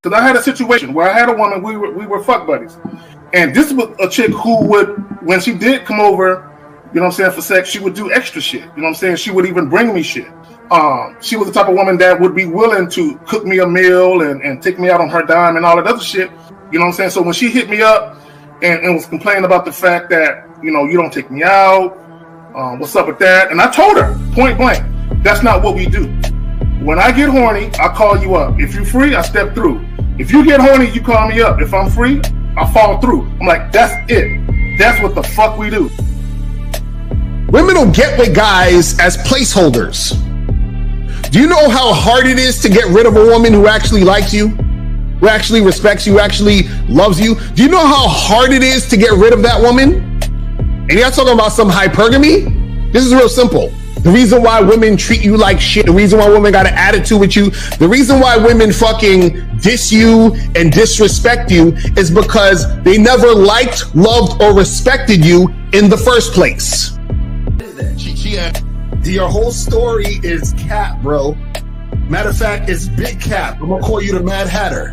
Because I had a situation where I had a woman, we were fuck buddies. And this was a chick who would, when she did come over, you know what I'm saying, for sex, she would do extra shit. You know what I'm saying? She would even bring me shit. She was the type of woman that would be willing to cook me a meal and take me out on her dime and all that other shit. You know what I'm saying? So when she hit me up and was complaining about the fact that, you know, you don't take me out, what's up with that? And I told her, point blank, that's not what we do. When I get horny, I call you up. If you're free, I step through. If you get horny, you call me up. If I'm free, I fall through. I'm like, that's it. That's what the fuck we do. Women don't get with guys as placeholders. Do you know how hard it is to get rid of a woman who actually likes you, who actually respects you, actually loves you? Do you know how hard it is to get rid of that woman? And you're not talking about some hypergamy? This is real simple. The reason why women treat you like shit, the reason why women got an attitude with you, the reason why women fucking diss you and disrespect you is because they never liked, loved, or respected you in the first place. Your whole story is cap, bro. Matter of fact, it's big cap. I'm gonna call you the Mad Hatter.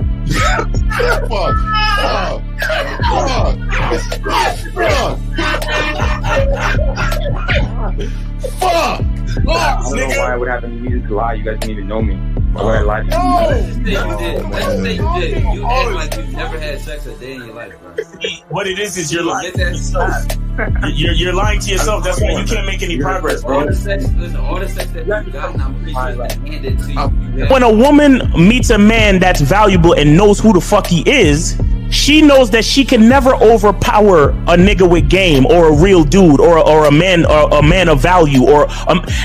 Fuck! I don't know why it would happen to me to lie. You guys didn't even know me. Why would I lie to you? Let's just say you did. You act like you've never had sex a day in your life, bro. What it is you're lying to yourself. You're lying to yourself. That's why you can't make any progress, bro. All the sex that you got, I'm pretty sure it's handed to you. When a woman meets a man that's valuable and knows who the fuck he is, she knows that she can never overpower a nigga with game or a real dude or a man of value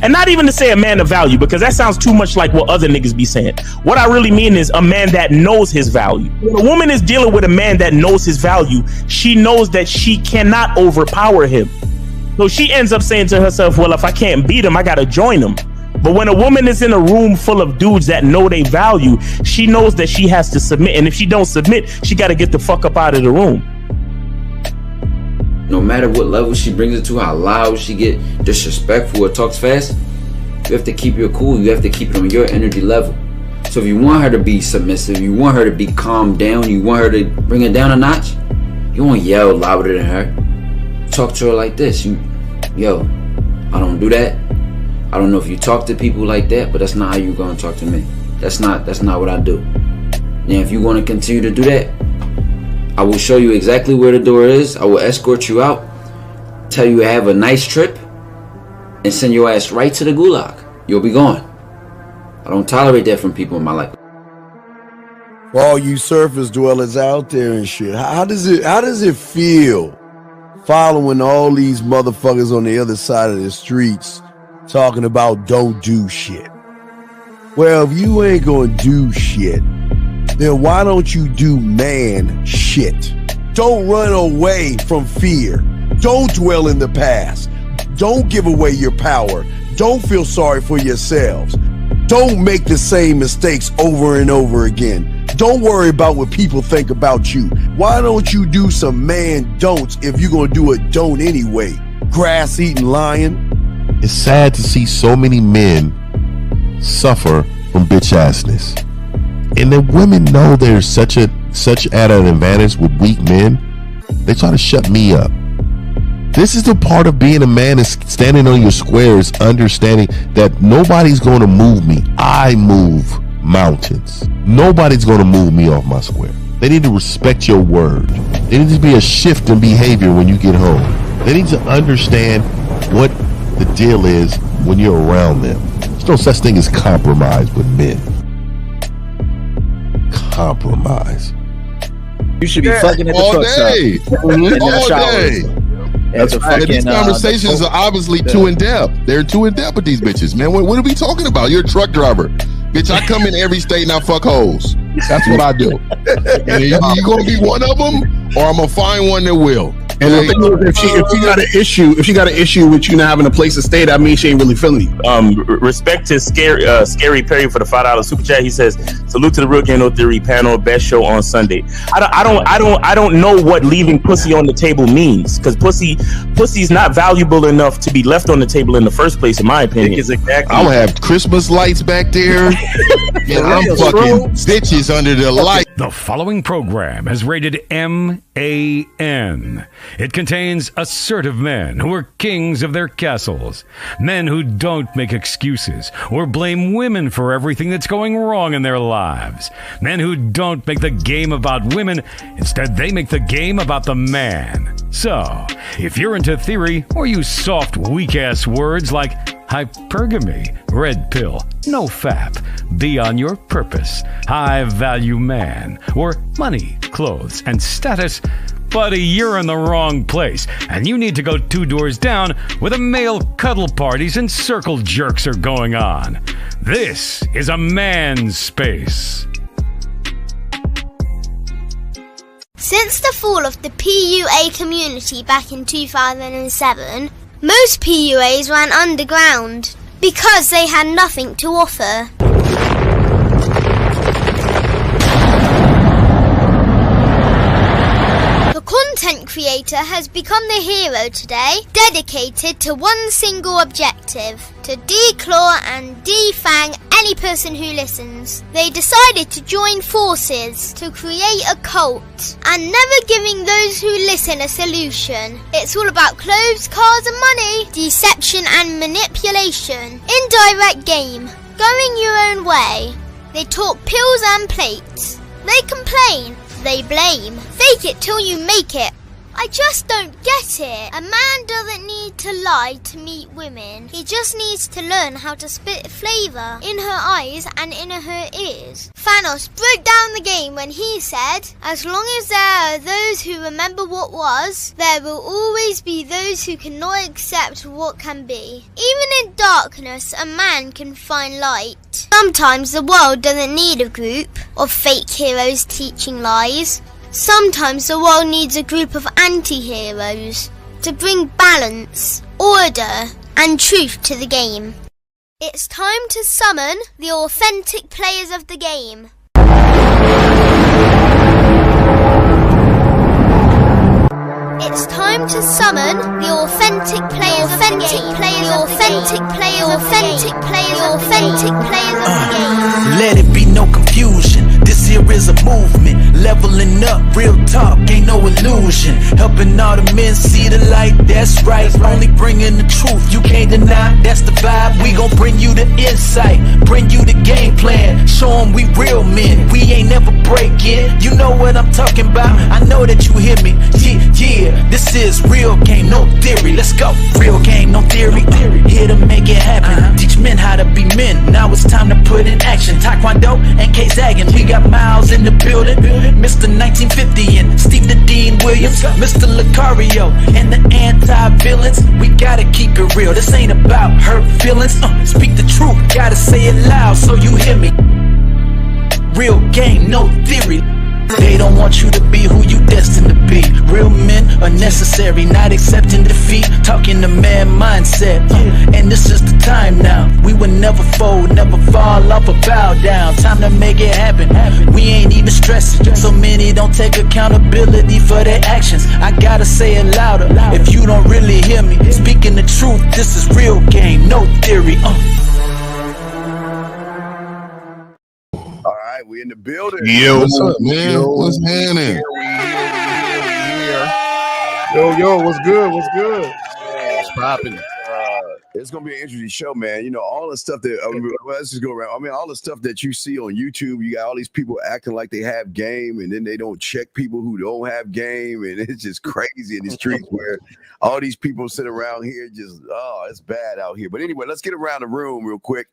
and not even to say a man of value, because that sounds too much like what other niggas be saying. What I really mean is a man that knows his value. When a woman is dealing with a man that knows his value, she knows that she cannot overpower him. So she ends up saying to herself, well, if I can't beat him, I gotta join him. But when a woman is in a room full of dudes that know they value, she knows that she has to submit. And if she don't submit, she got to get the fuck up out of the room. No matter what level she brings it to, how loud she get, disrespectful or talks fast, you have to keep your cool. You have to keep it on your energy level. So if you want her to be submissive, you want her to be calmed down, you want her to bring it down a notch, you won't yell louder than her. Talk to her like this. Yo, I don't do that. I don't know if you talk to people like that, but that's not how you're gonna talk to me. That's not what I do. And if you want to continue to do that, I will show you exactly where the door is. I will escort you out, tell you have a nice trip, and send your ass right to the gulag. You'll be gone. I don't tolerate that from people in my life. For all you surface dwellers out there and shit, how does it feel following all these motherfuckers on the other side of the streets talking about don't do shit? Well, if you ain't gonna do shit, then why don't you do man shit? Don't run away from fear. Don't dwell in the past. Don't give away your power. Don't feel sorry for yourselves. Don't make the same mistakes over and over again. Don't worry about what people think about you. Why don't you do some man don'ts if you're gonna do a don't anyway? Grass eating lion. It's sad to see so many men suffer from bitch assness, and the women know there's such at an advantage with weak men. They try to shut me up. This is the part of being a man, is standing on your squares, understanding that nobody's going to move me. I move mountains. Nobody's going to move me off my square. They need to respect your word. There needs to be a shift in behavior when you get home. They need to understand what the deal is when you're around them. There's no such thing as compromise with men. Compromise. You should be fucking at the truck stop. All day. That's right. These conversations are obviously too in depth. They're too in depth with these bitches, man. What are we talking about? You're a truck driver. Bitch, I come in every state and I fuck hoes. That's what I do. And you gonna be one of them, or I'm gonna find one that will. And the thing is, if she got an issue with you not having a place to stay, that means she ain't really feeling you. Respect to Scary Perry for the $5 super chat. He says, "Salute to the Real Game No Theory panel, best show on Sunday." I don't know what leaving pussy on the table means, because pussy's not valuable enough to be left on the table in the first place, in my opinion. I'm gonna have Christmas lights back there, and I'm fucking bitches under the light. The following program is rated MAN. It contains assertive men who are kings of their castles, men who don't make excuses or blame women for everything that's going wrong in their lives, men who don't make the game about women, instead they make the game about the man. So, if you're into theory or use soft, weak-ass words like hypergamy, red pill, no fap, be on your purpose, high value man, or money, clothes, and status, buddy, you're in the wrong place, and you need to go 2 doors down where the male cuddle parties and circle jerks are going on. This is a man's space. Since the fall of the PUA community back in 2007, most PUAs ran underground because they had nothing to offer. The content creator has become the hero today, dedicated to one single objective: to declaw and defang any person who listens. They decided to join forces to create a cult, and never giving those who listen a solution. It's all about clothes, cars and money, deception and manipulation, indirect game, going your own way. They talk pills and plates. They complain. They blame. Fake it till you make it. I just don't get it. A man doesn't need to lie to meet women. He just needs to learn how to spit flavour in her eyes and in her ears. Thanos broke down the game when he said, as long as there are those who remember what was, there will always be those who cannot accept what can be. Even in darkness, a man can find light. Sometimes the world doesn't need a group of fake heroes teaching lies. Sometimes the world needs a group of anti-heroes to bring balance, order, and truth to the game. It's time to summon the authentic players of the game. It's time to summon the authentic players of the game. The authentic players of the game. Let it be no confusion. This here is a movement, leveling up, real talk, ain't no illusion. Helping all the men see the light, that's right. Only bringing the truth, you can't deny, that's the vibe. We gon' bring you the insight, bring you the game plan. Show them we real men, we ain't never breaking. You know what I'm talking about, I know that you hear me. Yeah, this is real game, no theory. Let's go, real game, no theory. Here to make it happen, teach men how to be men. Now it's time to put in action. Taekwondo and K-Zagging, we got Miles in the building, Mr. 1950 and Steve the Dean Williams, Mr. Lucario and the anti-villains. We gotta keep it real, this ain't about hurt feelings. Speak the truth, gotta say it loud so you hear me. Real game, no theory. They don't want you to be who you destined to be. Real men are necessary, not accepting defeat. Talking the man mindset, and this is the time now. We will never fold, never fall off or bow down. Time to make it happen. We ain't even stressing. So many don't take accountability for their actions. I gotta say it louder if you don't really hear me. Speaking the truth, this is real game, no theory. We in the building. Yo, what's up, man? What's happening? Yo, what's good? What's good? What's popping? It's gonna be an interesting show, man. You know, all the stuff that let's just go around. I mean, all the stuff that you see on YouTube, you got all these people acting like they have game, and then they don't check people who don't have game, and it's just crazy in the streets where all these people sit around here just it's bad out here. But anyway, let's get around the room real quick.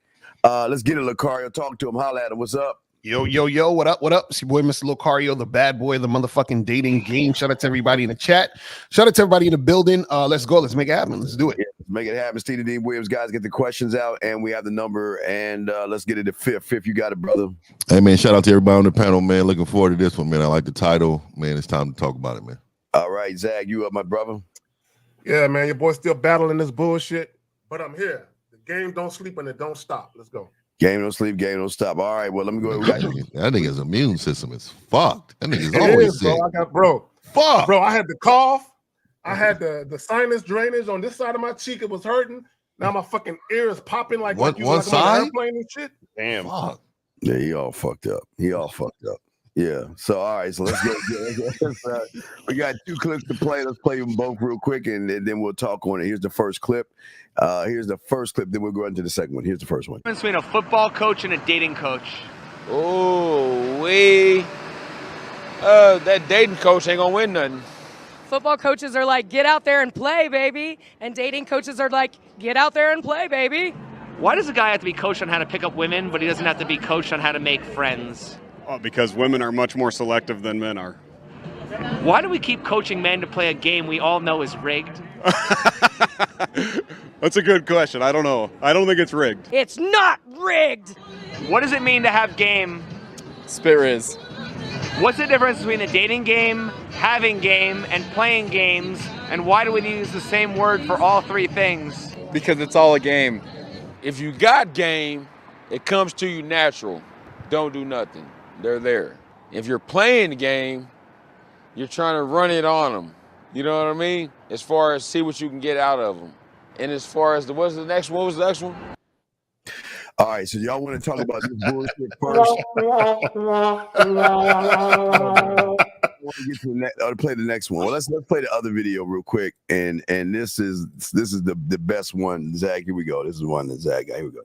Let's get a Lucario, talk to him, holla at him. What's up? Yo, what up? It's your boy, Mr. Lucario, the bad boy of the motherfucking dating game. Shout out to everybody in the chat. Shout out to everybody in the building. Let's go. Let's make it happen. Let's do it. Yeah, let's make it happen. Steve Dean Williams, guys, get the questions out, and we have the number, and let's get it to Fifth. Fifth, you got it, brother. Hey, man, shout out to everybody on the panel, man. Looking forward to this one, man. I like the title. Man, it's time to talk about it, man. All right, Zach, you up, my brother? Yeah, man, your boy's still battling this bullshit, but I'm here. The game don't sleep and it don't stop. Let's go. Game don't sleep, game don't stop. All right, well, let me go. That nigga's immune system is fucked. That nigga's always sick. Fuck. Bro, I had the cough. I had the sinus drainage on this side of my cheek. It was hurting. Now my fucking ear is popping like one side? airplane and shit. Damn. Fuck. Yeah, he all fucked up. Yeah. So all right. So let's go. We got 2 clips to play. Let's play them both real quick, and then we'll talk on it. Here's the first clip. Then we'll go into the second one. Here's the first one. Between a football coach and a dating coach. Oh, that dating coach ain't gonna win nothing. Football coaches are like, get out there and play, baby. And dating coaches are like, get out there and play, baby. Why does a guy have to be coached on how to pick up women, but he doesn't have to be coached on how to make friends? Oh, because women are much more selective than men are. Why do we keep coaching men to play a game we all know is rigged? That's a good question. I don't know. I don't think it's rigged. It's not rigged. What does it mean to have game? Spit Riz. What's the difference between the dating game, having game, and playing games? And why do we use the same word for all 3 things? Because it's all a game. If you got game, it comes to you natural. Don't do nothing. They're there. If you're playing the game, you're trying to run it on them. You know what I mean? As far as see what you can get out of them. And as far as what was the next one? All right, so y'all want to talk about this bullshit first? I'll play the next one. Well, let's play the other video real quick, and this is the best one. Zach, here we go. This is one that Zach got. Here we go.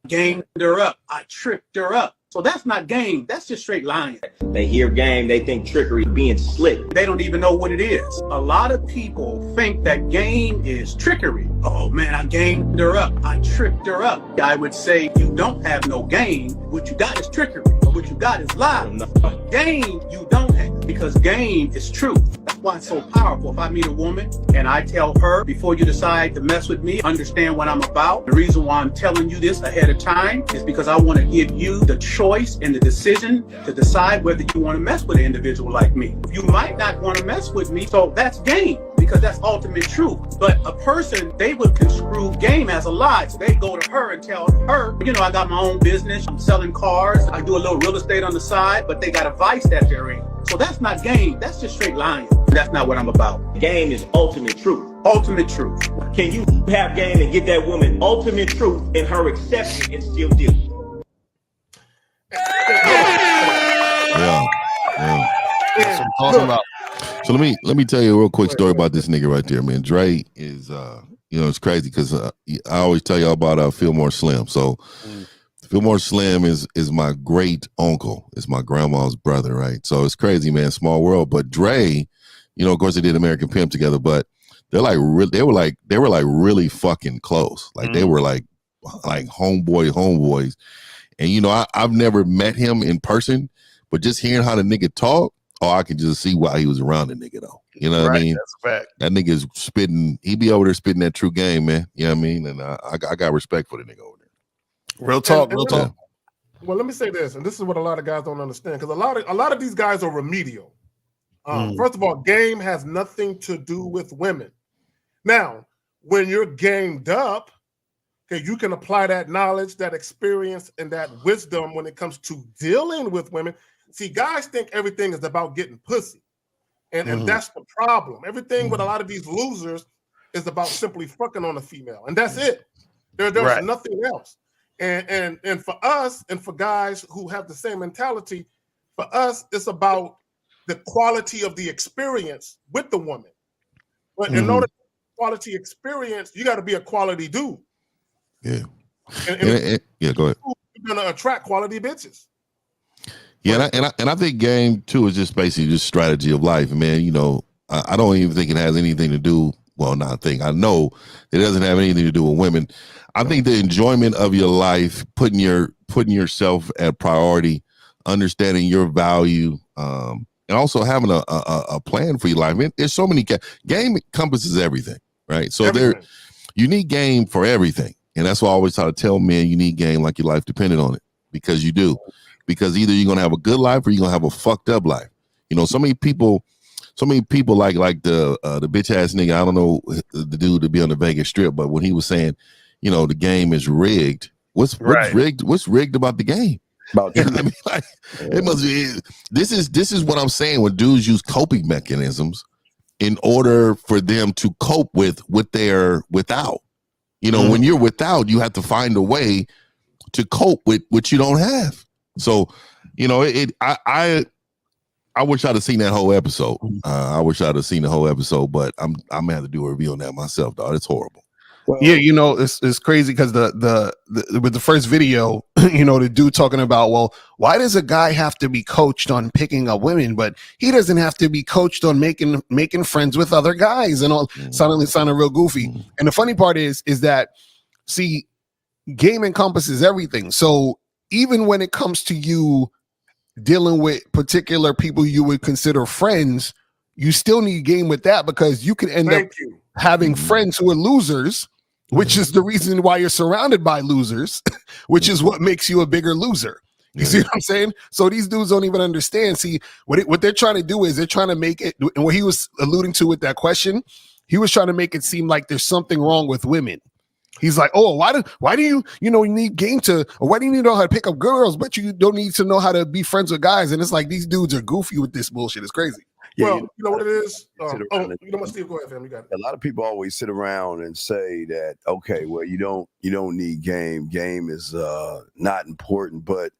Gamed her up. I tricked her up. So that's not game. That's just straight lying. They hear game, they think trickery, being slick. They don't even know what it is. A lot of people think that game is trickery. Oh man, I gamed her up. I tricked her up. I would say you don't have no game. What you got is trickery. Or what you got is lies. Game you don't have, because game is truth. That's why it's so powerful. If I meet a woman and I tell her, before you decide to mess with me, understand what I'm about. The reason why I'm telling you this ahead of time is because I want to give you the choice and the decision to decide whether you want to mess with an individual like me. You might not want to mess with me, so that's game, because that's ultimate truth. But a person, they would construe game as a lie. So they go to her and tell her, you know, I got my own business, I'm selling cars, I do a little real estate on the side, but they got a vice that they're in. So that's not game, that's just straight lying. That's not what I'm about. Game is ultimate truth. Ultimate truth. Can you have game and get that woman ultimate truth and her accept it and still deal? Yeah. That's what I'm talking about. So let me tell you a real quick story about this nigga right there, man. Dre is it's crazy because I always tell y'all about Fillmore Slim. So Fillmore Slim is my great uncle. It's my grandma's brother, right? So it's crazy, man. Small world. But Dre, of course they did American Pimp together, but they were like really fucking close. Like they were like homeboys. And I've never met him in person, but just hearing how the nigga talk, I could just see why he was around the nigga though. You know what I mean? That's a fact. That nigga's spitting, he be over there spitting that true game, man. You know what I mean? And I got respect for the nigga over there. Real talk. Well, let me say this, and this is what a lot of guys don't understand, because a lot of these guys are remedial. First of all, game has nothing to do with women. Now, when you're gamed up, okay, you can apply that knowledge, that experience, and that wisdom when it comes to dealing with women. See, guys think everything is about getting pussy. And that's the problem. Everything with a lot of these losers is about simply fucking on a female. And that's it. There's nothing else. And for us, and for guys who have the same mentality, for us, it's about the quality of the experience with the woman. But in order to have quality experience, you got to be a quality dude. Yeah. And yeah, go ahead. You're gonna attract quality bitches. Yeah, and I think game too is just basically just strategy of life, man. I don't even think it has anything to do. Well, not think. I know it doesn't have anything to do with women. I think the enjoyment of your life, putting yourself at priority, understanding your value, and also having a plan for your life. Man, there's so many game encompasses everything, right? So you need game for everything. And that's why I always try to tell men you need game like your life depended on it, because you do. Because either you're gonna have a good life or you're gonna have a fucked up life. So many people like the bitch ass nigga. I don't know the dude to be on the Vegas Strip, but when he was saying, the game is rigged. What's rigged? What's rigged about the game? It must be. This is what I'm saying. When dudes use coping mechanisms in order for them to cope with what they're without. When you're without, you have to find a way to cope with what you don't have. So, you know, I wish I'd have seen that whole episode. I wish I'd have seen the whole episode, but I'm gonna have to do a review on that myself, dog. It's horrible. Yeah, you know, it's crazy because the with the first video, you know, the dude talking about, well, why does a guy have to be coached on picking up women, but he doesn't have to be coached on making friends with other guys and all, sounding real goofy. And the funny part is that, see, game encompasses everything. So even when it comes to you dealing with particular people you would consider friends, you still need game with that, because you can end up having friends who are losers, which is the reason why you're surrounded by losers, which is what makes you a bigger loser. You see what I'm saying? So these dudes don't even understand. See, what they're trying to do is they're trying to make it, and what he was alluding to with that question, he was trying to make it seem like there's something wrong with women. He's like, oh, why do you need game to, or why do you need to know how to pick up girls, but you don't need to know how to be friends with guys? And it's like, these dudes are goofy with this bullshit. It's crazy. Well, you know what it is? You know what, Steve? Go ahead, fam. You got it. A lot of people always sit around and say that, okay, well, you don't need game. Game is not important. But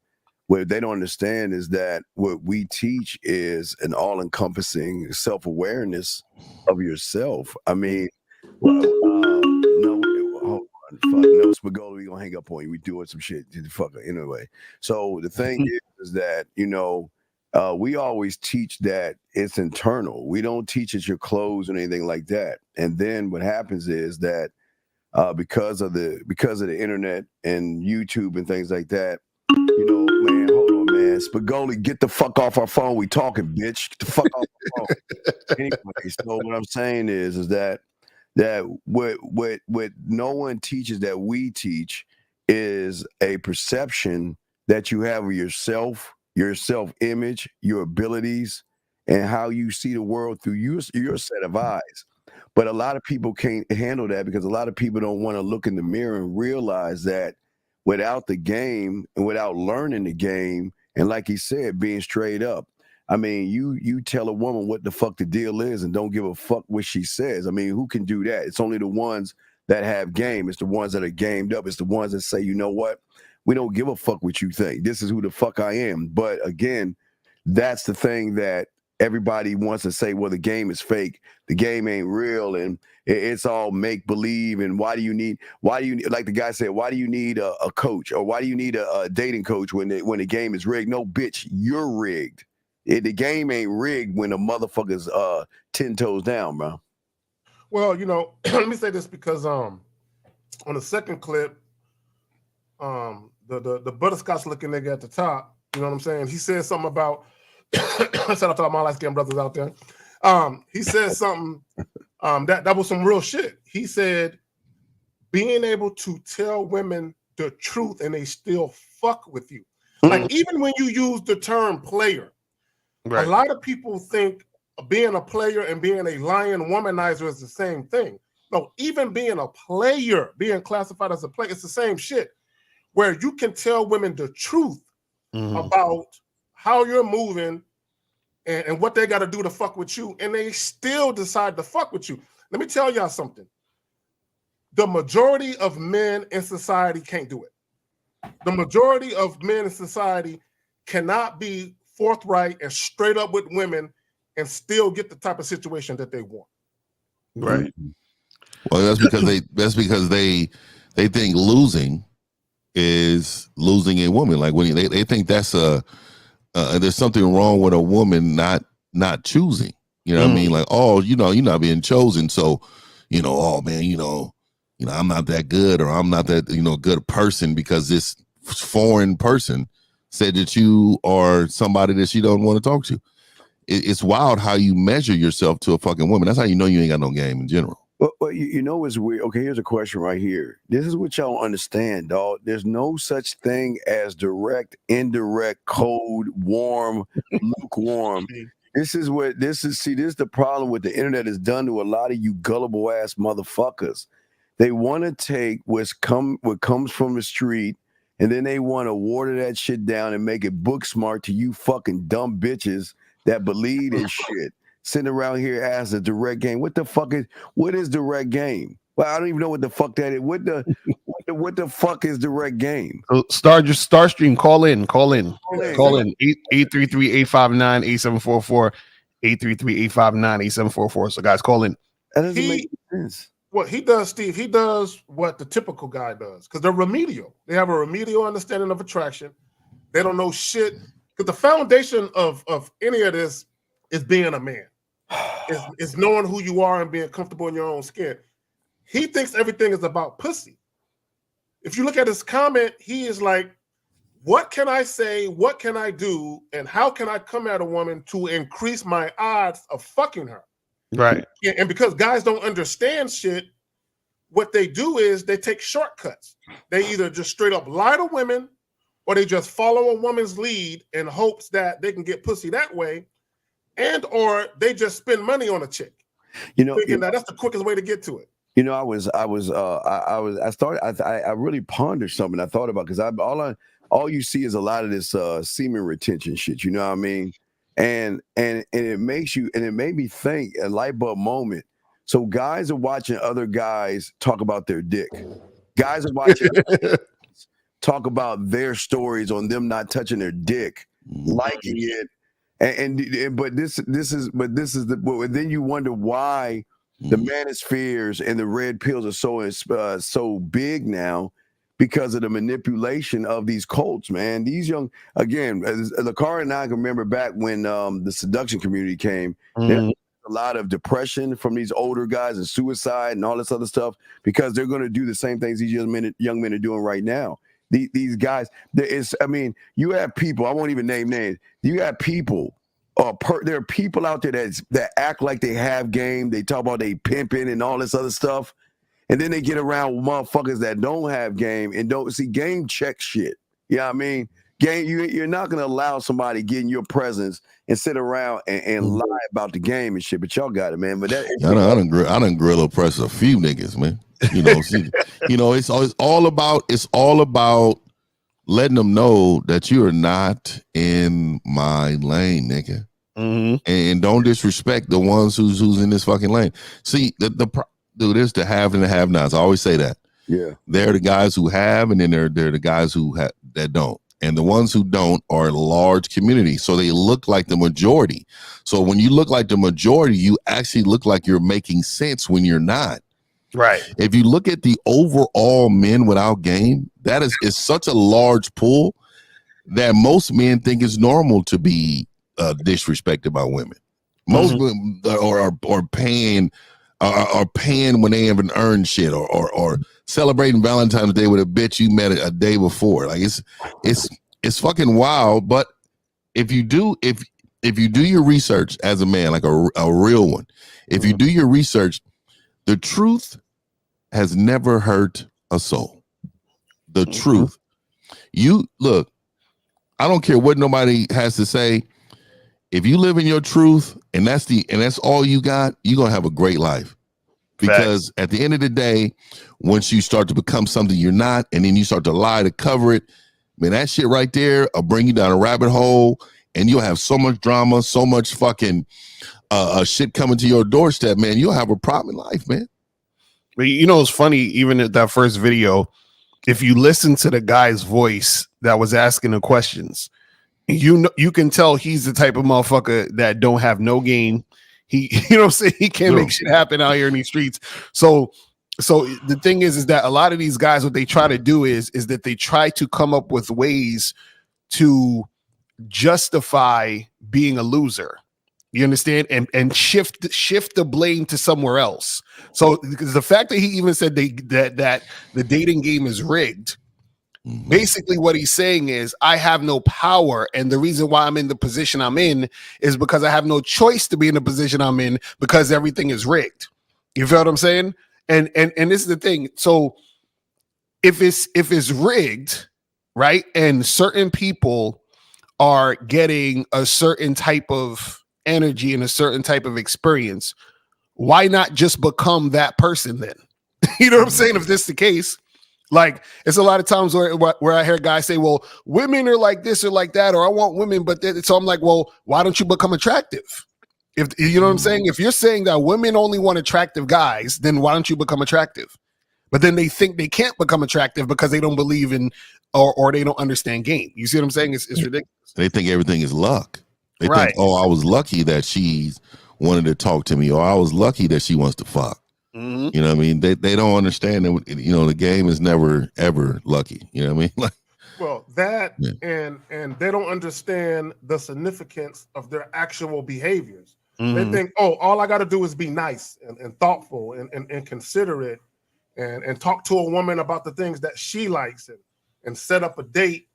what they don't understand is that what we teach is an all-encompassing self-awareness of yourself. I mean, no, Spagoli, we gonna hang up on you. We doing some shit. Fuck it. Anyway. So the thing is that, you know, we always teach that it's internal. We don't teach it's your clothes or anything like that. And then what happens is that because of the internet and YouTube and things like that, you know, man, hold on, man. Spagoli, get the fuck off our phone. We talking, bitch. Get the fuck off our phone. Anyway, so what I'm saying is that what no one teaches that we teach is a perception that you have of yourself, your self-image, your abilities, and how you see the world through your set of eyes. But a lot of people can't handle that because a lot of people don't want to look in the mirror and realize that without the game and without learning the game, and like he said, being straight up, I mean, you tell a woman what the fuck the deal is and don't give a fuck what she says. I mean, who can do that? It's only the ones that have game. It's the ones that are gamed up. It's the ones that say, you know what? We don't give a fuck what you think. This is who the fuck I am. But again, that's the thing that everybody wants to say, well, the game is fake. The game ain't real. And it's all make believe. And why do you need, like the guy said, why do you need a coach, or why do you need a dating coach when the game is rigged? No, bitch, you're rigged. The game ain't rigged when a motherfucker's 10 toes down, bro. Well, you know, let me say this because on the second clip, the butterscotch looking nigga at the top, you know what I'm saying? He said something about shout out to all my light skinned brothers out there. He said something that was some real shit. He said being able to tell women the truth and they still fuck with you. Like even when you use the term player, a lot of people think being a player and being a lying womanizer is the same thing. No, even being a player, being classified as a player, it's the same shit. Where you can tell women the truth about how you're moving and what they got to do to fuck with you, and they still decide to fuck with you. Let me tell y'all something. The majority of men in society can't do it. The majority of men in society cannot be forthright and straight up with women and still get the type of situation that they want. Right. Well, that's because they think losing is losing a woman. Like when they think that's there's something wrong with a woman not choosing. You know what I mean? Like, oh, you know, you're not being chosen, so you know, oh man, you know, I'm not that good, or I'm not that, good person because this foreign person said that you are somebody that she don't want to talk to. It's wild how you measure yourself to a fucking woman. That's how you know you ain't got no game in general. Well, you know what's weird? Okay, here's a question right here. This is what y'all understand, dog. There's no such thing as direct, indirect, cold, warm, lukewarm. This is the problem with the internet has done to a lot of you gullible ass motherfuckers. They want to take what comes from the street, and then they want to water that shit down and make it book smart to you fucking dumb bitches that believe in shit. Sitting around here as a direct game. What is direct game? Well, I don't even know what the fuck that is. What the fuck is direct game? So Starstream, call in 833-859-8744 833-859-8744. So guys, call in. That doesn't make sense. What he does, Steve, he does what the typical guy does because they're remedial. They have a remedial understanding of attraction. They don't know shit because the foundation of any of this is being a man. Is knowing who you are and being comfortable in your own skin. He thinks everything is about pussy. If you look at his comment, he is like, what can I say? What can I do? And how can I come at a woman to increase my odds of fucking her? Right. And because guys don't understand shit, what they do is they take shortcuts. They either just straight up lie to women or they just follow a woman's lead in hopes that they can get pussy that way. And or they just spend money on a chick. Thinking that that's the quickest way to get to it. I really pondered something I thought about because all you see is a lot of this semen retention shit. You know what I mean? And it made me think a light bulb moment. So guys are watching other guys talk about their dick. Guys are watching talk about their stories on them not touching their dick, liking it. But then you wonder why the manospheres and the red pills are so big now because of the manipulation of these cults, man. These young, again, Lakara and I can remember back when the seduction community came. There was a lot of depression from these older guys and suicide and all this other stuff because they're going to do the same things these young men are doing right now. These guys, you have people, I won't even name names. You have people, there are people out there that act like they have game. They talk about they pimping and all this other stuff. And then they get around with motherfuckers that don't have game and don't see game check shit. You know what I mean? Game, you're not going to allow somebody get in your presence and sit around and lie about the game and shit. But y'all got it, man. But I done grill oppress a few niggas, man. It's all about letting them know that you are not in my lane, nigga. And don't disrespect the ones who's in this fucking lane. See, there's the have and the have-nots. I always say that. Yeah, they're the guys who have, and then they're the guys that don't. And the ones who don't are a large community, so they look like the majority. So when you look like the majority, you actually look like you're making sense when you're not. Right. If you look at the overall men without game, that is such a large pool that most men think it's normal to be disrespected by women. Most women are paying when they haven't earned shit or celebrating Valentine's Day with a bitch you met a day before. Like it's fucking wild. But if you do your research as a man, like a real one, if you do your research, the truth has never hurt a soul. The truth. You look, I don't care what nobody has to say. If you live in your truth and that's all you got, you're gonna have a great life. Because at the end of the day, once you start to become something you're not, and then you start to lie to cover it, man, that shit right there will bring you down a rabbit hole, and you'll have so much drama, so much fucking shit coming to your doorstep, man. You'll have a problem in life, man. But it's funny, even at that first video, if you listen to the guy's voice that was asking the questions, you can tell he's the type of motherfucker that don't have no game. He, he can't make shit happen out here in these streets. So the thing is that a lot of these guys, what they try to do is that they try to come up with ways to justify being a loser. You understand? And shift the blame to somewhere else. So the fact that he even said that the dating game is rigged, basically what he's saying is I have no power, and the reason why I'm in the position I'm in is because I have no choice to be in the position I'm in because everything is rigged. You feel what I'm saying? And this is the thing. So if it's rigged, right, and certain people are getting a certain type of energy and a certain type of experience, why not just become that person then? You know what I'm saying? If this is the case, like it's a lot of times where I hear guys say, well, women are like this or like that, or I want women, but so I'm like, well, why don't you become attractive? If you know what I'm saying, if you're saying that women only want attractive guys, then why don't you become attractive? But then they think they can't become attractive because they don't believe in or they don't understand game. You see what I'm saying? It's ridiculous. They think everything is luck. They Right. think, oh, I was lucky that she wanted to talk to me, or I was lucky that she wants to fuck. Mhm. You know what I mean? They don't understand that, you know, the game is never ever lucky. You know what I mean? Like, Well, that and they don't understand the significance of their actual behaviors. They think, oh, all I got to do is be nice and thoughtful and considerate and talk to a woman about the things that she likes and set up a date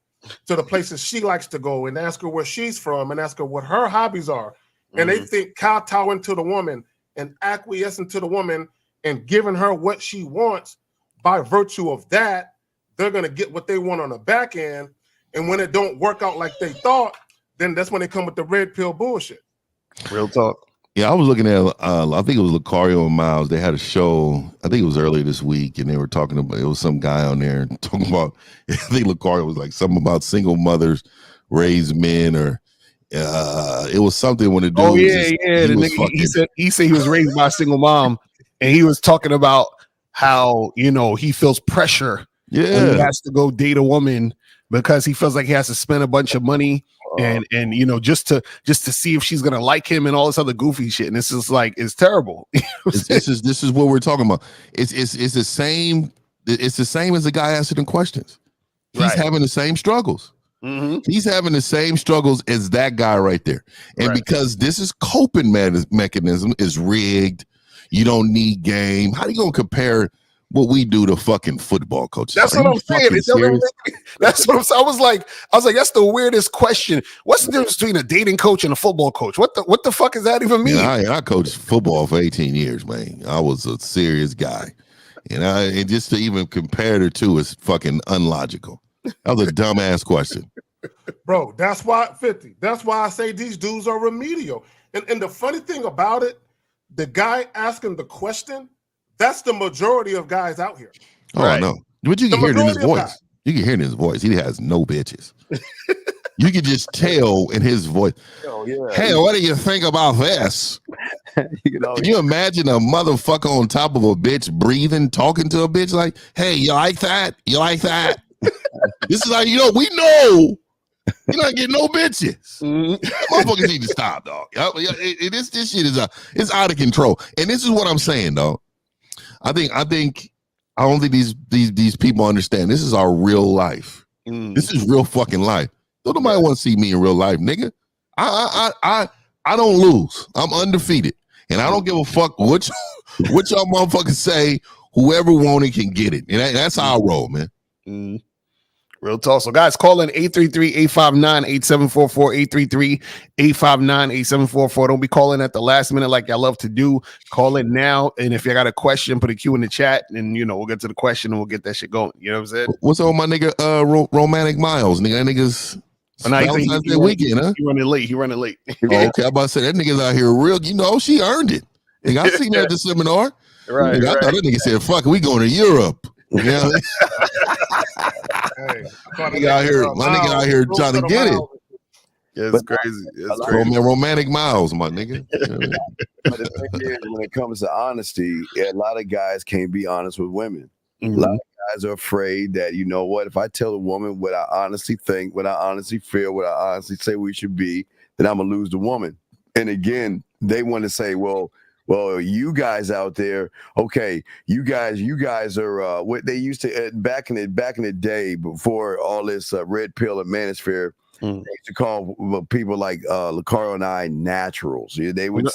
to the places she likes to go and ask her where she's from and ask her what her hobbies are. And they think kowtowing to the woman and acquiescing to the woman and giving her what she wants, by virtue of that, they're going to get what they want on the back end. And when it don't work out like they thought, then that's when they come with the red pill bullshit. Real talk. yeah, I was looking at, I think it was Lucario and Miles. They had a show, I think it was earlier this week, and they were talking about, it was some guy on there talking about, I think Lucario was like something about single mothers raise men, or it was something when the dude he said he was raised by a single mom, and he was talking about how, you know, he feels pressure when he has to go date a woman because he feels like he has to spend a bunch of money and you know, just to see if she's gonna like him and all this other goofy shit. And this is like, it's terrible. this is what we're talking about. It's the same. It's the same as the guy answering questions. He's having the same struggles. He's having the same struggles as that guy right there. And because this is coping mechanism is rigged, you don't need game. How are you gonna compare what we do to fucking football coaches? That's what I'm saying. That's what I'm saying. I was like, that's the weirdest question. What's the difference between a dating coach and a football coach? What the fuck does that even mean? Yeah, I coached football for 18 years, man. I was a serious guy. And just to even compare the two is fucking unlogical. That was a dumbass question. Bro, that's why 50. That's why I say these dudes are remedial. And the funny thing about it, the guy asking the question, that's the majority of guys out here. Oh, no. But you can hear it in his voice. You can hear it in his voice. He has no bitches. You can just tell in his voice. Oh, yeah. Hey, what do you think about this? Can you imagine a motherfucker on top of a bitch breathing, talking to a bitch like, hey, you like that? You like that? This is how you know, we know you're not getting no bitches. Motherfuckers need to stop, dog. This shit is it's out of control. And this is what I'm saying, dog. I don't think these people understand. This is our real life. This is real fucking life. Don't nobody want to see me in real life, nigga. I don't lose. I'm undefeated, and I don't give a fuck what y'all motherfuckers say. Whoever want it can get it, and that's how I roll, man. Real talk. So guys, call in 833-859-8744, 833-859-8744. Don't be calling at the last minute like y'all love to do. Call in now, and if you got a question, put a Q in the chat, and you know, we'll get to the question and we'll get that shit going. You know what I'm saying? What's up, my nigga? Romantic Miles, nigga. That nigga's Valentine's Day weekend, huh? He running late. Oh, okay, I'm about to say that nigga's out here real. You know, she earned it. Nigga, I seen her at the seminar. Right. Nigga, I thought that nigga said, "Fuck, we going to Europe." You know? My nigga out here trying to get it. Yeah, it's crazy. It's crazy. Romantic Miles, my nigga. But the thing is, when it comes to honesty, a lot of guys can't be honest with women. A lot of guys are afraid that, you know what, if I tell a woman what I honestly think, what I honestly feel, what I honestly say we should be, then I'm gonna lose the woman. And again, they want to say, well, you guys out there, okay, you guys are what they used to back in the day before all this red pill and manosphere. They used to call people like Lucario and I naturals. They would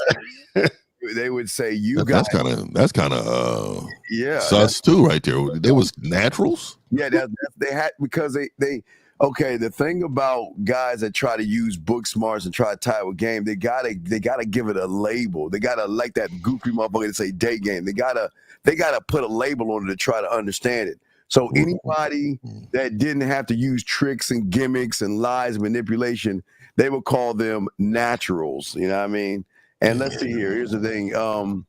say you guys. That's kind of yeah, sus too, right there. They was naturals. Yeah, they had, because they. Okay, the thing about guys that try to use book smarts and try to tie it with game, they gotta give it a label. They gotta, like that goofy motherfucker to say day game. They gotta put a label on it to try to understand it. So anybody that didn't have to use tricks and gimmicks and lies and manipulation, they would call them naturals. You know what I mean? And let's see here. Here's the thing. How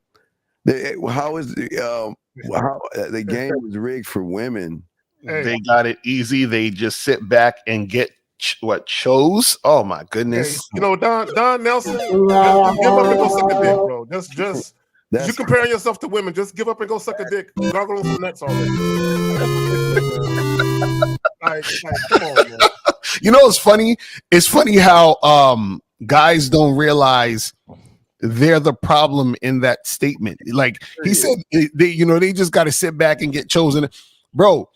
the game was rigged for women. They got it easy. They just sit back and get chose. Oh my goodness. Hey, you know, Don Nelson, just give up and go suck a dick, bro. Just you comparing yourself to women, just give up and go suck a dick. Gargle on some nuts already. like, come on, man. You know what's funny? It's funny how guys don't realize they're the problem in that statement. Like he said, they just got to sit back and get chosen. Bro,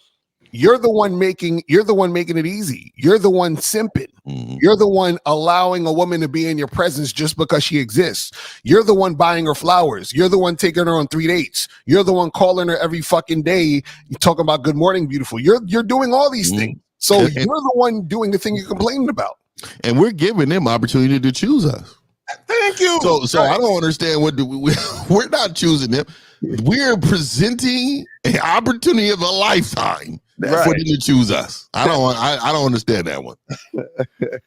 you're the one making it easy. You're the one simping. Mm-hmm. You're the one allowing a woman to be in your presence just because she exists. You're the one buying her flowers. You're the one taking her on 3 dates. You're the one calling her every fucking day. You're talking about good morning, beautiful. You're doing all these things. So you're the one doing the thing you're complaining about. And we're giving them opportunity to choose us. Thank you. So I don't understand we're not choosing them. We're presenting an opportunity of a lifetime for them to choose us. I don't understand that one.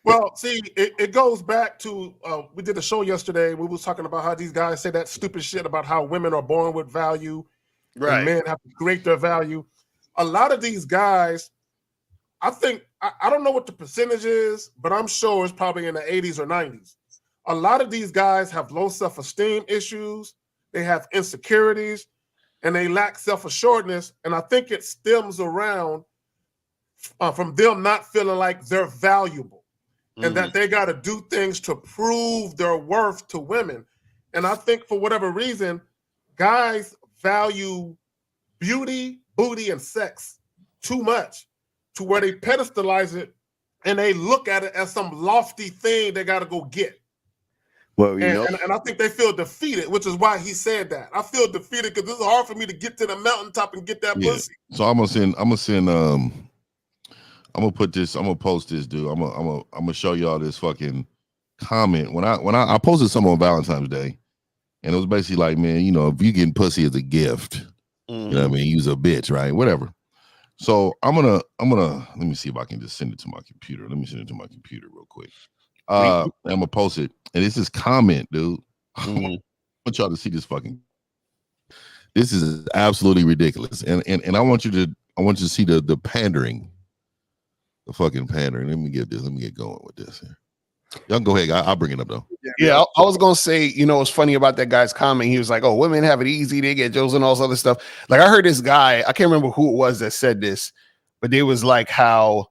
Well, see, it goes back to we did a show yesterday. We was talking about how these guys say that stupid shit about how women are born with value, and men have to create their value. A lot of these guys, I think, I don't know what the percentage is, but I'm sure it's probably in the 80s or 90s. A lot of these guys have low self-esteem issues. They have insecurities, and they lack self-assuredness. And I think it stems around from them not feeling like they're valuable and that they got to do things to prove their worth to women. And I think for whatever reason, guys value beauty, booty, and sex too much to where they pedestalize it and they look at it as some lofty thing they got to go get. Well, and I think they feel defeated, which is why he said that. I feel defeated because it's hard for me to get to the mountaintop and get that pussy. So I'm gonna post this, dude. I'm gonna show y'all this fucking comment. When I posted something on Valentine's Day, and it was basically like, man, you know, if you getting pussy as a gift, you know what I mean, use a bitch, right? Whatever. So I'm gonna let me see if I can just send it to my computer. Let me send it to my computer real quick. I'm gonna post it, and it's this comment, dude. I want y'all to see this fucking. This is absolutely ridiculous, and I want you to see the pandering, the fucking pandering. Let me get going with this here. Y'all go ahead. I'll bring it up though. Yeah, I was gonna say, you know, what's funny about that guy's comment? He was like, "Oh, women have it easy; they get Joes and all this other stuff." Like I heard this guy, I can't remember who it was that said this, but they was like how,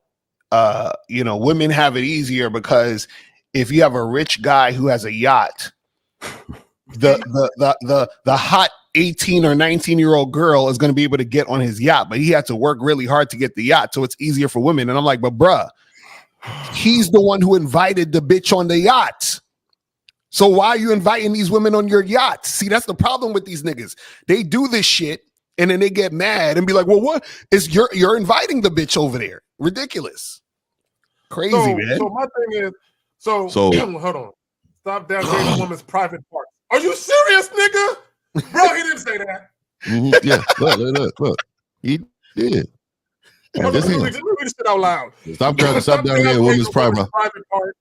you know, women have it easier because if you have a rich guy who has a yacht, the hot 18 or 19-year-old girl is going to be able to get on his yacht, but he had to work really hard to get the yacht, so it's easier for women. And I'm like, but bruh, he's the one who invited the bitch on the yacht. So why are you inviting these women on your yacht? See, that's the problem with these niggas. They do this shit and then they get mad and be like, well, what is you're inviting the bitch over there? Ridiculous. Crazy, man. So my thing is, so hold on. Stop downgrading a woman's private parts. Are you serious, nigga? Bro, he didn't say that. Yeah, look. He did. Let me read this shit out loud. Stop downgrading a woman's private part.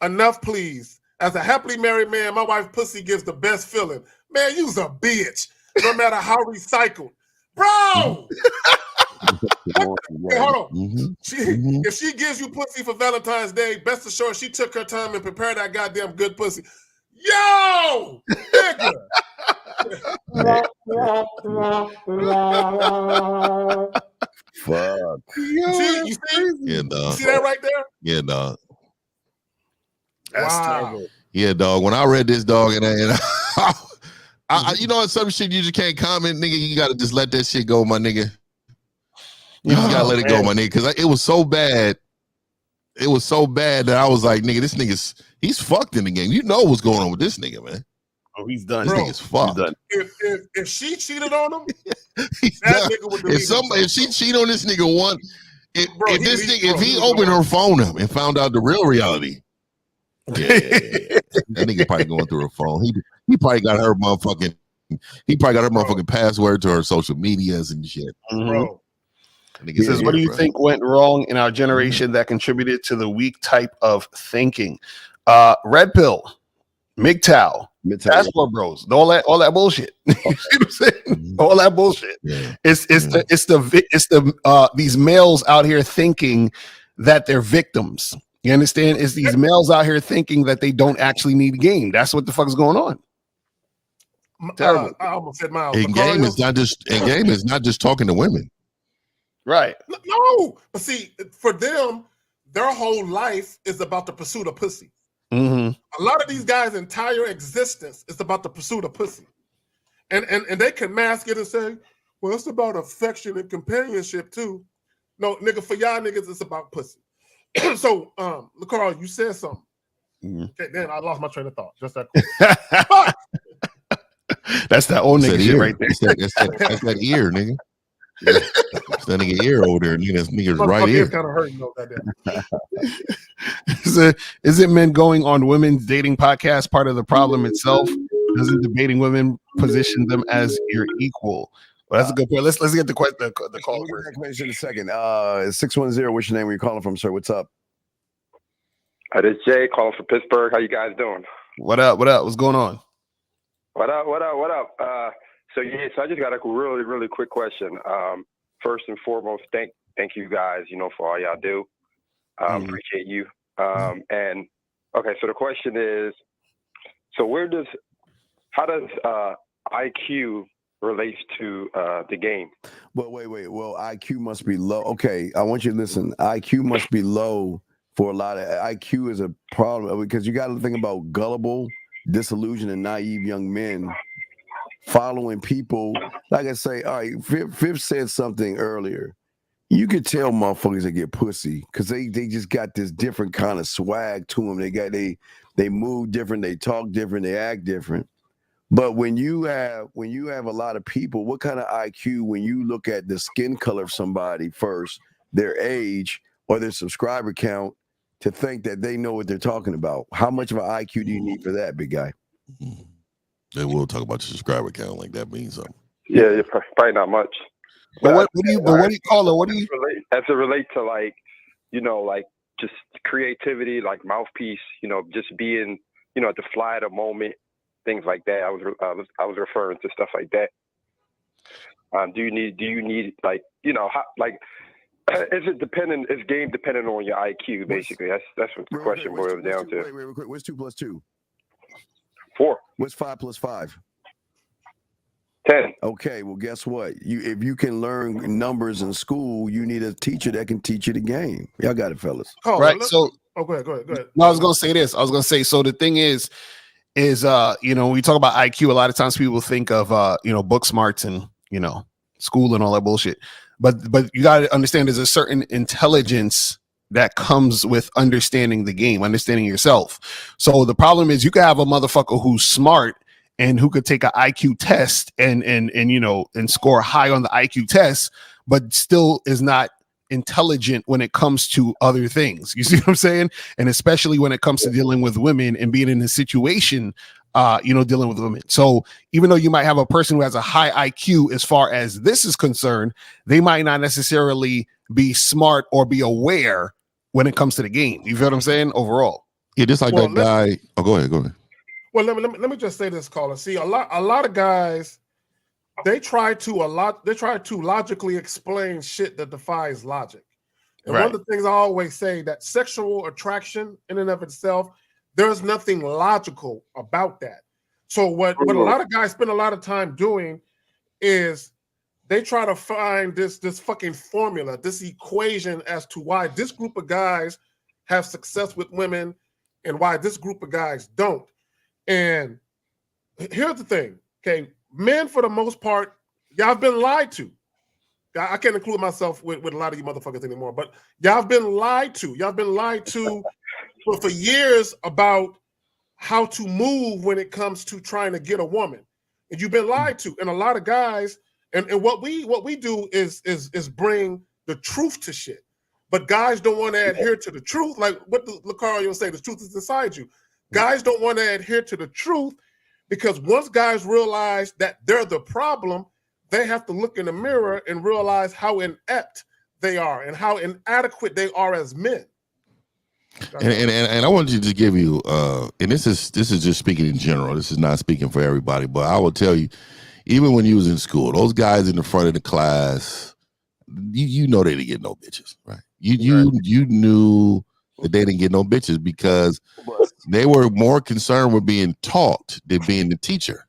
Enough, please. As a happily married man, my wife's pussy gives the best feeling. Man, you's a bitch. No matter how recycled. Bro! Hey, hold on. If she gives you pussy for Valentine's Day, best assured she took her time and prepared that goddamn good pussy. Yo! Nigga! Fuck. You see? Yeah, dog. You see that right there? Yeah, dog. That's terrible. Yeah, dog. When I read this, dog, and I you know, some shit you just can't comment, nigga. You gotta just let that shit go, my nigga. You just gotta let it go, my nigga, because it was so bad. It was so bad that I was like, nigga, this he's fucked in the game. You know what's going on with this nigga, man. Oh, he's done. This nigga's fucked. If she cheated on him, nigga would if she cheated on this nigga if he opened her phone up and found out the real reality, that nigga probably going through her phone. He probably got her motherfucking. He probably got her motherfucking password to her social medias and shit. Bro. He says, what do you think went wrong in our generation that contributed to the weak type of thinking? Red pill, MGTOW, passport bros, all that bullshit. You know what I'm saying? All that bullshit. Yeah. It's the these males out here thinking that they're victims. You understand? It's these males out here thinking that they don't actually need game. That's what the fuck is going on. Terrible. I almost said Miles. And game is not just talking to women. Right. No, but see, for them, their whole life is about the pursuit of pussy. Mm-hmm. A lot of these guys' entire existence is about the pursuit of pussy. And they can mask it and say, well, it's about affection and companionship too. No, nigga, for y'all niggas, it's about pussy. So, Carl, you said something. Mm-hmm. Okay, then I lost my train of thought. Just that quick. That's that old nigga shit right there. That's that ear, nigga. It's that nigga ear over there, nigga. That's nigga's right ear. Kind of hurting though, Is it men going on women's dating podcasts part of the problem itself? Doesn't debating women position them as your equal? Well, that's a good point. Let's get the call first. In a second. 610. What's your name? Where you calling from, sir? What's up? This is Jay calling from Pittsburgh. How you guys doing? What up? What's going on? What up? So I just got a really quick question. First and foremost, thank you guys, for all y'all do. Appreciate you. And okay, so the question is, so how does IQ relates to the game? Well, wait. Well, IQ must be low. Okay, I want you to listen. IQ must be low for a lot of IQ is a problem because you got to think about gullible, disillusioned, and naive young men following people. Like I say, all right, Fifth said something earlier. You could tell motherfuckers that get pussy because they just got this different kind of swag to them. They move different, they talk different, they act different. But when you have a lot of people, what kind of IQ when you look at the skin color of somebody first, their age or their subscriber count, to think that they know what they're talking about? How much of an IQ do you need for that, big guy? They will talk about your subscriber count like that means something. Yeah, probably not much. But what do you call it? What do you as it relate to like just creativity, like mouthpiece, just being, at the fly of the moment, things like that. I was referring to stuff like that. Do you need like, how, like, is it dependent? Is game dependent on your IQ? Basically, that's what the question boils down to. Wait, real quick. What's 2 + 2? 4. What's 5 + 5? 10. Okay, well, guess what? If you can learn numbers in school, you need a teacher that can teach you the game. Y'all got it, fellas. Right. So, go ahead. No, I was gonna say this. So the thing is when we talk about IQ, a lot of times people think of book smarts and school and all that bullshit. But you got to understand there's a certain intelligence that comes with understanding the game, understanding yourself. So the problem is you could have a motherfucker who's smart and who could take an IQ test and score high on the IQ test, but still is not intelligent when it comes to other things. You see what I'm saying? And especially when it comes to dealing with women and being in a situation, dealing with women. So even though you might have a person who has a high IQ as far as this is concerned, they might not necessarily be smart or be aware when it comes to the game. You feel what I'm saying? Overall. Yeah, just like that guy. Oh, go ahead. Well, let me just say this, caller. See, a lot of guys, they try to logically explain shit that defies logic. And one of the things I always say, that sexual attraction in and of itself, there's nothing logical about that. So what a lot of guys spend a lot of time doing is they try to find this fucking formula, this equation as to why this group of guys have success with women and why this group of guys don't. And here's the thing, okay? Men, for the most part, y'all have been lied to. I can't include myself with a lot of you motherfuckers anymore, but y'all have been lied to. Y'all have been lied to for years about how to move when it comes to trying to get a woman. And you've been lied to. And a lot of guys, and what we do is bring the truth to shit. But guys don't want to adhere to the truth. Like what Lucario say, the truth is inside you. Guys don't want to adhere to the truth because once guys realize that they're the problem, they have to look in the mirror and realize how inept they are and how inadequate they are as men. And I wanted to give you, and this is just speaking in general. This is not speaking for everybody, but I will tell you, even when you was in school, those guys in the front of the class, you know they didn't get no bitches, right? You knew that they didn't get no bitches because they were more concerned with being taught than being the teacher.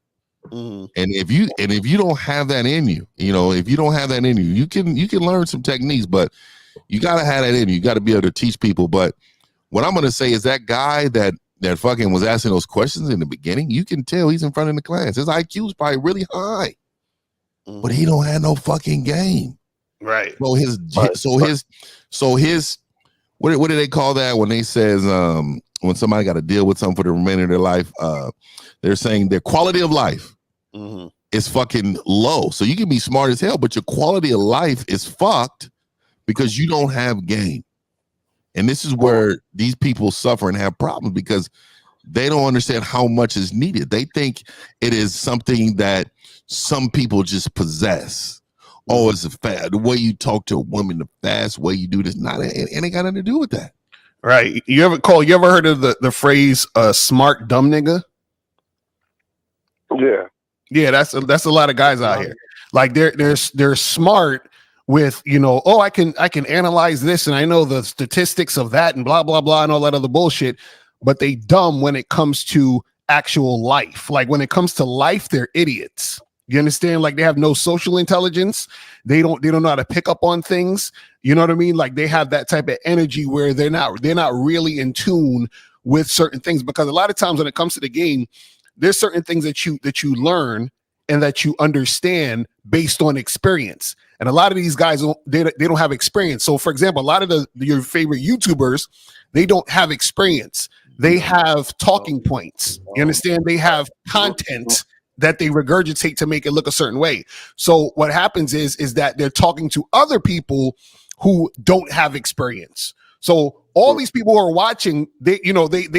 And if you don't have that in you, if you don't have that in you, you can learn some techniques, but you gotta have that in you. You gotta be able to teach people. But what I'm gonna say is that guy that fucking was asking those questions in the beginning, you can tell he's in front of the class. His IQ is probably really high, but he don't have no fucking game. Right. So his what do they call that when they says when somebody got to deal with something for the remainder of their life? They're saying their quality of life is fucking low. So you can be smart as hell, but your quality of life is fucked because you don't have game. And this is where these people suffer and have problems because they don't understand how much is needed. They think it is something that some people just possess. Oh, it's the way you talk to a woman, the fast way you do this. It ain't got nothing to do with that. Right. You ever heard of the phrase smart dumb nigga? Yeah. Yeah, that's a lot of guys out here. Like they're smart with, I can analyze this and I know the statistics of that and blah blah blah and all that other bullshit, but they dumb when it comes to actual life. Like when it comes to life, they're idiots. You understand? Like they have no social intelligence. They don't know how to pick up on things. You know what I mean? Like they have that type of energy where they're not really in tune with certain things, because a lot of times when it comes to the game, there's certain things that you learn and that you understand based on experience. And a lot of these guys they don't have experience. So for example, a lot of your favorite YouTubers, they don't have experience. They have talking points. You understand? They have content that they regurgitate to make it look a certain way. So what happens is that they're talking to other people who don't have experience. So all these people who are watching, they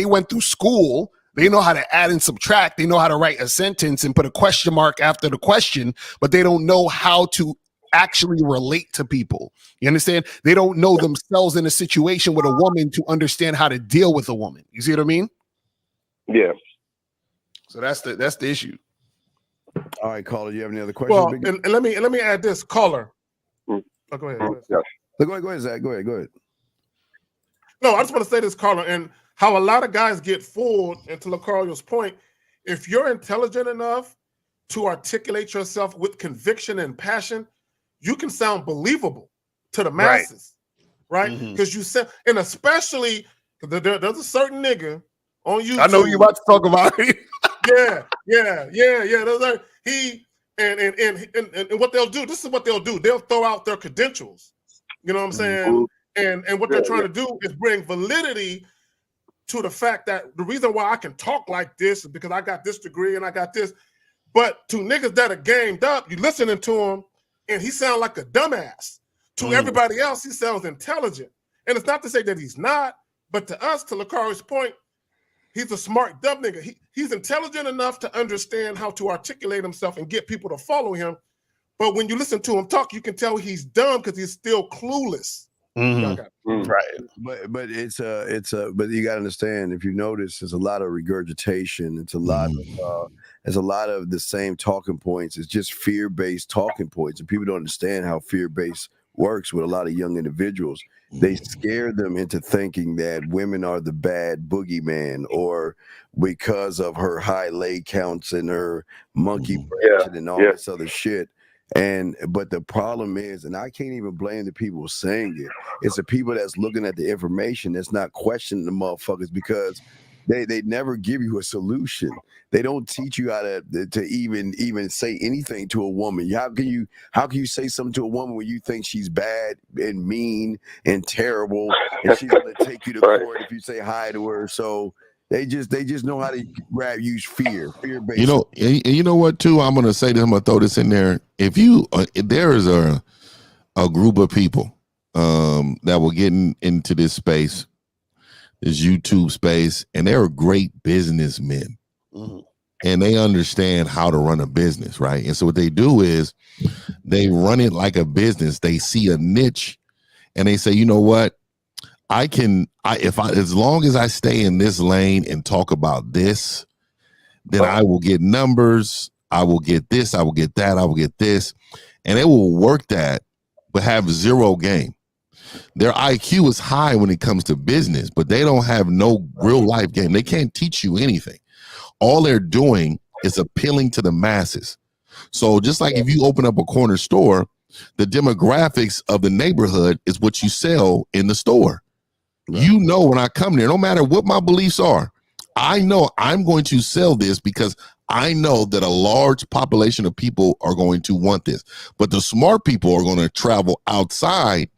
went through school. They know how to add and subtract. They know how to write a sentence and put a question mark after the question, but they don't know how to actually relate to people. You understand? They don't know themselves in a situation with a woman to understand how to deal with a woman. You see what I mean? Yeah. So that's the issue. All right, caller, you have any other questions? Well, and let me add this, caller. Oh, go ahead. Yes. Go ahead, Zach. Go ahead. No, I just want to say this, caller, and how a lot of guys get fooled. And to Lucario's point, if you're intelligent enough to articulate yourself with conviction and passion, you can sound believable to the masses, right? Because you said, and especially there's a certain nigga on YouTube. I know what you're about to talk about. Yeah. There's like and what they'll do. This is what they'll do. They'll throw out their credentials. You know what I'm saying? And what they're trying to do is bring validity to the fact that the reason why I can talk like this is because I got this degree and I got this. But to niggas that are gamed up, you listening to him and he sounds like a dumbass. To everybody else, he sounds intelligent. And it's not to say that he's not, but to us, to Lucario's point, he's a smart dumb nigga. He's intelligent enough to understand how to articulate himself and get people to follow him. But when you listen to him talk, you can tell he's dumb because he's still clueless. Right. But but you gotta understand, if you notice, there's a lot of regurgitation. It's a lot of the same talking points. It's just fear-based talking points, and people don't understand how fear-based works with a lot of young individuals. They scare them into thinking that women are the bad boogeyman, or because of her high lay counts and her monkey branching and all this other shit. But the problem is, and I can't even blame the people saying it, it's the people that's looking at the information that's not questioning the motherfuckers, because they never give you a solution. They don't teach you how to even say anything to a woman. How can you say something to a woman when you think she's bad and mean and terrible, and she's gonna take you to court if you say hi to her? So they just know how to use fear-based. You know what too? I'm gonna say this. I'm gonna throw this in there. If there is a group of people that will get into this space, this YouTube space, and they're great businessmen, and they understand how to run a business, right? And so what they do is they run it like a business. They see a niche, and they say, you know what? As long as I stay in this lane and talk about this, then I will get numbers. I will get this. I will get that. I will get this, and they will work that, but have zero game. Their IQ is high when it comes to business, but they don't have no real life game. They can't teach you anything. All they're doing is appealing to the masses. So just like if you open up a corner store, the demographics of the neighborhood is what you sell in the store. Right. You know, when I come there, no matter what my beliefs are, I know I'm going to sell this because I know that a large population of people are going to want this. But the smart people are going to travel outside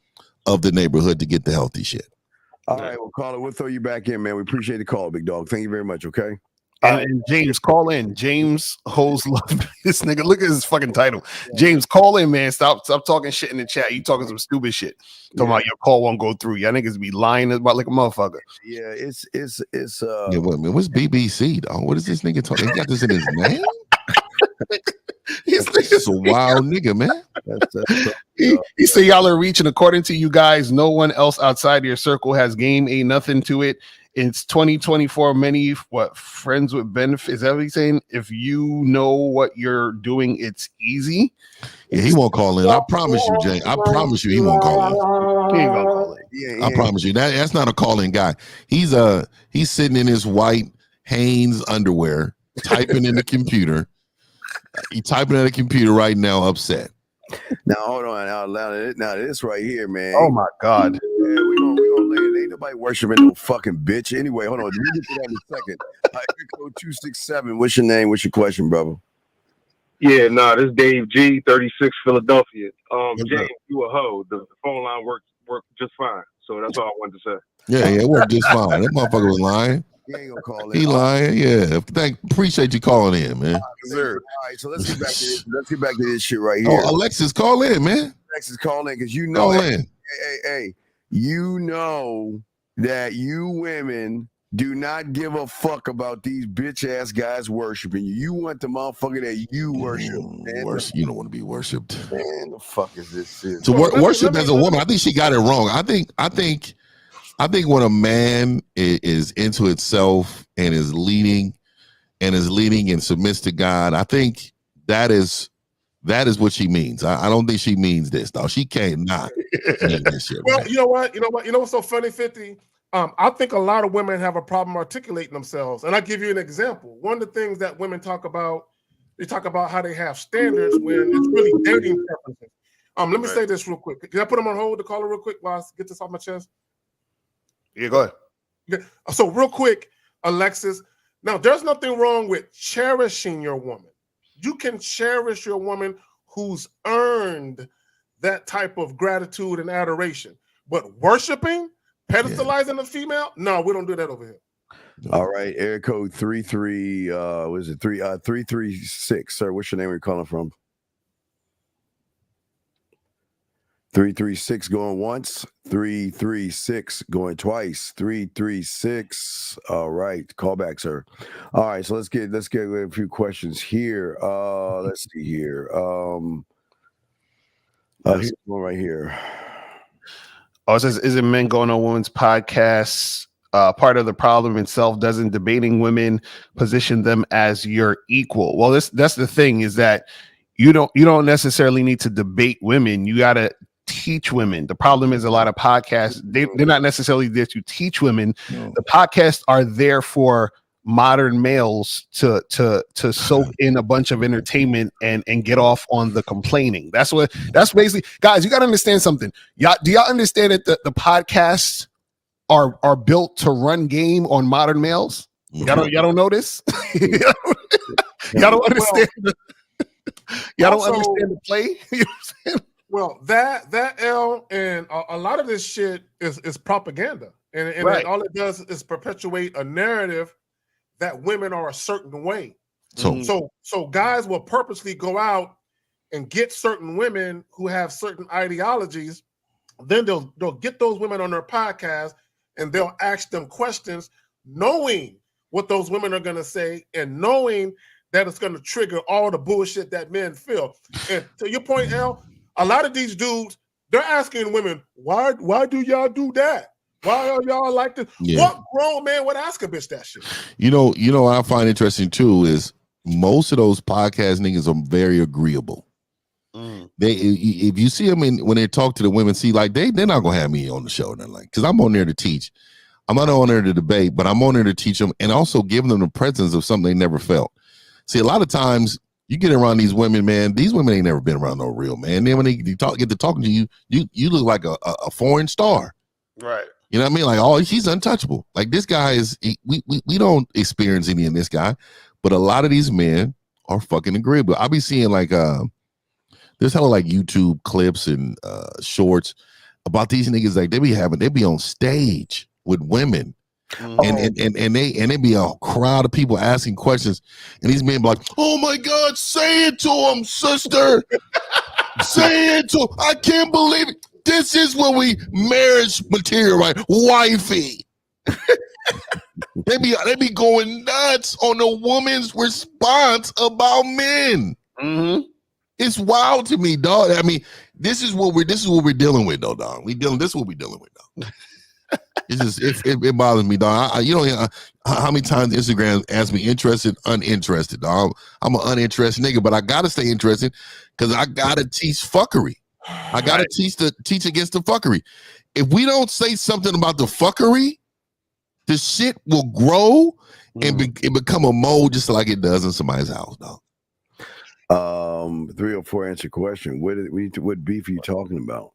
of the neighborhood to get the healthy shit. All right, well, caller, we'll throw you back in, man. We appreciate the call, big dog. Thank you very much, okay? And James, call in. James Hoes Love. This nigga, look at his fucking title. James, call in, man. Stop talking shit in the chat. You talking some stupid shit. Talking about your call won't go through. Y'all niggas be lying about like a motherfucker. Yeah, it's yeah, what's BBC though? What is this nigga talking? He got this in his name? He's a wild nigga, man. He said y'all are reaching, according to you guys, no one else outside your circle has game, ain't nothing to it. It's 2024. Many friends with benefits. Is that what he's saying? If you know what you're doing, it's easy. Yeah, he won't call in. I promise you, Jay. I promise you, he won't call in. He ain't gonna call in. Yeah. I promise you. That's not a call-in guy. He's sitting in his white Hanes underwear, typing in the computer. He's typing at a computer right now, upset. Now hold on. Now this right here, man. Oh my God. Yeah, we gonna lay it. Ain't nobody worshiping no fucking bitch. Anyway, hold on. Let me get to that in a second. Code 267. What's your name? What's your question, brother? Yeah, this is Dave G, 36 Philadelphia. James, you a hoe. The phone line worked just fine. So that's all I wanted to say. Yeah, it worked just fine. That motherfucker was lying. He ain't gonna call in. He lying. Yeah. Appreciate you calling in, man. All right, so let's get back to this. Let's get back to this shit right here. Oh, Alexis, call in, man. Alexis, call in because you know. Call in. Hey, you know that you women do not give a fuck about these bitch ass guys worshiping you. You want the motherfucker that you worship. You don't want to be worshipped. Man, the fuck is this shit? So worship as a woman, I think she got it wrong. I think when a man is into itself and is leading and submits to God, I think that is what she means. I don't think she means this, though. She can't not mean this shit. Well, man. you know what's so funny, 50? I think a lot of women have a problem articulating themselves. And I'll give you an example. One of the things that women talk about, they talk about how they have standards when it's really dating preferences. Let me say this real quick. Can I put them on hold, the caller, real quick while I get this off my chest? Yeah, go ahead. Okay. So real quick, Alexis, now there's nothing wrong with cherishing your woman. You can cherish your woman who's earned that type of gratitude and adoration. But worshiping, pedestalizing a female, no, we don't do that over here. All right, area code 336. Sir, what's your name? Where you calling from? 336 going once, 336 going twice, 336. All right, call back, sir. All right, so let's get a few questions here. Let's see here. Here's one right here. Oh, it says, isn't men going on women's podcasts part of the problem itself? Doesn't debating women position them as your equal? Well, that's the thing, is that you don't necessarily need to debate women. You gotta teach women. The problem is a lot of podcasts, they're not necessarily there to teach women. No. The podcasts are there for modern males to soak in a bunch of entertainment and get off on the complaining. That's basically, guys, you got to understand something. Do y'all understand that the podcasts are built to run game on modern males? Y'all don't know this? Y'all don't understand y'all don't understand the play? You know what I'm saying? Well, that L and a lot of this shit is propaganda, and right. All it does is perpetuate a narrative that women are a certain way. So guys will purposely go out and get certain women who have certain ideologies. Then they'll get those women on their podcast and they'll ask them questions, knowing what those women are going to say and knowing that it's going to trigger all the bullshit that men feel. And to your point, L, a lot of these dudes, they're asking women, why do y'all do that? Why are y'all like this? Yeah. What grown man would ask a bitch that shit? You know what I find interesting too is most of those podcast niggas are very agreeable. If you see them when they talk to the women, see, like they're not gonna have me on the show, nothing like, because I'm on there to teach. I'm not on there to debate, but I'm on there to teach them and also give them the presence of something they never felt. See, a lot of times you get around these women, man. These women ain't never been around no real man. Then when they get to talking to you, you look like a foreign star. Right. You know what I mean? Like, oh, he's untouchable. Like this guy is. We don't experience any in this guy, but a lot of these men are fucking agreeable. I'll be seeing like there's hella like YouTube clips and shorts about these niggas. Like they be on stage with women. And they be a crowd of people asking questions, and these men be like, "Oh my God, say it to him, sister, say it to him. I can't believe it. This is what we marriage material, right, wifey." they be going nuts on the woman's response about men. It's wild to me, dog. I mean, this is what we're dealing with, though, dog. This is what we're dealing with, dog. It's just it bothers me, dog. You know how many times Instagram asks me interested, uninterested, dog. I'm an uninterested nigga, but I gotta stay interested because I gotta teach fuckery. I gotta teach against the fuckery. If we don't say something about the fuckery, the shit will grow and become a mold just like it does in somebody's house, dog. 304 answer question. What beef are you talking about?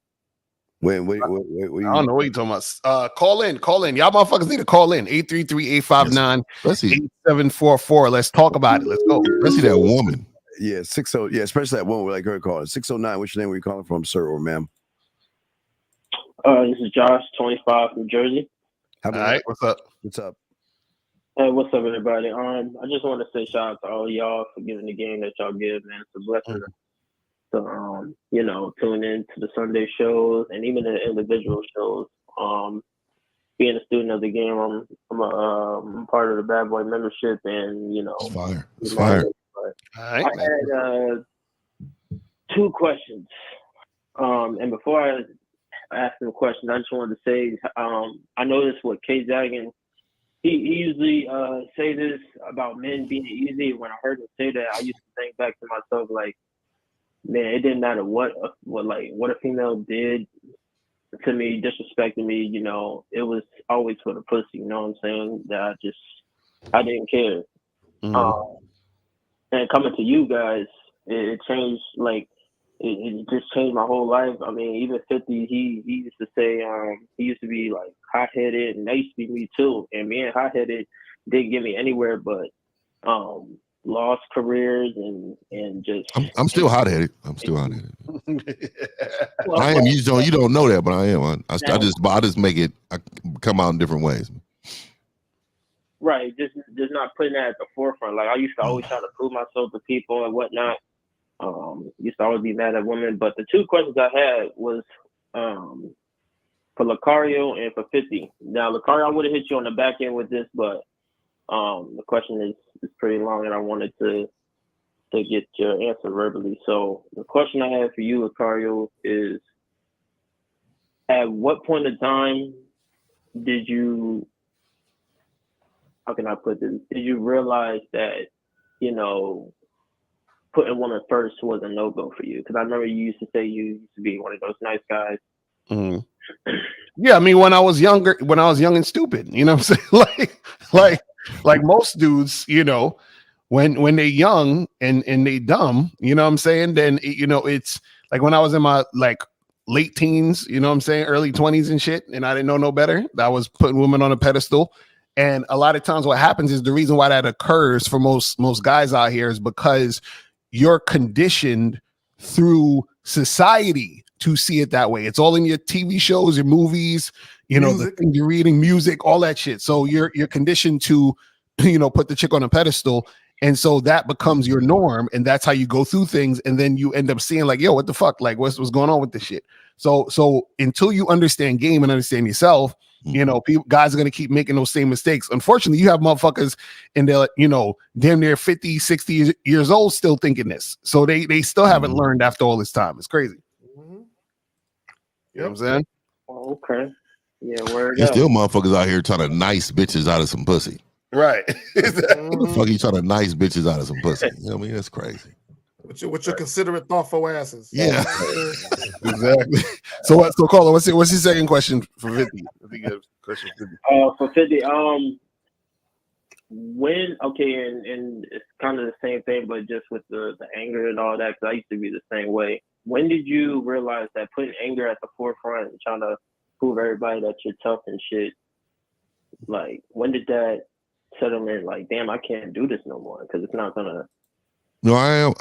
Wait, I don't know what you're talking about. Call in. Y'all motherfuckers need to call in. 833-859-8744. Let's talk about it. Let's go. Let's see that woman. Yeah, 60. Yeah, especially that woman like her calling. 609. What's your name? Where you calling from, sir or ma'am? This is Josh, 25 from Jersey. All right, what's up? What's up? Hey, what's up, everybody? I just want to say shout out to all y'all for giving the game that y'all give, man. It's a blessing to tune in to the Sunday shows and even the individual shows. Being a student of the game, I'm part of the Bad Boy membership, and it's fire. It's fire. I had 2 questions, and before I ask them questions, I just wanted to say I noticed what K Zaggin, he usually say this about men being easy. When I heard him say that, I used to think back to myself like, man, it didn't matter what a female did to me, disrespecting me, it was always for the pussy, you know what I'm saying? That I didn't care. And coming to you guys, it changed, like, it just changed my whole life. I mean, even 50, he used to say, he used to be like hot-headed, and that used to be me too. And me and hot-headed didn't get me anywhere, but lost careers and just. I'm still hot-headed. I am. You don't know that, but I am. I just make it come out in different ways. Right, just not putting that at the forefront. Like I used to always try to prove myself to people and whatnot. Used to always be mad at women. But the 2 questions I had was for Lucario and for 50. Now, Lucario, I would have hit you on the back end with this, but the question is pretty long, and I wanted to get your answer verbally. So the question I have for you, Lucario, is at what point in time did you, how can I put this? Did you realize that, putting women first was a no-go for you? Because I remember you used to say you used to be one of those nice guys. Yeah, I mean, when I was young and stupid, you know what I'm saying? like most dudes, when they're young and they dumb, you know what I'm saying? Then, it's like when I was in my late teens, you know what I'm saying? Early 20s and shit. And I didn't know no better. I was putting women on a pedestal. And a lot of times what happens is the reason why that occurs for most guys out here is because you're conditioned through society to see it that way. It's all in your TV shows, your movies, the things you're reading, music, all that shit. So you're conditioned to, put the chick on a pedestal. And so that becomes your norm. And that's how you go through things. And then you end up seeing like, yo, what the fuck? Like what's going on with this shit? So until you understand game and understand yourself, guys are going to keep making those same mistakes. Unfortunately, you have motherfuckers in their, damn near 50, 60 years old still thinking this. So they still haven't learned after all this time. It's crazy. You know what I'm saying? Oh, okay. Yeah, word There's up. still motherfuckers out here trying to nice bitches out of some pussy. Right. What the fuck are you trying to nice bitches out of some pussy? You know what I mean? That's crazy. With your considerate, thoughtful asses. Yeah, exactly. So Carla, what's your second question for 50? Question 50. For 50, when and it's kind of the same thing, but just with the anger and all that, because I used to be the same way. When did you realize that putting anger at the forefront and trying to prove everybody that you're tough and shit, like, when did that settle in? Like, damn, I can't do this no more because it's not gonna. No, I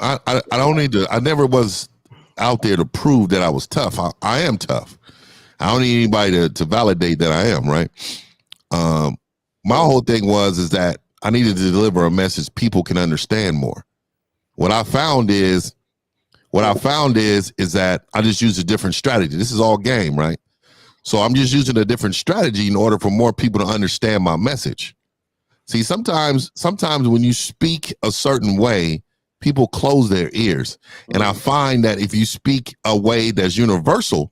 don't need to. I never was out there to prove that I was tough. I am tough. I don't need anybody to validate that I am, right? My whole thing is that I needed to deliver a message people can understand more. What I found is that I just use a different strategy. This is all game, right? So I'm just using a different strategy in order for more people to understand my message. See, sometimes when you speak a certain way, people close their ears. And I find that if you speak a way that's universal,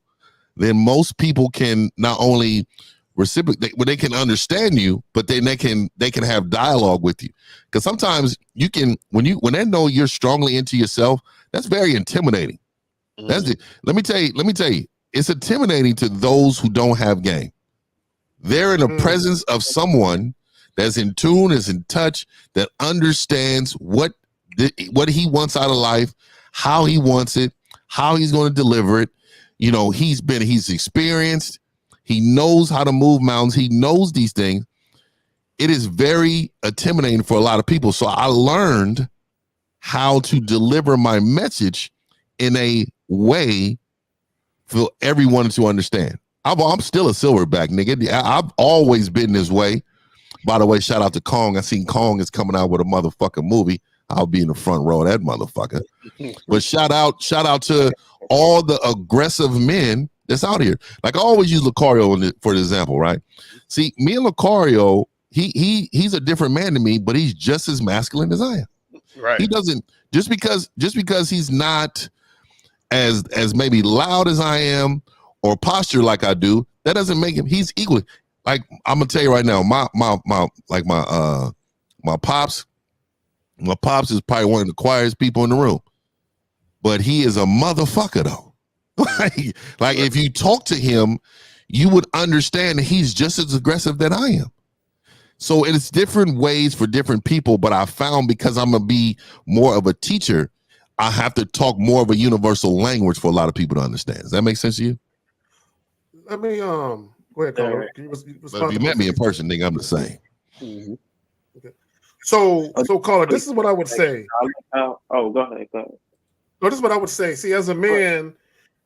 then most people can not only reciprocate, they can understand you, but then they can have dialogue with you. Because sometimes you can, when they know you're strongly into yourself, that's very intimidating. That's it. Let me tell you, it's intimidating to those who don't have game. They're in the presence of someone that's in tune, is in touch, that understands what he wants out of life, how he wants it, how he's going to deliver it. You know, he's experienced. He knows how to move mountains. He knows these things. It is very intimidating for a lot of people. So I learned how to deliver my message in a way for everyone to understand. I'm still a silverback, nigga. I've always been this way. By the way, shout out to Kong. I seen Kong is coming out with a motherfucking movie. I'll be in the front row of that motherfucker. But shout out to all the aggressive men that's out here. Like, I always use Lucario for the example, right? See, me and Lucario, he's a different man to me, but he's just as masculine as I am. Right. He doesn't just because he's not as maybe loud as I am or posture like I do, that doesn't make him. He's equally. Like, I'm gonna tell you right now, my pops is probably one of the quietest people in the room, but he is a motherfucker though. like if you talk to him, you would understand that he's just as aggressive than I am. So it's different ways for different people, but I found because I'm gonna be more of a teacher, I have to talk more of a universal language for a lot of people to understand. Does that make sense to you? Let me go ahead, Carl. If you met me in person, nigga, I'm the same. Mm-hmm. Okay. So Carla, this is what I would say. Go ahead. No, this is what I would say. See, as a man,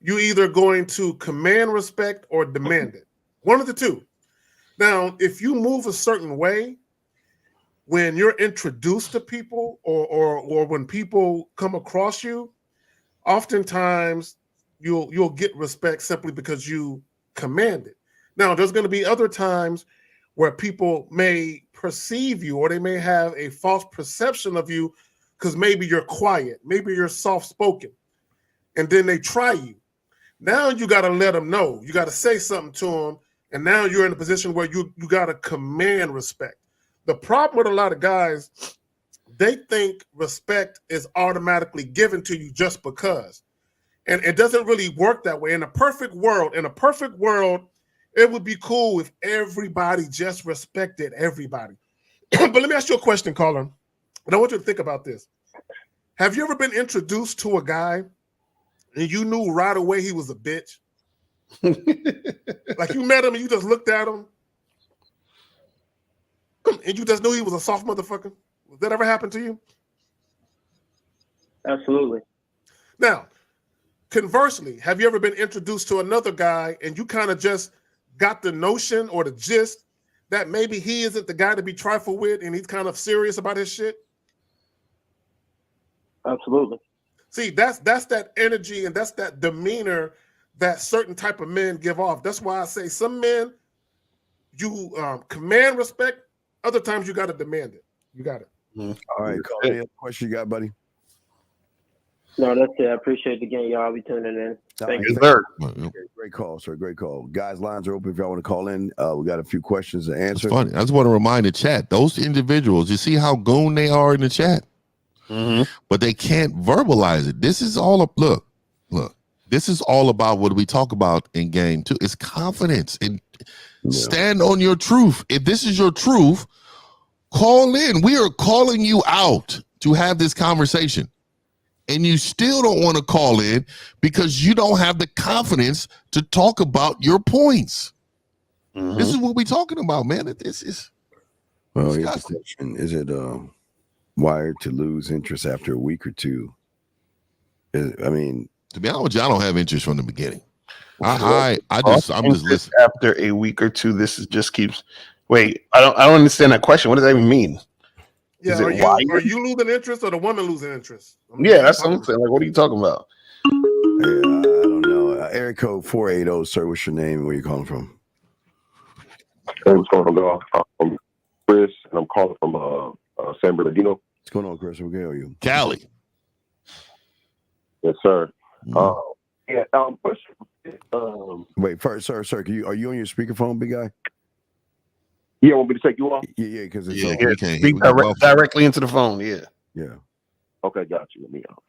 you either going to command respect or demand it. One of the two. Now, if you move a certain way, when you're introduced to people or when people come across you, oftentimes you'll get respect simply because you command it. Now, there's going to be other times where people may perceive you or they may have a false perception of you because maybe you're quiet, maybe you're soft-spoken, and then they try you. Now you got to let them know. You got to say something to them, and now you're in a position where you got to command respect. The problem with a lot of guys, they think respect is automatically given to you just because. And it doesn't really work that way. In a perfect world, it would be cool if everybody just respected everybody. But let me ask you a question, caller. And I want you to think about this. Have you ever been introduced to a guy and you knew right away he was a bitch? Like, you met him and you just looked at him and you just knew he was a soft motherfucker? Has that ever happened to you? Absolutely. Now, conversely, have you ever been introduced to another guy and you kind of just got the notion or the gist that maybe he isn't the guy to be trifled with and he's kind of serious about his shit? Absolutely. See, that's that energy and that's that demeanor that certain type of men give off. That's why I say some men, you command respect. Other times you got to demand it. You got it. All right, Carl, any other question you got, buddy? No, that's it. I appreciate the game, y'all. I'll be tuning in. Thank you. Okay, great call, sir. Great call. Guys, lines are open if y'all want to call in. We got a few questions to answer. It's funny. I just want to remind the chat, those individuals, you see how goon they are in the chat? but they can't verbalize it. This is all look. This is all about what we talk about in game 2. It's confidence and stand on your truth. If this is your truth, call in. We are calling you out to have this conversation. And you still don't want to call in because you don't have the confidence to talk about your points. This is what we're talking about, man. This is. Well, here's the question: is it wired to lose interest after a week or two? I mean, to be honest with you, I don't have interest from the beginning. I'm just listening. After a week or two, just keeps. Wait, I don't understand that question. What does that even mean? Yeah, are you losing interest or the woman losing interest? Yeah, that's what I'm saying. Like, what are you talking about? I don't know. Area code 480, sir. What's your name? Where you calling from? Hey, what's going on? I'm Chris, and I'm calling from San Bernardino. What's going on, Chris? Where are you? Cali. Yes, sir. Wait, first, sir. Are you on your speakerphone, big guy? Yeah, want me to take you off? Yeah, because it's speak directly into the phone. Yeah. Okay, got you. Let me out.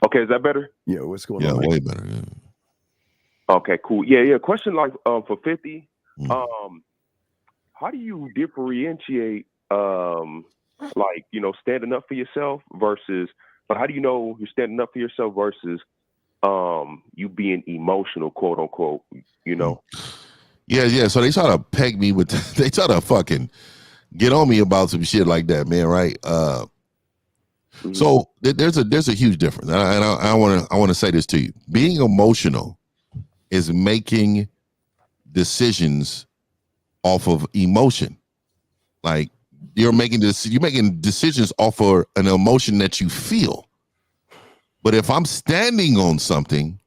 Okay, is that better? Yeah, what's going on? Yeah, way better. Yeah. Okay, cool. Yeah. Question for 50. How do you differentiate standing up for yourself versus how do you know you're standing up for yourself versus you being emotional, quote unquote, Yeah. So they try to peg me with they try to fucking get on me about some shit like that, man, right? So there's a huge difference. And I want to say this to you. Being emotional is making decisions off of emotion. Like you're making decisions off of an emotion that you feel. But if I'm standing on something,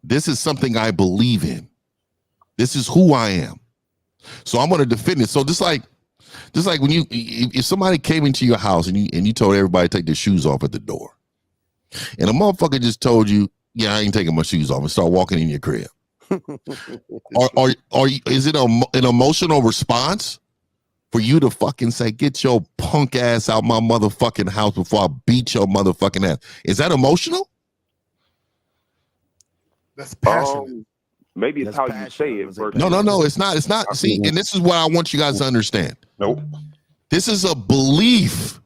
this is something I believe in. This is who I am. So I'm going to defend it. So just like when if somebody came into your house and you told everybody to take their shoes off at the door, and a motherfucker just told you, yeah, I ain't taking my shoes off, and start walking in your crib. Is it an emotional response for you to fucking say, get your punk ass out my motherfucking house before I beat your motherfucking ass? Is that emotional? That's passionate. Maybe it's how you say it. No, it's not. It's not. See, and this is what I want you guys to understand. Nope. This is a belief.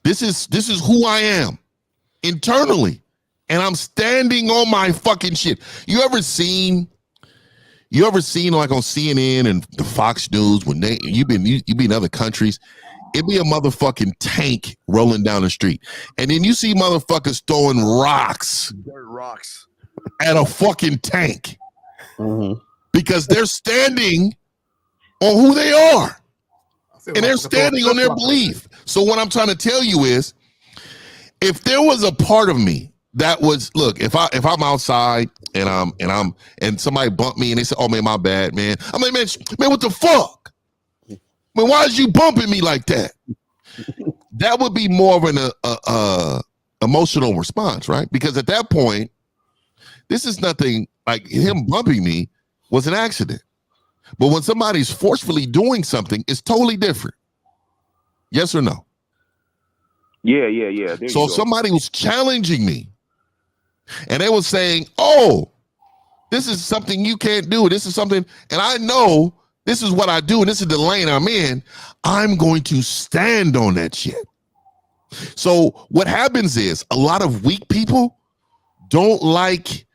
This is who I am internally. And I'm standing on my fucking shit. You ever seen like on CNN and the Fox News when you be in other countries, it be a motherfucking tank rolling down the street. And then you see motherfuckers throwing dirt rocks at a fucking tank. Because they're standing on who they are. And they're standing on their belief. So what I'm trying to tell you is, if there was a part of me that was, look, if I'm outside and somebody bumped me and they say, oh man, my bad, man. I'm like, man, what the fuck? Man, why is you bumping me like that? That would be more of an emotional response, right? Because at that point, this is nothing like him bumping me was an accident. But when somebody's forcefully doing something, it's totally different. Yes or no? Yeah. So if somebody was challenging me and they were saying, oh, this is something you can't do. This is something, and I know this is what I do, and this is the lane I'm in, I'm going to stand on that shit. So what happens is a lot of weak people don't like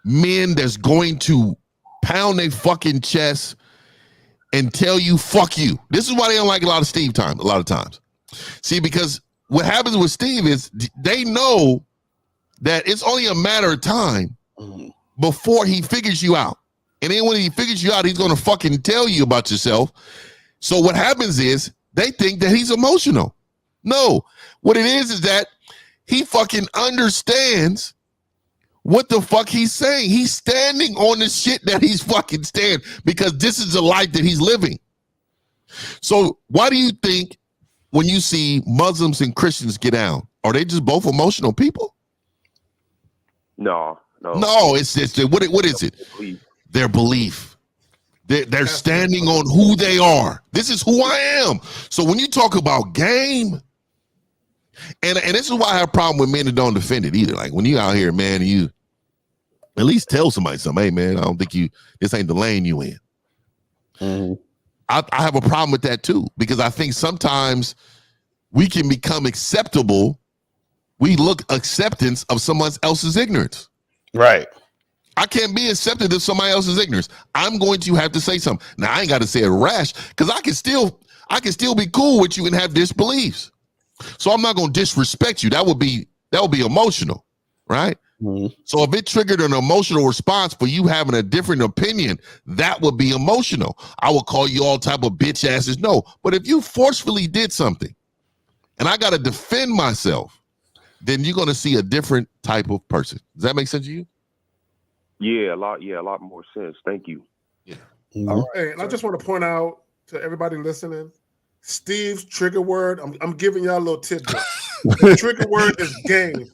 men that's going to pound their fucking chest and tell you, fuck you. This is why they don't like a lot of times. See, because what happens with Steve is they know that it's only a matter of time before he figures you out. And then when he figures you out, he's going to fucking tell you about yourself. So what happens is they think that he's emotional. No, what it is that he fucking understands what the fuck he's saying. He's standing on the shit that he's fucking standing because this is the life that he's living. So why do you think when you see Muslims and Christians get down, are they just both emotional people? No. It's what is it? Their belief. They're standing on who they are. This is who I am. So when you talk about game, and this is why I have a problem with men that don't defend it either. Like when you out here, man, you at least tell somebody something. Hey, man, I don't think this ain't the lane you in. Mm-hmm. I have a problem with that too, because I think sometimes we can become acceptable. We look acceptance of someone else's ignorance. Right. I can't be accepted of somebody else's ignorance. I'm going to have to say something. Now I ain't got to say it rash, because I can still be cool with you and have disbeliefs. So I'm not going to disrespect you. That would be emotional, right? Mm-hmm. So if it triggered an emotional response for you having a different opinion, that would be emotional. I would call you all type of bitch asses. No, but if you forcefully did something and I got to defend myself, then you're going to see a different type of person. Does that make sense to you? Yeah, a lot more sense. Thank you. Yeah. Mm-hmm. All right. Hey, and I just want to point out to everybody listening, Steve's trigger word, I'm giving y'all a little tidbit. The trigger word is game.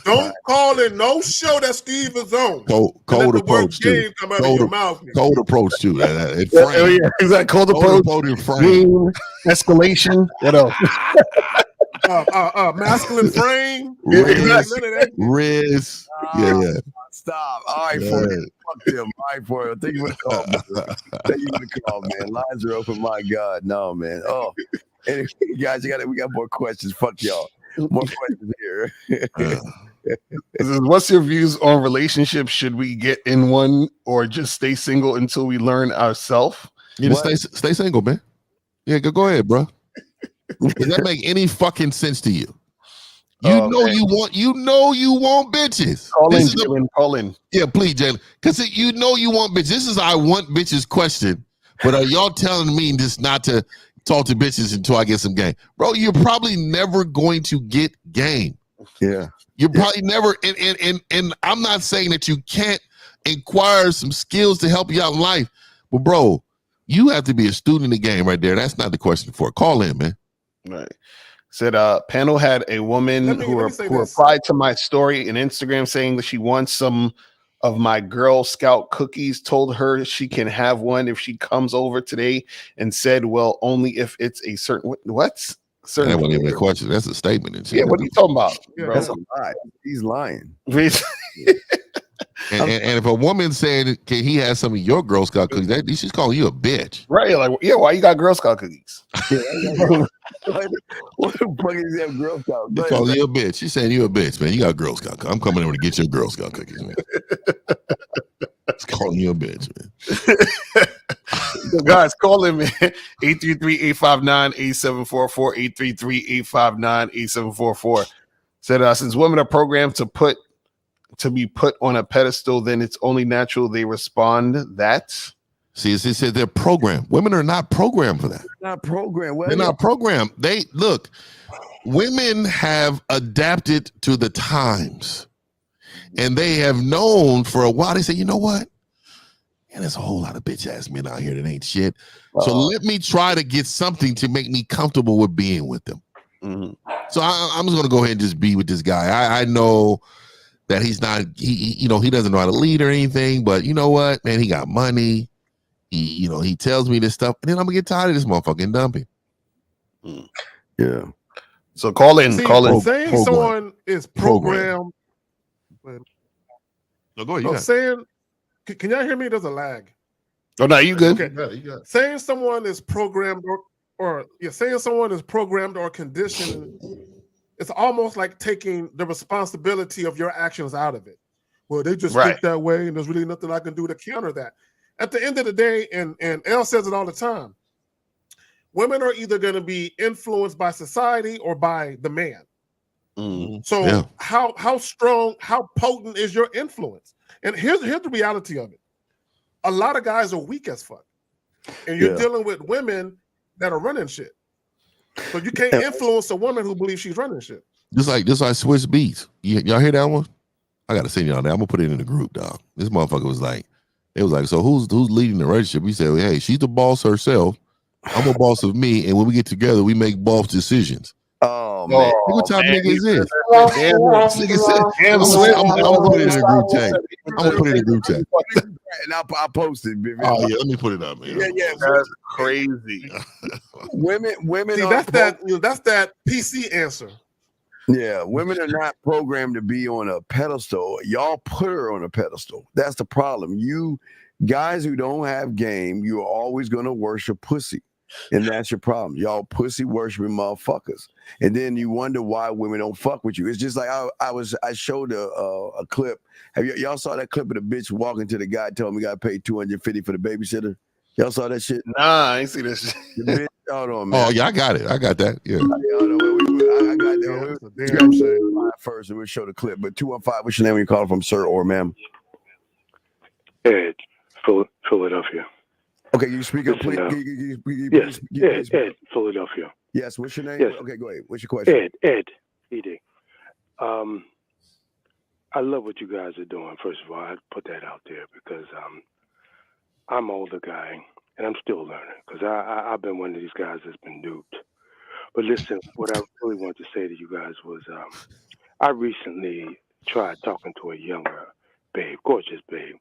Don't call in no show that Steve is on. Cold approach too. Come out of your mouth. Cold approach too. Yeah, exactly. Cold approach. Game, escalation. What else? Masculine frame. Riz. Yeah. Stop. All right, for it. Fuck them. All right, for it. Thank you for the call, man. Thank you for the call, man. Lines are open. My God. No, man. Oh, anyway, guys, we got more questions. Fuck y'all. More questions here. What's your views on relationships? Should we get in one or just stay single until we learn ourselves? You just stay single, man. Yeah, go ahead, bro. Does that make any fucking sense to you? You know you want bitches. Call in. Yeah, please, Jalen. Because you know you want bitches. This is I want bitches question. But are y'all telling me this not to talk to bitches until I get some game? Bro, you're probably never going to get game. Yeah. You're probably never, and I'm not saying that you can't acquire some skills to help you out in life. But bro, you have to be a student in the game right there. That's not the question for it. Call in, man. Right. Said panel had a woman who replied to my story in Instagram saying that she wants some of my Girl Scout cookies, told her she can have one if she comes over today, and said, well, only if it's a certain what? Certain that wasn't even a question. That's a statement. Yeah, what are you talking about? Yeah, bro? That's a lie. He's lying. And if a woman said, "Can he have some of your Girl Scout cookies?" She's calling you a bitch, right? Like, yeah, why you got Girl Scout cookies? What the fuck is that Girl Scout? She's calling you a bitch. She's saying you a bitch, man. You got Girl Scout cookies. I'm coming over to get your Girl Scout cookies, man. It's calling you a bitch, man. Guys, call in, man. 833-859-8744. 833-859-8744. Said since women are programmed to be put on a pedestal, then it's only natural they respond that. See, it said they're programmed. Women are not programmed for that. They're not programmed. They're not programmed. Women have adapted to the times, and they have known for a while. They say, you know what? Yeah, there's a whole lot of bitch ass men out here that ain't shit. So let me try to get something to make me comfortable with being with them. Mm-hmm. So I'm just gonna go ahead and just be with this guy. I know that he's not, he doesn't know how to lead or anything, but you know what, man, he got money. He tells me this stuff, and then I'm gonna get tired of this motherfucking dumping. Yeah. So call in. Saying someone is programmed. No, go ahead. Saying, can y'all hear me? There's a lag. Oh no, you good? Okay. You got it. Saying someone is programmed saying someone is programmed or conditioned. It's almost like taking the responsibility of your actions out of it. Well, they just think that way, and there's really nothing I can do to counter that. At the end of the day, and Elle says it all the time, women are either going to be influenced by society or by the man. Mm-hmm. So how strong, how potent is your influence? And here's the reality of it. A lot of guys are weak as fuck. And you're dealing with women that are running shit. So you can't influence a woman who believes she's running shit. Just like Swiss Beats. Y'all hear that one? I gotta send y'all that. I'm gonna put it in the group, dog. This motherfucker was like, so who's leading the relationship? He said, well, hey, she's the boss herself. I'm a boss of me, and when we get together, we make boss decisions. Oh man, What type of man, nigga is this? Damn, Nigga said, I'm gonna put it in a group chat. I'm gonna put it in a group chat. And I posted. Oh yeah, let me put it up. Yeah, yeah. that's crazy. Women. See, are that's that PC answer. Yeah, women are not programmed to be on a pedestal. Y'all put her on a pedestal. That's the problem. You guys who don't have game, you're always gonna worship pussy. And that's your problem. Y'all pussy worshiping motherfuckers. And then you wonder why women don't fuck with you. It's just like I showed a clip. Have y'all saw that clip of the bitch walking to the guy telling him he got to pay $250 for the babysitter? Y'all saw that shit? Nah, I ain't see that shit. The bitch, hold on, man. Oh yeah, I got it. I got that. Yeah. I got that. Damn shame. First, and we'll show the clip. But 215, what's your name when you call from, sir or ma'am? Ed, Philadelphia. Okay, you speak up, please. Yes, Ed, Philadelphia. Yes, what's your name? Yes. Okay, go ahead. What's your question? Ed, E.D. I love what you guys are doing. First of all, I put that out there because I'm an older guy and I'm still learning because I've been one of these guys that's been duped. But listen, what I really wanted to say to you guys was I recently tried talking to a younger babe, gorgeous babe.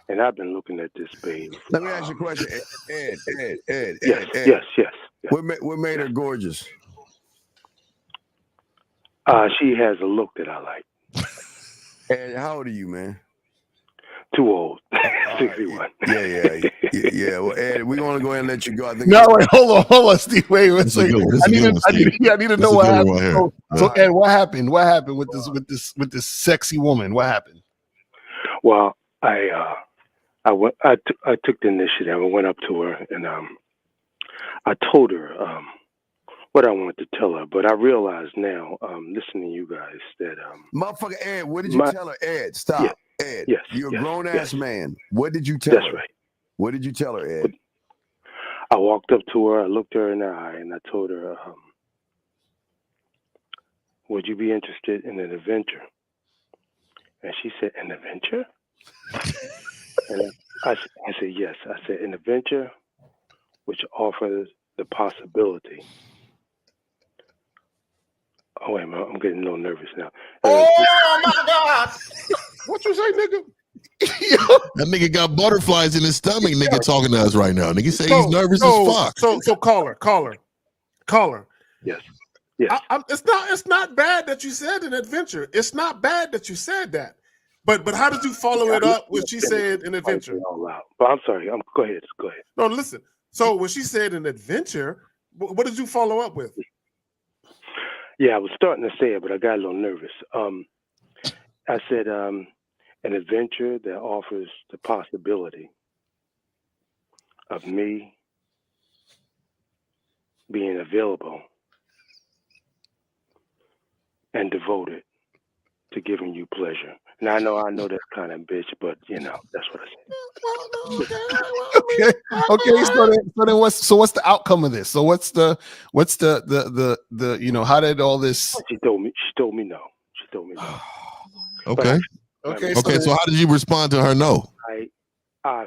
And I've been looking at this babe. Let me ask you a question, Ed. Yes. What made her gorgeous? She has a look that I like. Ed, how old are you, man? Too old. 61. Yeah. Well, Ed, we're gonna go ahead and let you go. I think. No, wait, hold on, Steve. Wait a second. I need to know what happened. Right so, Ed, what happened? What happened with this sexy woman? What happened? Well, I took the initiative. I went up to her and I told her what I wanted to tell her. But I realize now, listening to you guys, that motherfucker Ed, what did you tell her? Ed, stop. Yeah, Ed, yes, you're a yes, grown ass yes. man. What did you tell her? That's right. What did you tell her, Ed? I walked up to her. I looked her in the eye, and I told her, "Would you be interested in an adventure?" And she said, "An adventure?" And I said, yes. I said, an adventure which offers the possibility. Oh, wait a minute. I'm getting a little nervous now. Oh, my God. What you say, nigga? That nigga got butterflies in his stomach, nigga, talking to us right now. Nigga say he's nervous as fuck. So caller. Yes. It's not bad that you said an adventure. It's not bad that you said that. But how did you follow it up when she said an adventure? But I'm sorry. Go ahead. No, listen. So when she said an adventure, what did you follow up with? Yeah, I was starting to say it, but I got a little nervous. I said an adventure that offers the possibility of me being available and devoted to giving you pleasure. And I know that's kind of bitch, but that's what I said. Okay. So then what's the outcome of this? So what's the how did all this? She told me no. Okay. Okay. So how did you respond to her no? How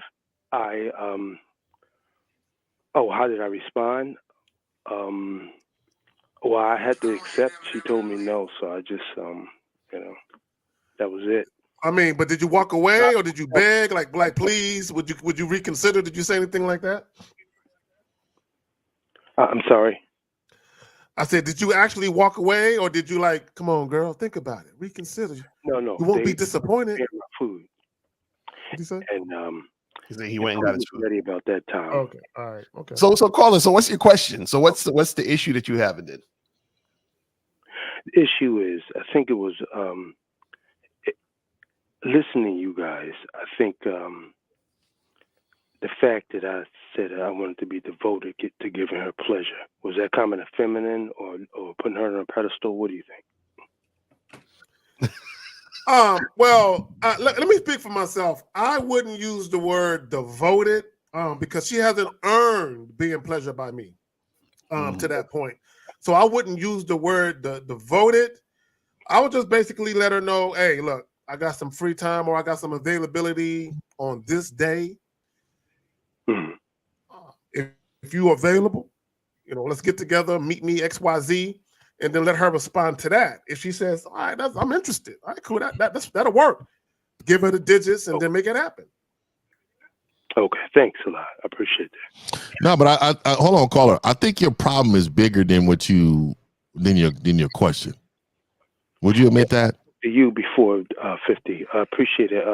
did I respond? Well, I had to accept. She told me no, so I just that was it. I mean, but did you walk away or did you beg? Like please, would you reconsider? Did you say anything like that? I'm sorry. I said, did you actually walk away or did you come on, girl, think about it, reconsider? No. You won't be disappointed. My food. What you say? And he said he went and got his food. Ready about that time. Okay. All right. Okay. So caller. So what's your question? So what's the issue that you have in it? The issue is, I think it was listening to you guys. I think the fact that I said I wanted to be devoted to giving her pleasure, was that kind of feminine or putting her on a pedestal? What do you think? Well, let me speak for myself. I wouldn't use the word devoted because she hasn't earned being pleasured by me to that point. So I wouldn't use the word devoted. I would just basically let her know, hey, look, I got some free time or I got some availability on this day. If you're available, let's get together, meet me XYZ, and then let her respond to that. If she says, "All right, I'm interested," all right, cool, that'll work. Give her the digits and then make it happen. Okay, thanks a lot. I appreciate that. No, but I hold on, caller. I think your problem is bigger than your question. Would you admit that? To you before 50. I appreciate it.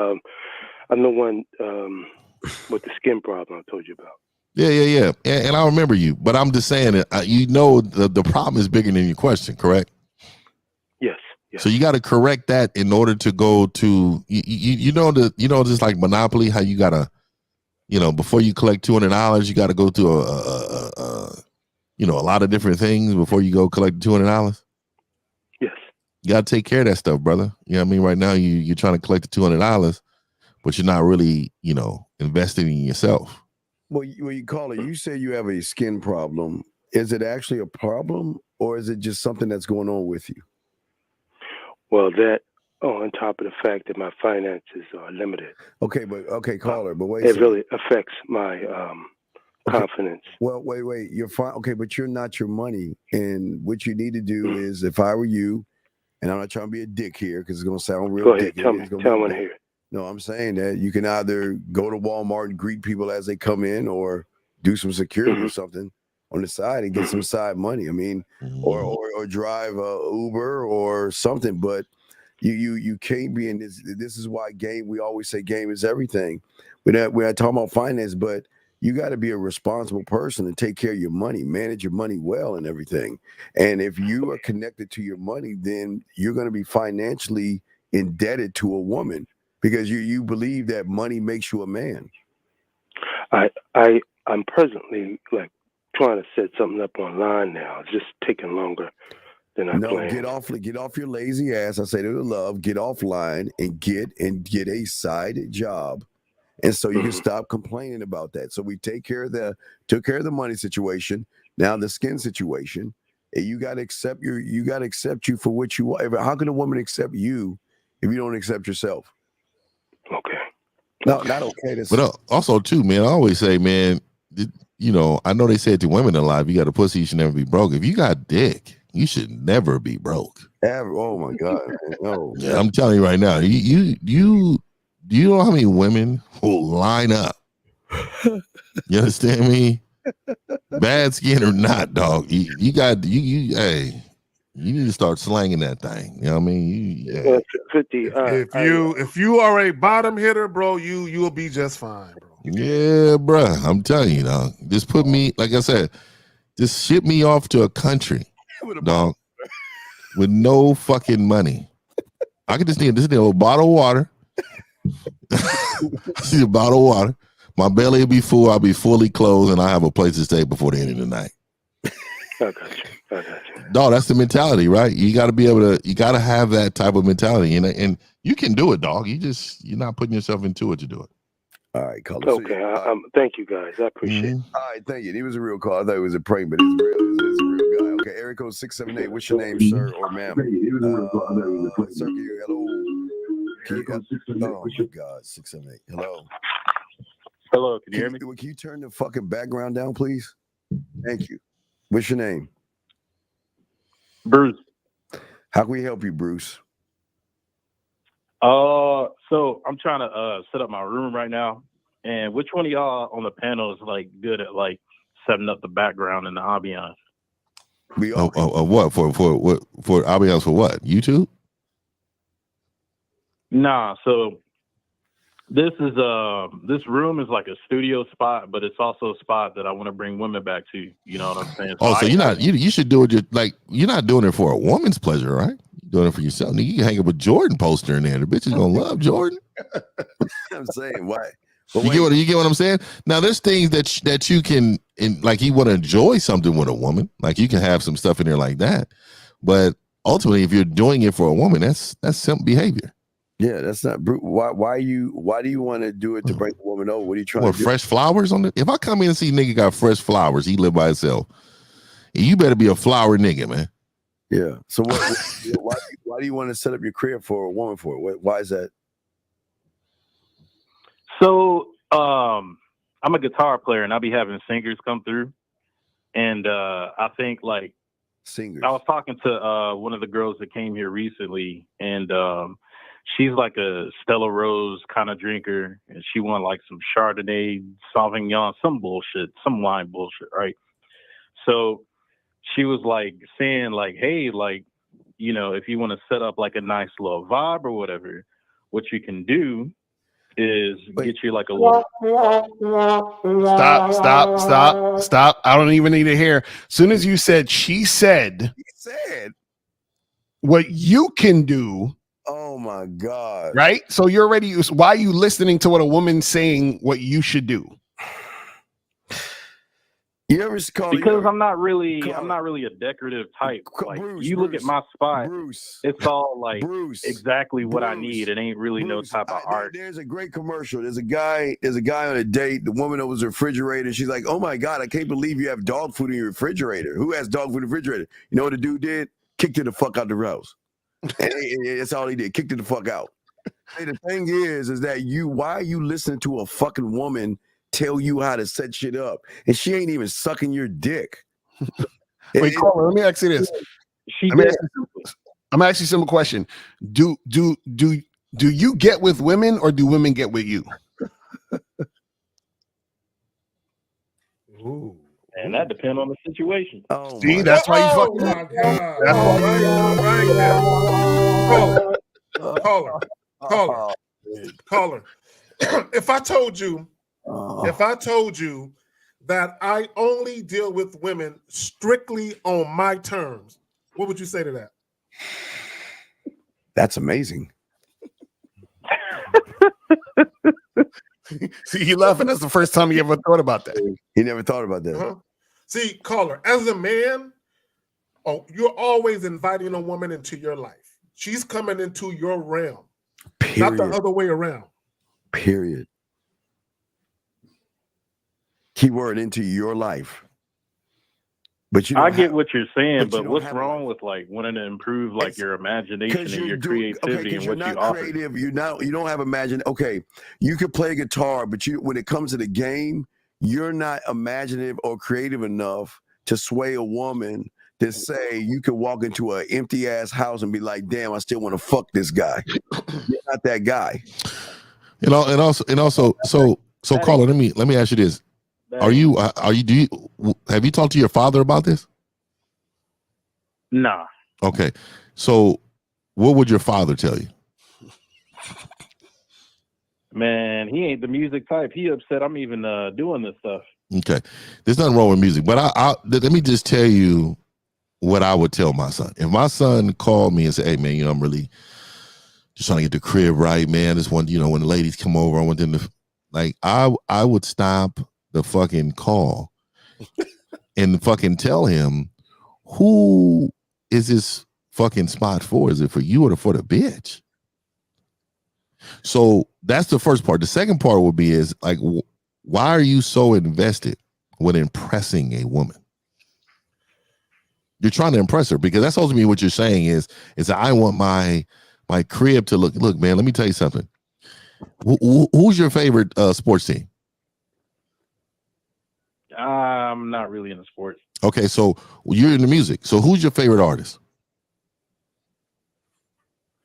I'm the one with the skin problem I told you about. Yeah. And I remember you, but I'm just saying that the problem is bigger than your question, correct? Yes. So you got to correct that in order to go to just like Monopoly, how you gotta, before you collect $200, you got to go through a lot of different things before you go collect $200. Yes. You got to take care of that stuff, brother. You know what I mean? Right now you're trying to collect the $200, but you're not really, investing in yourself. Well, you call it. You say you have a skin problem. Is it actually a problem, or is it just something that's going on with you? Well, that on top of the fact that my finances are limited. Okay, caller. But wait, it really affects my confidence. Well, wait. You're fine. Okay, but you're not your money. And what you need to do is, if I were you, and I'm not trying to be a dick here because it's going to sound real. Go ahead. Dick. Tell me. Tell me here. No, I'm saying that you can either go to Walmart and greet people as they come in, or do some security or something on the side and get some side money. I mean, or drive Uber or something. But you can't be in this. This is why we always say game is everything. We're not talking about finance, but you got to be a responsible person and take care of your money, manage your money well and everything. And if you are connected to your money, then you're going to be financially indebted to a woman because you believe that money makes you a man. I'm presently trying to set something up online now. It's just taking longer than I planned. Get off your lazy ass. I say to the love, get offline and get a side job. And so you can stop complaining about that. So we took care of the money situation. Now the skin situation. And you got to accept you for what you are. How can a woman accept you if you don't accept yourself? Okay. No, not okay. But also too, man, I always say, man, I know they said to women in life, you got a pussy, you should never be broke. If you got dick, you should never be broke. Oh my God. No. Yeah, I'm telling you right now, do you know how many women will line up? You understand me? Bad skin or not, dog. You need to start slanging that thing. You know what I mean? 50. If you are a bottom hitter, bro, you'll be just fine, bro. Yeah, bro. I'm telling you, dog. Just put me, like I said, just ship me off to a country, dog, with no fucking money. I could just need a little bottle of water. See a bottle of water. My belly will be full. I'll be fully clothed, and I have a place to stay before the end of the night. I got you. Dog, that's the mentality, right? You got to be able to. You got to have that type of mentality, and you can do it, dog. You're not putting yourself into it to do it. All right, call. Okay, thank you guys. I appreciate it. All right, thank you. He was a real call. I thought it was a prank, but it's real. It's a real guy. Okay, area code 678. What's your name, sir or ma'am? Sir, hello. Oh my God, 678. Hello. Hello, can you hear me? Can you turn the fucking background down, please? Thank you. What's your name? Bruce. How can we help you, Bruce? So I'm trying to set up my room right now, and which one of y'all on the panel is good at setting up the background and the ambiance? What for ambiance for what? YouTube? Nah, so this room is like a studio spot, but it's also a spot that I want to bring women back to. You know what I'm saying? You should do it you're not doing it for a woman's pleasure, right? You're doing it for yourself. You can hang up a Jordan poster in there. The bitch is gonna love Jordan. I'm saying why? You get what I'm saying? Now there's things that you can you want to enjoy something with a woman. Like you can have some stuff in there like that. But ultimately, if you're doing it for a woman, that's simple behavior. Yeah, that's not brute. Why do you want to do it to bring the woman over? What are you trying to do? Fresh flowers on it? If I come in and see nigga got fresh flowers, he live by himself. You better be a flower nigga, man. Yeah. So why do you want to set up your crib for a woman for? Why is that? So I'm a guitar player, and I'll be having singers come through, and I think Singers. I was talking to one of the girls that came here recently, and she's like a Stella Rose kind of drinker, and she won like some Chardonnay, Sauvignon, some bullshit, some wine bullshit, right? So she was like saying like, hey, like, you know, if you want to set up like a nice little vibe or whatever, what you can do is get you like a little. Stop. I don't even need to hear. As soon as you said, she said, what you can do. Oh my God. Right? So you're already, why are you listening to what a woman's saying what you should do? You ever because I'm not really a decorative type. Like you look at my spot, it's all like exactly what I need. It ain't really no type of art. There's a great commercial. There's a guy on a date. The woman opens the refrigerator. She's like, "Oh my God, I can't believe you have dog food in your refrigerator. Who has dog food in the refrigerator?" You know what the dude did? Kicked her the fuck out the house. That's all he did. Kicked her the fuck out. Hey, the thing is that why are you listening to a fucking woman tell you how to set shit up, and she ain't even sucking your dick? Wait, caller, let me ask you this. I'm gonna ask you a simple question. Do you get with women or do women get with you? Ooh. And that depends on the situation. Oh, see, that's why you fucking. That's why. Caller. If I told you that I only deal with women strictly on my terms, what would you say to that? That's amazing. See, you laughing. That's the first time you ever thought about that. He never thought about that. Uh-huh. See, caller, as a man, you're always inviting a woman into your life. She's coming into your realm, not the other way around. Period. Keyword into your life. But I get what you're saying, but what's wrong with like wanting to improve like your imagination and your creativity and what you offer? Creative. You don't have imagination. Okay, you could play guitar, but when it comes to the game, you're not imaginative or creative enough to sway a woman to say you could walk into an empty ass house and be like, "Damn, I still want to fuck this guy." You're not that guy. And also, so caller, let me ask you this. Have you talked to your father about this? Nah. Okay. So what would your father tell you? Man, he ain't the music type. He upset I'm even doing this stuff. Okay. There's nothing wrong with music, but let me just tell you what I would tell my son. If my son called me and said, "Hey man, I'm really just trying to get the crib right, man. This one, when the ladies come over, I want them to," like, I would stop the fucking call and fucking tell him, who is this fucking spot for? Is it for you or for the bitch? So that's the first part. The second part would be is like, why are you so invested with impressing a woman? You're trying to impress her because that's ultimately what you're saying is I want my crib to look, man, let me tell you something. Who's your favorite sports team? I'm not really into sports. Okay, so you're into music. So who's your favorite artist?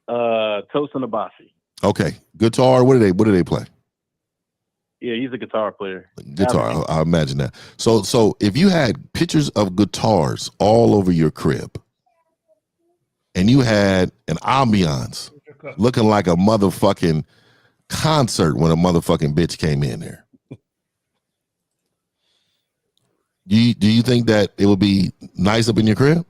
Tosin Abasi. Okay, guitar. What do they play? Yeah, he's a guitar player. Guitar. I imagine that. So if you had pictures of guitars all over your crib, and you had an ambiance looking like a motherfucking concert when a motherfucking bitch came in there. Do you think that it would be nice up in your crib?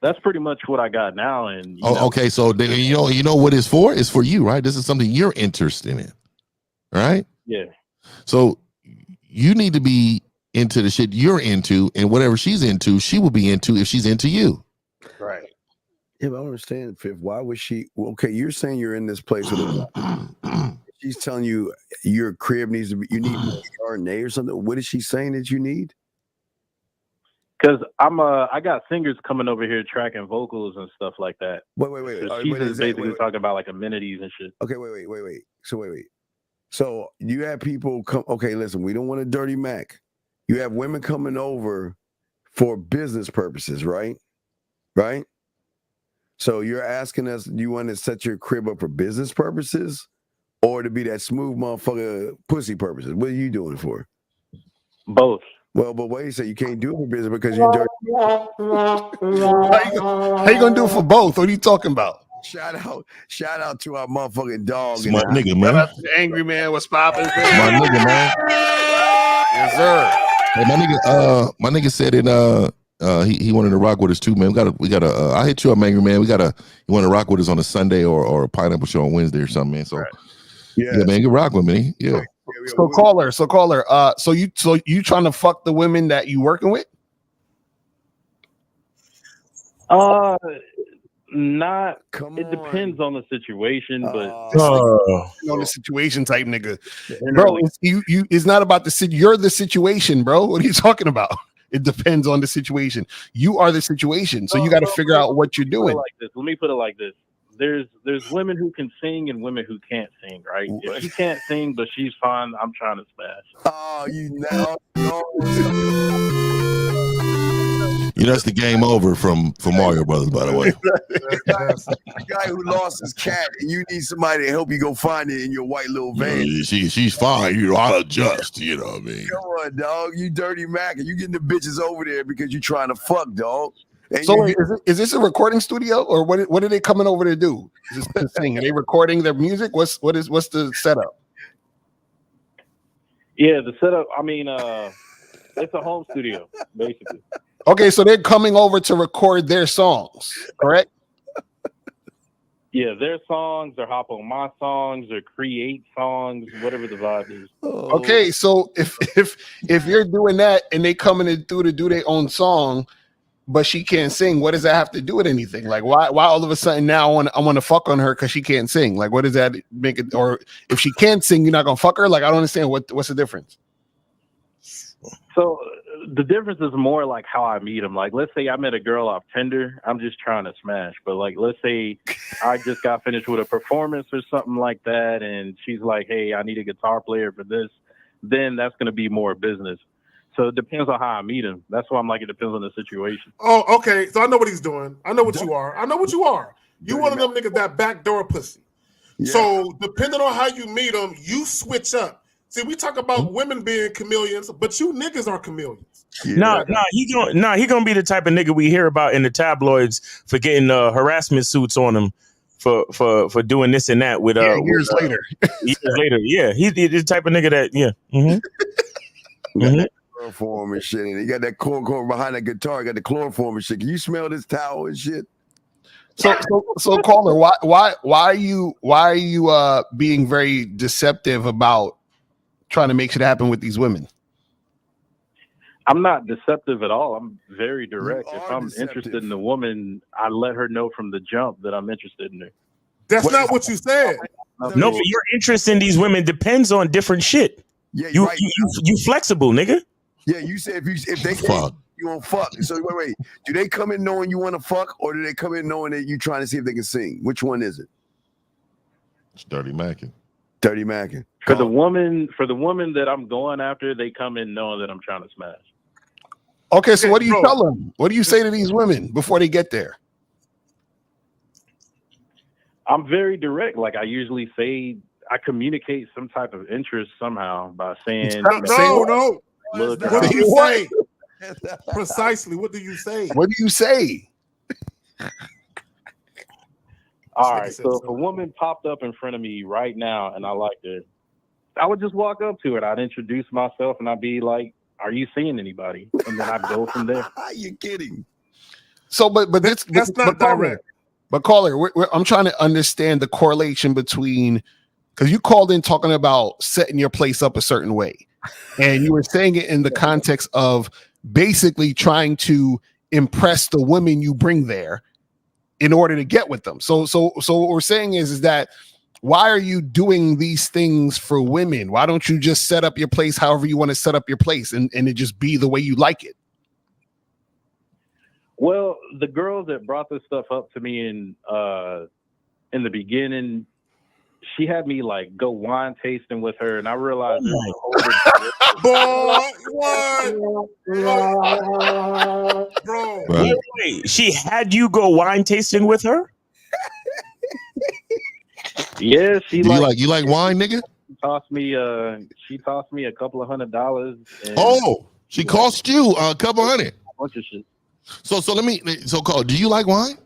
That's pretty much what I got now. And okay, so you know what it's for? It's for you, right? This is something you're interested in, right? Yeah. So you need to be into the shit you're into, and whatever she's into, she will be into if she's into you. Right. Yeah, but I don't understand, Fifth. Why was she? Well, okay, you're saying you're in this place with a she's telling you your crib needs to be, you need RNA or something. What is she saying that you need? Because I got singers coming over here tracking vocals and stuff like that. Wait. So she's just basically talking about like amenities and shit. Okay, wait. So you have people come. Okay, listen, we don't want a dirty Mac. You have women coming over for business purposes, right? Right? So you're asking us, do you want to set your crib up for business purposes or to be that smooth motherfucker pussy purposes? What are you doing it for? Both. Well, but wait a second, you can't do it for business because you're dirty. How you gonna do it for both? What are you talking about? Shout out to our motherfucking dog. It's my nigga, man. Shout out to the angry man. What's poppin'? My nigga, man. Yes, sir. Hey, my nigga said it. He wanted to rock with us too, man. We got a. I hit you up, angry man. You want to rock with us on a Sunday or a pineapple show on Wednesday or something, man. So yeah, man, you rock with me. Yeah. So caller. So you trying to fuck the women that you working with? Not. It depends on the situation, but on the situation type nigga, bro. It's not about the situation. You're the situation, bro. What are you talking about? It depends on the situation. You are the situation, so you got to figure out what you're doing. Let me put it like this. There's women who can sing and women who can't sing, right? If she can't sing but she's fine, I'm trying to smash. Oh, you know. You know, that's the game over from Mario Brothers, by the way. The guy who lost his cat, and you need somebody to help you go find it in your white little van. Yeah, she's fine. I'll adjust. You know what I mean? Come on, dog. You dirty Mac, and you getting the bitches over there because you trying to fuck, dog. And So is this a recording studio or what are they coming over to do? Is this to sing? Are they recording their music? What's the setup? Yeah, the setup. I mean, it's a home studio basically. Okay, so they're coming over to record their songs, correct? Yeah, their songs, or hop on my songs, or create songs, whatever the vibe is. Okay, so if you're doing that and they coming in through to do their own song, but she can't sing, what does that have to do with anything? Like, why all of a sudden now I want to fuck on her because she can't sing? Like, what does that make it? Or if she can't sing, you're not gonna fuck her? Like, I don't understand what's the difference. So the difference is more like how I meet them. Like, let's say I met a girl off Tinder, I'm just trying to smash. But like, let's say I just got finished with a performance or something like that, and she's like, "Hey, I need a guitar player for this," then that's gonna be more business. So it depends on how I meet him. That's why I'm like, it depends on the situation. Oh, okay. So I know what he's doing. I know what you are. You one of them niggas that backdoor pussy. Yeah. So depending on how you meet them, you switch up. See, we talk about women being chameleons, but you niggas are chameleons. Yeah. He gonna be the type of nigga we hear about in the tabloids for getting harassment suits on him for doing this and that with years later. Years later, yeah. He's the type of nigga that Chloroform and shit, and he got that corn behind that guitar. Got the chloroform and shit. Can you smell this towel and shit? So caller, why are you being very deceptive about trying to make shit happen with these women? I'm not deceptive at all. I'm very direct. If I'm interested in the woman, I let her know from the jump that I'm interested in her. That's not what you said. No, but your interest in these women depends on different shit. Yeah, you flexible, nigga. Yeah, you said if they can't, you won't fuck. So wait. Do they come in knowing you want to fuck, or do they come in knowing that you're trying to see if they can sing? Which one is it? It's Dirty Mackin. Dirty Mackin. For the woman that I'm going after, they come in knowing that I'm trying to smash. Okay, so what do you tell them? What do you say to these women before they get there? I'm very direct. Like, I usually say, I communicate some type of interest somehow by saying, no. Look, what do you say? Precisely. What do you say? What do you say? All right. So if a woman popped up in front of me right now and I liked her, I would just walk up to her. I'd introduce myself and I'd be like, "Are you seeing anybody?" And then I'd go from there. You're kidding. So, but that's not direct. But caller, I'm trying to understand the correlation between, because you called in talking about setting your place up a certain way, and you were saying it in the context of basically trying to impress the women you bring there in order to get with them. So what we're saying is that why are you doing these things for women? Why don't you just set up your place however you want to set up your place and it just be the way you like it? Well, the girls that brought this stuff up to me in the beginning, she had me like go wine tasting with her, and I realized there's a whole Boy, what? Bro. Wait. She had you go wine tasting with her? Yeah, she Do you like wine, nigga? She tossed me a couple of $100. And Oh, she cost you a couple hundred. A bunch of shit. So Carl, do you like wine?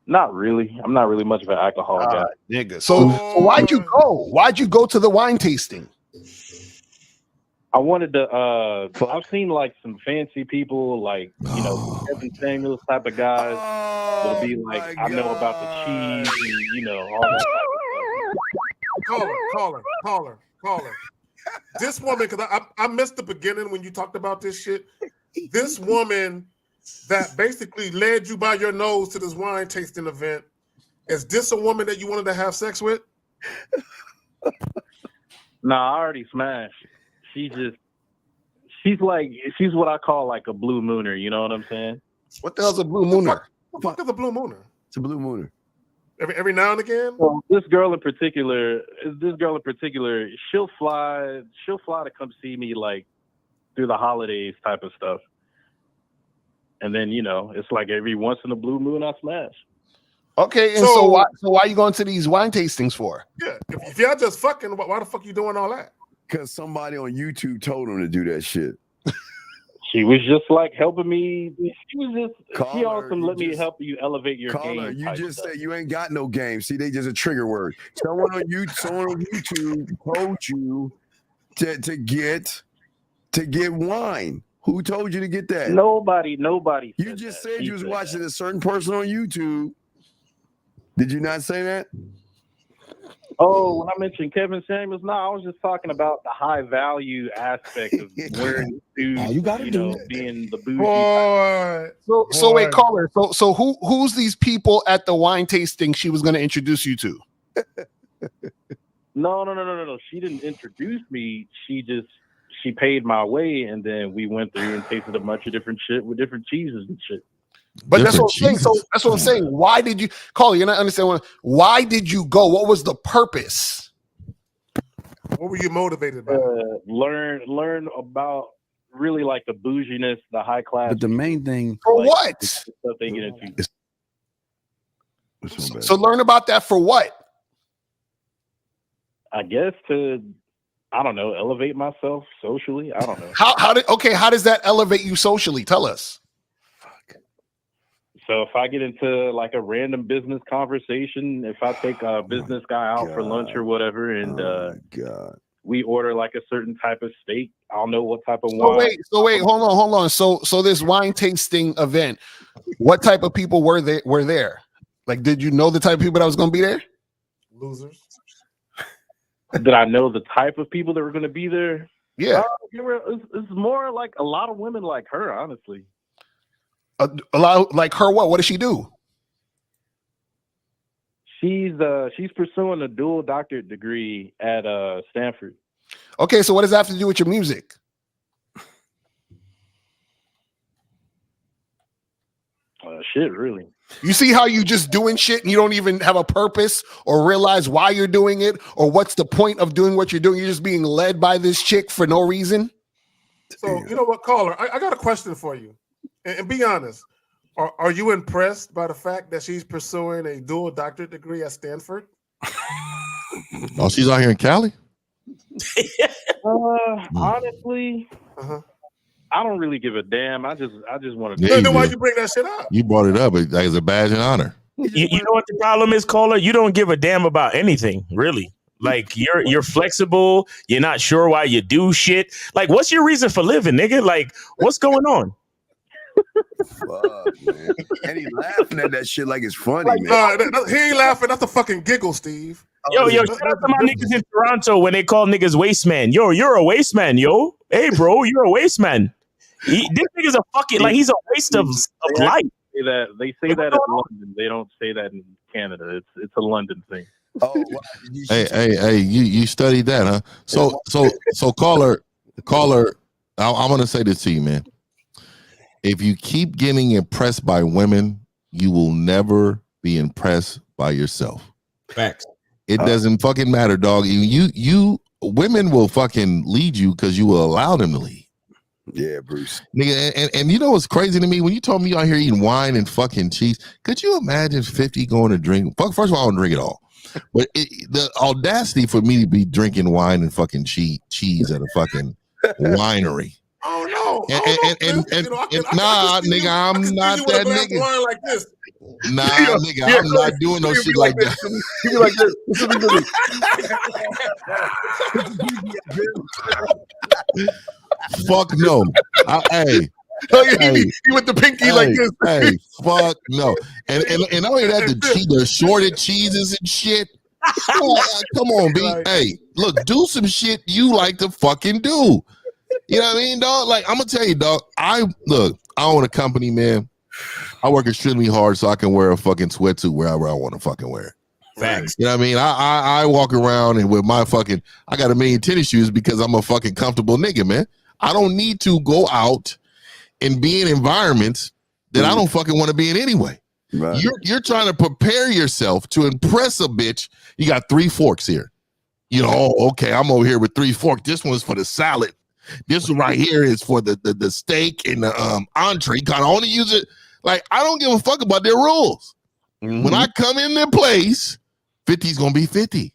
Not really. I'm not really much of an alcohol guy. Nigga. So why'd you go? Why'd you go to the wine tasting? I wanted to. I've seen like some fancy people, like Kevin Samuels type of guys. It'll be like, I know about the cheese, and all that type of stuff. Caller. This woman, because I missed the beginning when you talked about this shit. This woman that basically led you by your nose to this wine tasting event, is this a woman that you wanted to have sex with? Nah, I already smashed. She's what I call like a blue mooner. You know what I'm saying? What the hell's a blue mooner? What the fuck is a blue mooner? It's a blue mooner. Every now and again. Well, this girl in particular, she'll fly to come see me like through the holidays type of stuff. And then, it's like every once in a blue moon I smash. Okay, and so why are you going to these wine tastings for? Yeah, if y'all just fucking, why the fuck you doing all that? Because somebody on YouTube told him to do that shit. She was just like helping me. She also let me help you elevate your game. You just said you ain't got no game. See, they just a trigger word. Someone on YouTube told you to get wine. Who told you to get that? Nobody. You just said you was watching a certain person on YouTube. Did you not say that? Oh, when I mentioned Kevin Samuels, no, I was just talking about the high value aspect of wearing suits, being the bougie. So wait, caller. So who's these people at the wine tasting she was going to introduce you to? No. She didn't introduce me. She paid my way, and then we went through and tasted a bunch of different shit with different cheeses and shit. But that's what I'm saying. So that's what I'm saying. Why did you call? You're not understanding. Why did you go? What was the purpose? What were you motivated by? Learn about really like the bouginess, the high class. But the main thing for what? Stuff they get into. So learn about that for what? I guess to, I don't know, elevate myself socially. I don't know. How does that elevate you socially? Tell us. So if I get into like a random business conversation, if I take a business guy out for lunch or whatever, and we order like a certain type of steak, I'll know what type of wine. So wait, hold on. So this wine tasting event, what type of people were there? Like, did you know the type of people that was going to be there? Losers. Did I know the type of people that were going to be there? Yeah. It's more like a lot of women like her, honestly. A lot like her. What does she do? She's pursuing a dual doctorate degree at Stanford. Okay, so what does that have to do with your music? Shit, really. You see how you just doing shit and you don't even have a purpose or realize why you're doing it or what's the point of doing what you're doing? You're just being led by this chick for no reason. So you know what, caller? I got a question for you. And be honest, are you impressed by the fact that she's pursuing a dual doctorate degree at Stanford? Oh, she's out here in Cali? Honestly, I don't really give a damn. I just want to. Then why you bring that shit up? You brought it up as a badge of honor. You know what the problem is, caller? You don't give a damn about anything, really. Like you're flexible. You're not sure why you do shit. Like, what's your reason for living, nigga? Like, what's going on? Fuck, man. And he laughing at that shit like it's funny, Like, man. he ain't laughing. That's a fucking giggle, Steve. Yo, shout out to my niggas in Toronto when they call niggas waste man. Yo, you're a waste man, yo. Hey, bro, you're a waste man. This nigga's a fucking, like, he's a waste of life. They say that in London. They don't say that in Canada. It's a London thing. Oh, Hey, you studied that, huh? So caller, I'm gonna say this to you, man. If you keep getting impressed by women, you will never be impressed by yourself. Facts. It doesn't fucking matter, dog. You women will fucking lead you because you will allow them to lead. Yeah, Bruce. Nigga, and you know what's crazy to me? When you told me you out here eating wine and fucking cheese, could you imagine 50 going to drink? First of all, I don't drink it all. But the audacity for me to be drinking wine and fucking cheese at a fucking winery. Oh no! Nah, nigga, I'm not that nigga. Wine like this. Nah, nigga, I'm not doing no shit like that. You be like this. Fuck no. Hey. He with the pinky like this. Hey, fuck no. And not only that, the shorted cheeses and shit. Come on, B. Hey, look, do some shit you like to fucking do. You know what I mean, dog? Like, I'm gonna tell you, dog. I own a company, man. I work extremely hard so I can wear a fucking sweatsuit wherever I want to fucking wear it. Facts. You know what I mean? I walk around and with my fucking, I got a million tennis shoes because I'm a fucking comfortable nigga, man. I don't need to go out and be in environments that I don't fucking want to be in anyway. Right. You're trying to prepare yourself to impress a bitch. You got 3 forks here. You know, oh, okay, I'm over here with 3 forks. This one's for the salad. This one right here is for the steak and the entree. You kind of only use it. Like, I don't give a fuck about their rules. Mm-hmm. When I come in their place, 50's gonna be 50.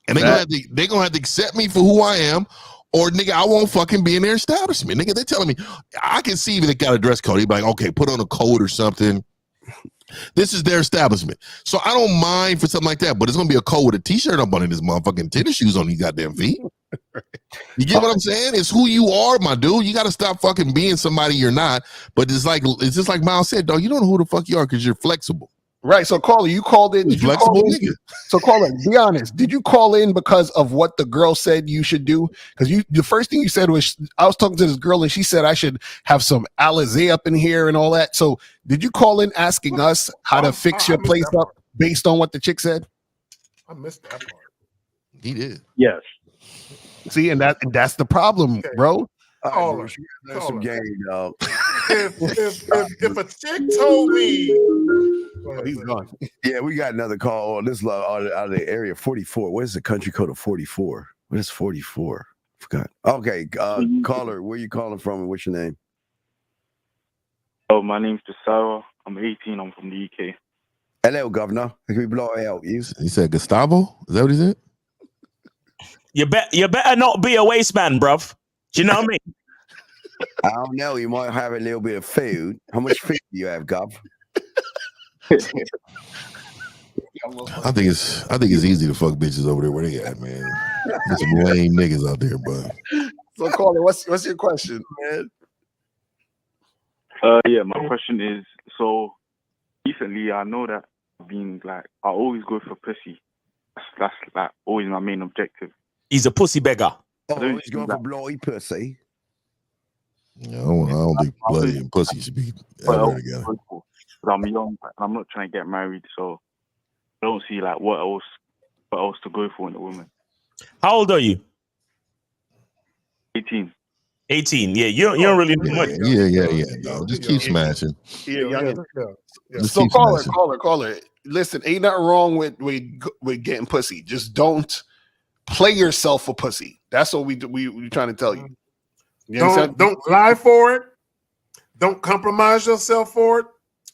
And they're gonna have to accept me for who I am, or nigga, I won't fucking be in their establishment. Nigga, they're telling me, I can see if they got a dress code. He'd be like, okay, put on a coat or something. This is their establishment. So I don't mind for something like that, but it's gonna be a coat with a t-shirt up on this motherfucking tennis shoes on these goddamn feet. You get what I'm saying? It's who you are, my dude. You gotta stop fucking being somebody you're not. But it's just like Miles said, dog, you don't know who the fuck you are because you're flexible. Right. So, caller, you called in. Flexible nigga. So, caller, be honest. Did you call in because of what the girl said you should do? Because the first thing you said was, I was talking to this girl and she said I should have some Alizé up in here and all that. So, did you call in asking us how to fix your place up based on what the chick said? I missed that part. He did. Yes. See, and that's the problem, bro. Caller, some game, dog. If a chick told me, he's gone. Yeah, we got another call on this out of the area 44. What is the country code of 44? What is 44? Forgot. Okay, caller, where you calling from and what's your name? Oh, my name's Desaro. I'm 18. I'm from the UK. Hello, governor. Can we blow out you? He said Gustavo? Is that what he said? You better not be a waste man, bruv. Do you know what I mean? I don't know. You might have a little bit of food. How much food do you have, Gov? I think it's easy to fuck bitches over there where they at, man. There's some lame niggas out there, but. So, caller, what's your question, man? Yeah, my question is, so recently I know that I've been like, I always go for pussy. That's like always my main objective. He's a pussy beggar. Oh, he's going for bloody pussy. Yeah, I don't think bloody and pussy should be ever together. I'm young. I'm not trying to get married, so I don't see like what else to go for in a woman. How old are you? 18. 18. Yeah, you don't really know much. Yeah. No, just keep smashing. Yeah. So, caller. Listen, ain't nothing wrong with getting pussy. Just don't play yourself for pussy. That's what we trying to tell you. Don't lie for it. Don't compromise yourself for it.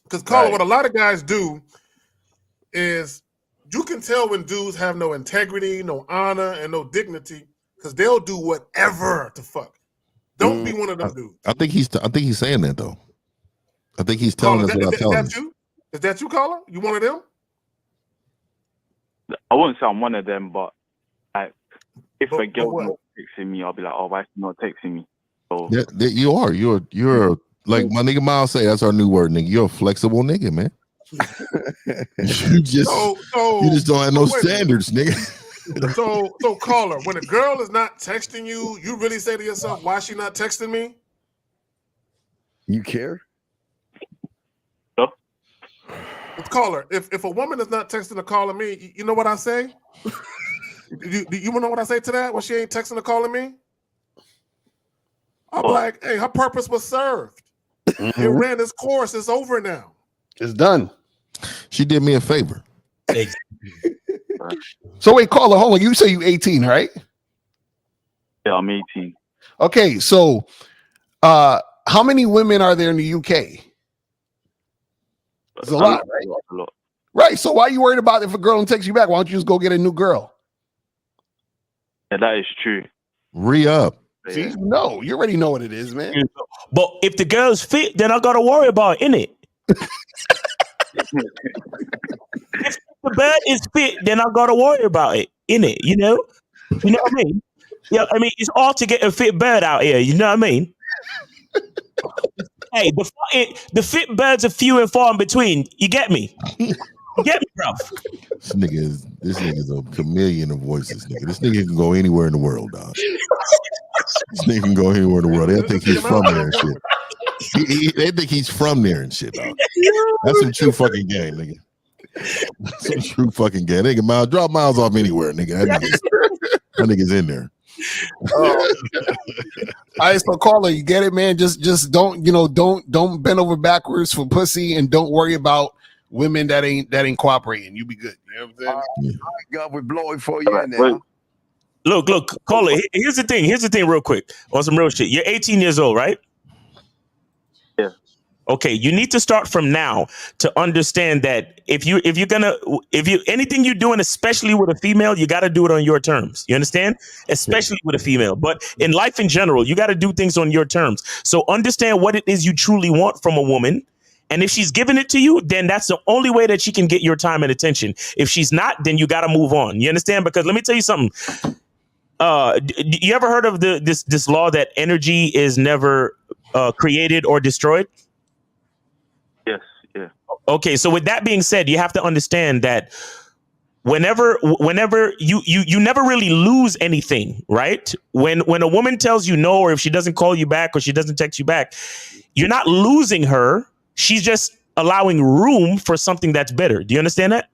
Because what a lot of guys do is you can tell when dudes have no integrity, no honor, and no dignity because they'll do whatever to fuck. Don't be one of them dudes. I think he's saying that though. I think he's telling us what I'm telling you. Is that you, caller? You one of them? I wouldn't say I'm one of them, but like, if a girl's not texting me, I'll be like, oh, why is she not texting me? So you are. You're like my nigga Miles say, that's our new word, nigga. You're a flexible nigga, man. you just don't have no standards, nigga. So caller, when a girl is not texting you, you really say to yourself, why is she not texting me? You care? Caller, if a woman is not texting or calling me, you know what I say? Do you know what I say to that when she ain't texting or calling me? I'm like, hey, her purpose was served. It ran its course. It's over now. It's done. She did me a favor. So wait, caller, hold on. You say you 18, right? Yeah, I'm 18. Okay, so how many women are there in the UK? It's a lot, right? A lot. Right. So why are you worried about if a girl don't text you back? Why don't you just go get a new girl? Yeah, that is true. Re-up. See, no, you already know what it is, man. But if the girl's fit, then I gotta worry about it, innit? If the bird is fit, then I gotta worry about it, innit? You know what I mean? Yeah, I mean it's hard to get a fit bird out here. You know what I mean? Hey, the fit birds are few and far in between. You get me? You get me, bro? This nigga is a chameleon of voices, nigga. This nigga can go anywhere in the world, dog. This nigga can go anywhere in the world. They think he's from there and shit. They think he's from there and shit, dog. That's some true fucking game, nigga. Some true fucking game. Nigga, drop Miles off anywhere, nigga. That nigga's in there. All right, so caller, you get it, man. Just don't bend over backwards for pussy, and don't worry about women that ain't cooperating. You be good. You know what I'm saying? All right, God, we're blowing for you now. Look, caller. Here's the thing, real quick, on some real shit. You're 18 years old, right? Yeah. Okay, you need to start from now to understand that if anything you're doing, especially with a female, you got to do it on your terms. You understand? Especially with a female, but in life in general, you got to do things on your terms. So understand what it is you truly want from a woman. And if she's giving it to you, then that's the only way that she can get your time and attention. If she's not, then you got to move on. You understand? Because let me tell you something. You ever heard of this law that energy is never created or destroyed? Yes, yeah. Okay, so with that being said, you have to understand that whenever you never really lose anything, right? When a woman tells you no, or if she doesn't call you back or she doesn't text you back, you're not losing her. She's just allowing room for something that's better. Do you understand that?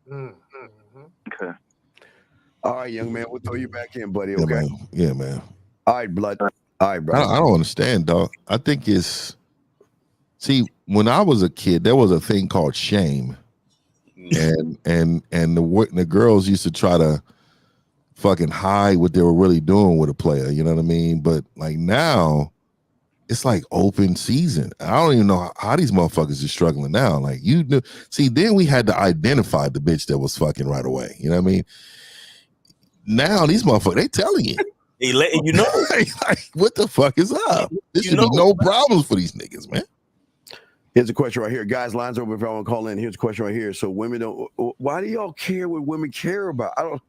Okay. All right, young man, we'll throw you back in, buddy. Yeah, Okay. man. Yeah, man. All right, blood. All right, bro. I don't understand, dog. I think see, when I was a kid, there was a thing called shame, and the girls used to try to fucking hide what they were really doing with a player. You know what I mean? But like now, it's like open season. I don't even know how these motherfuckers are struggling now. Like then we had to identify the bitch that was fucking right away. You know what I mean? Now these motherfuckers, they telling you. They letting you know. Like, what the fuck is up? This should be no problems for these niggas, man. Here's a question right here. Guys, lines open if y'all want to call in. Here's a question right here. So women don't, why do y'all care what women care about? I don't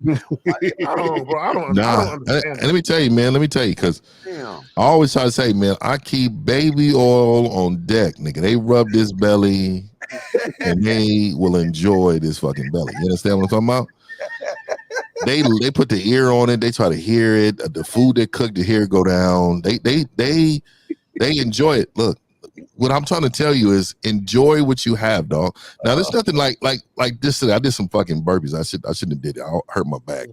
understand. And let me tell you, man, because I always try to say, man, I keep baby oil on deck, nigga. They rub this belly and they will enjoy this fucking belly. You understand what I'm talking about? They put the ear on it. They try to hear it. The food they cook to hear it go down. They enjoy it. Look, what I'm trying to tell you is enjoy what you have, dog. Now there's nothing like this today. I did some fucking burpees. I shouldn't have did it. I hurt my back.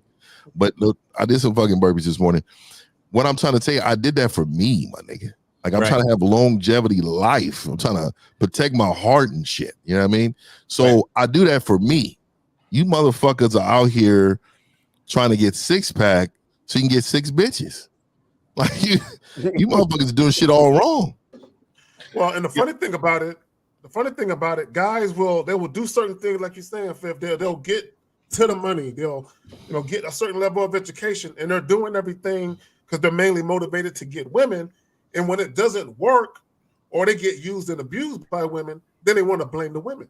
But look, I did some fucking burpees this morning. What I'm trying to tell you, I did that for me, my nigga. Like I'm trying to have longevity life. I'm trying to protect my heart and shit. You know what I mean? So I do that for me. You motherfuckers are out here trying to get six-pack so you can get 6 bitches. Like you motherfuckers doing shit all wrong. Well, and the funny thing about it, guys they will do certain things like you're saying, Fifth. They'll get to the money. They'll get a certain level of education, and they're doing everything because they're mainly motivated to get women. And when it doesn't work, or they get used and abused by women, then they want to blame the women.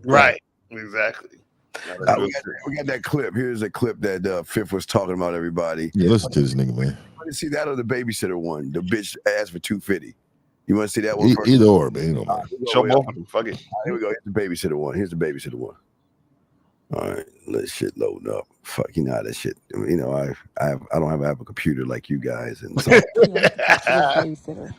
Right. Exactly. We got that clip. Here's a clip that Fifth was talking about, everybody. Yeah, listen to this nigga, man. You want to see that or the babysitter one? The bitch asked for $250. You want to see that one first? Either or, man. Show both of them. Fuck it. Here we go. Here's the babysitter one. All right, let shit load up. Fuck, you know how that shit. You know, I don't have a computer like you guys, and so. Babysitter.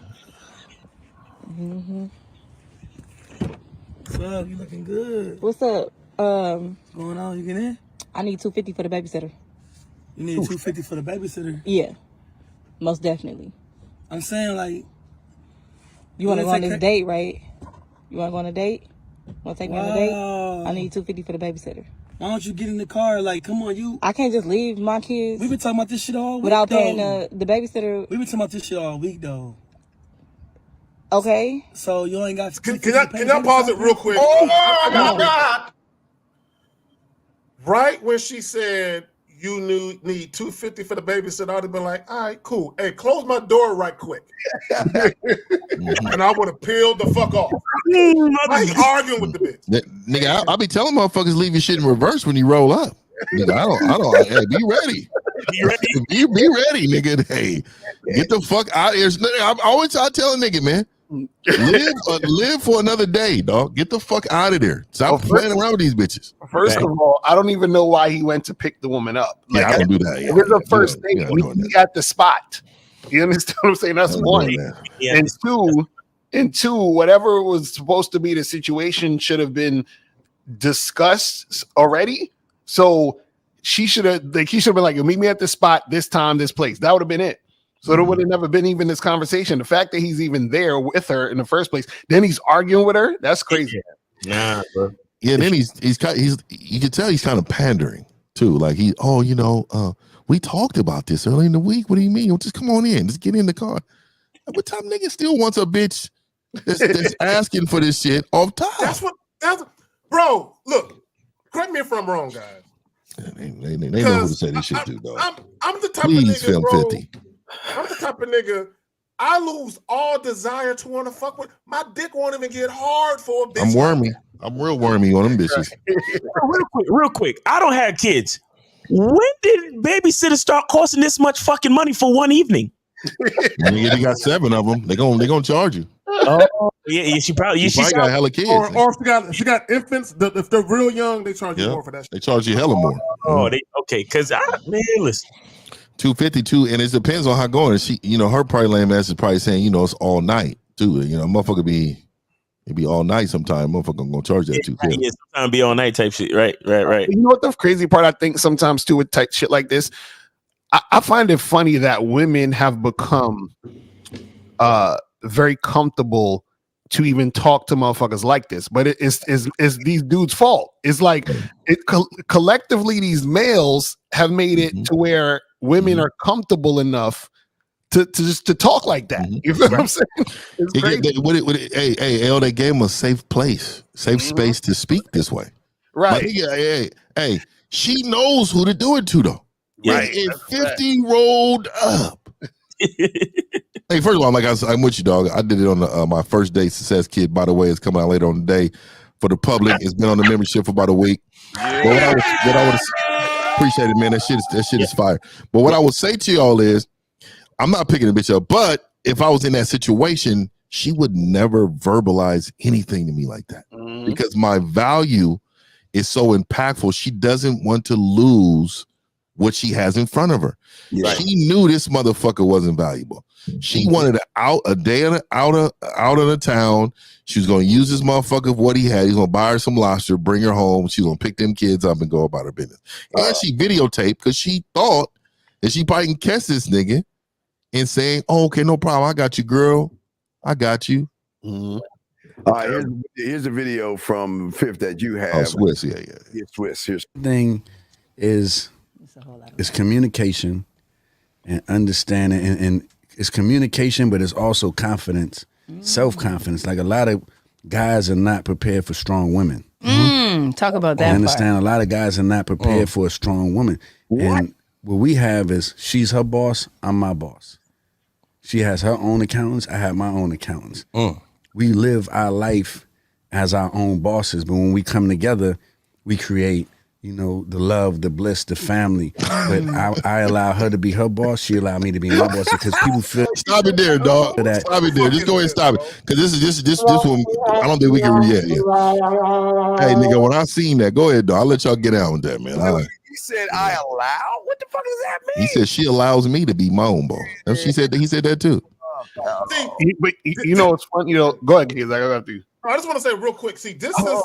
What's up? You looking good? What's up? What's going on? You get in? I need $250 for the babysitter. You need $250 for the babysitter? Yeah, most definitely. I'm saying, like, you want to go on this date, right? You want to go on a date? Want to take me on a date? I need $250 for the babysitter. Why don't you get in the car? Like, come on, you. I can't just leave my kids. We've been talking about this shit all week, without though. paying the babysitter. We've been talking about this shit all week, though. Okay. So you ain't got. Can y'all pause it real quick? Oh my God! Right when she said you need $250 for the babysitter, I'd have been like, all right, cool. Hey, close my door right quick. And I would have peeled the fuck off. Why he arguing with the bitch? Nigga, I'll be telling motherfuckers leave your shit in reverse when you roll up. Nigga, I don't. Hey, be ready. Be ready. Be ready, nigga. Hey, get the fuck out of here. I always tell a nigga, man. Live for another day, dog. Get the fuck out of there. Stop playing around with these bitches. First of all, I don't even know why he went to pick the woman up. Like, I don't do that. It was a first date. We at the spot. You understand what I'm saying? That's one. And two, whatever was supposed to be the situation should have been discussed already. So he should have been like, meet me at the spot this time, this place. That would have been it. So there would have never been even this conversation. The fact that he's even there with her in the first place, then he's arguing with her. That's crazy. Nah, bro. Yeah, then he's you can tell he's kind of pandering too. Like we talked about this early in the week. What do you mean? Just come on in. Just get in the car. What time nigga still wants a bitch that's asking for this shit off top? Bro, look, correct me if I'm wrong, guys. They know who to say this shit to, dog. I'm the type Please, of nigga, bro. 50. I'm the type of nigga, I lose all desire to want to fuck with. My dick won't even get hard for a bitch. I'm wormy. I'm real wormy on them bitches. Real quick. I don't have kids. When did babysitters start costing this much fucking money for one evening? Nigga, you got 7 of them. They gonna charge you. Oh, yeah, she probably got hella kids. Or if she got infants, if they're real young, they charge you more for that shit. They charge you hella more. Oh, because listen. 252, and it depends on how going. She, her probably lame ass is probably saying, it's all night too. Motherfucker be all night sometime. Motherfucker gonna charge that 250. Yeah, sometimes be all night type shit. Right. You know what the crazy part I think sometimes too with type shit like this? I find it funny that women have become very comfortable to even talk to motherfuckers like this, but it's these dudes' fault. It's like collectively these males have made it to where women are comfortable enough to just to talk like that. You feel what I'm saying? It's crazy. Hey, they gave him a safe place, safe space to speak this way. Right. Like, hey, she knows who to do it to though. Yeah, right. And 50 rolled up. Hey, first of all, like I'm with you, dog. I did it on my first date success kit. By the way, it's coming out later on the day for the public. It's been on the membership for about a week. But what I would appreciate it, man. That shit is fire. But what I would say to y'all is, I'm not picking a bitch up, but if I was in that situation, she would never verbalize anything to me like that because my value is so impactful. She doesn't want to lose what she has in front of her. Right. She knew this motherfucker wasn't valuable. She wanted a day out of the town. She was going to use this motherfucker for what he had. He's going to buy her some lobster, bring her home. She's going to pick them kids up and go about her business. And she videotaped because she thought that she probably can catch this nigga and saying, "Oh, okay, no problem. I got you, girl. I got you." All right, here's a video from Fifth that you have. Oh, Swiss, yeah. Swiss. Here's thing is communication and understanding, and it's communication, but it's also confidence, self-confidence. Like a lot of guys are not prepared for strong women. Talk about that. I understand. A lot of guys are not prepared for a strong woman. And what we have is she's her boss, I'm my boss. She has her own accountants, I have my own accountants. We live our life as our own bosses, but when we come together, we create, the love, the bliss, the family. But I allow her to be her boss, she allowed me to be my boss, because people feel. Stop it there, dog. Stop it there. Just go ahead and stop it. Because this one, I don't think we can react. Yeah. Hey, nigga, when I seen that, go ahead, dog. I'll let y'all get out with that, man. He said, "I allow." What the fuck does that mean? He said she allows me to be my own boss. And he said that too. But it's funny. Go ahead, kids. I got you. I just want to say real quick. See, this is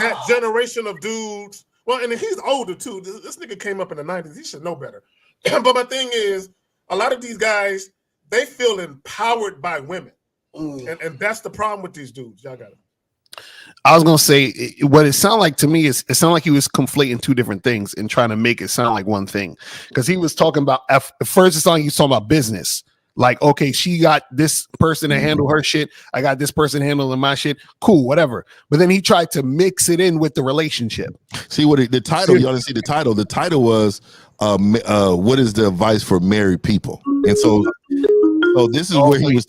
that generation of dudes. Well, and he's older too. This nigga came up in the 90s. He should know better. But my thing is, a lot of these guys, they feel empowered by women, and that's the problem with these dudes. Y'all got it. I was gonna say what it sounded like to me is it sounded like he was conflating two different things and trying to make it sound like one thing. Because he was talking about at first it's like he was talking about business. Like, okay, she got this person to handle her shit. I got this person handling my shit. Cool, whatever. But then he tried to mix it in with the relationship. See what the title? Y'all didn't see the title. The title was "What is the advice for married people?" And so this is where he was.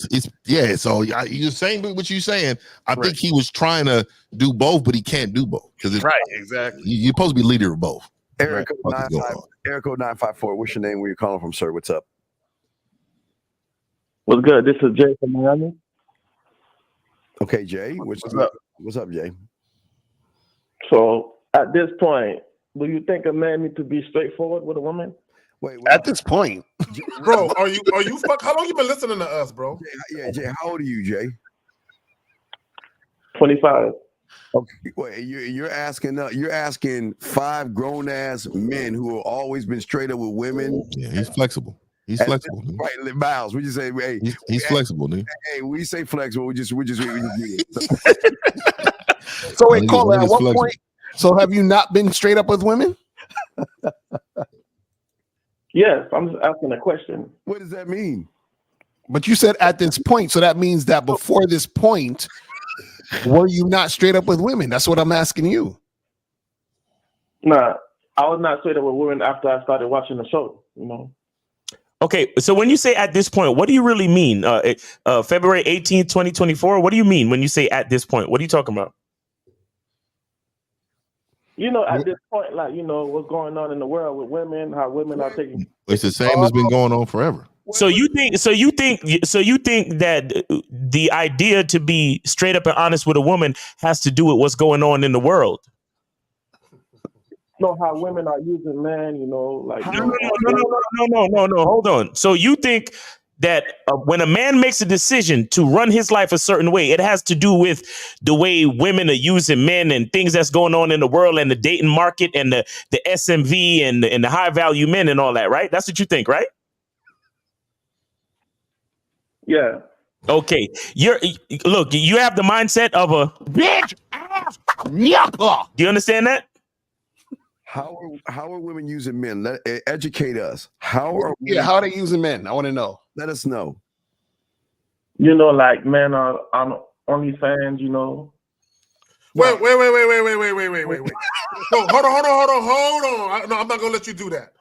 So you're saying what you're saying. I think he was trying to do both, but he can't do both because right, exactly. You're supposed to be leader of both. Eric 954. What's your name? Where you calling from, sir? What's up? What's good? This is Jay from Miami. Okay, Jay. What's up? What's up, Jay? So at this point, do you think a man needs to be straightforward with a woman? Wait, at this point, bro, are you how long you been listening to us, bro? Yeah, Jay. How old are you, Jay? 25. Okay, wait, you're asking 5 grown ass men who have always been straight up with women. Yeah, he's flexible. He's flexible. Right, Miles. We just say, hey, he's flexible, dude. Hey, we say flexible. We just So wait, Caller, at what point? So have you not been straight up with women? Yes, I'm just asking a question. What does that mean? But you said at this point, so that means that before this point, were you not straight up with women? That's what I'm asking you. Nah, I was not straight up with women after I started watching the show, you know. Okay, so when you say at this point, what do you really mean? February 18th, 2024? What do you mean when you say at this point? What are you talking about? You know, at this point, like, you know, what's going on in the world with women, how women are taking... It's the same as been going on forever. So you think that the idea to be straight up and honest with a woman has to do with what's going on in the world? Know how women are using men, you know, like No. Hold on. So you think that when a man makes a decision to run his life a certain way, it has to do with the way women are using men and things that's going on in the world and the dating market and the SMV and the high value men and all that, right? That's what you think, right? Yeah. Okay. You have the mindset of a bitch ass nigga. Do you understand that? How are women using men? Educate us. How are they using men? I want to know. Let us know. You know, like men are on OnlyFans, you know. Wait. So hold on. No, I'm not gonna let you do that.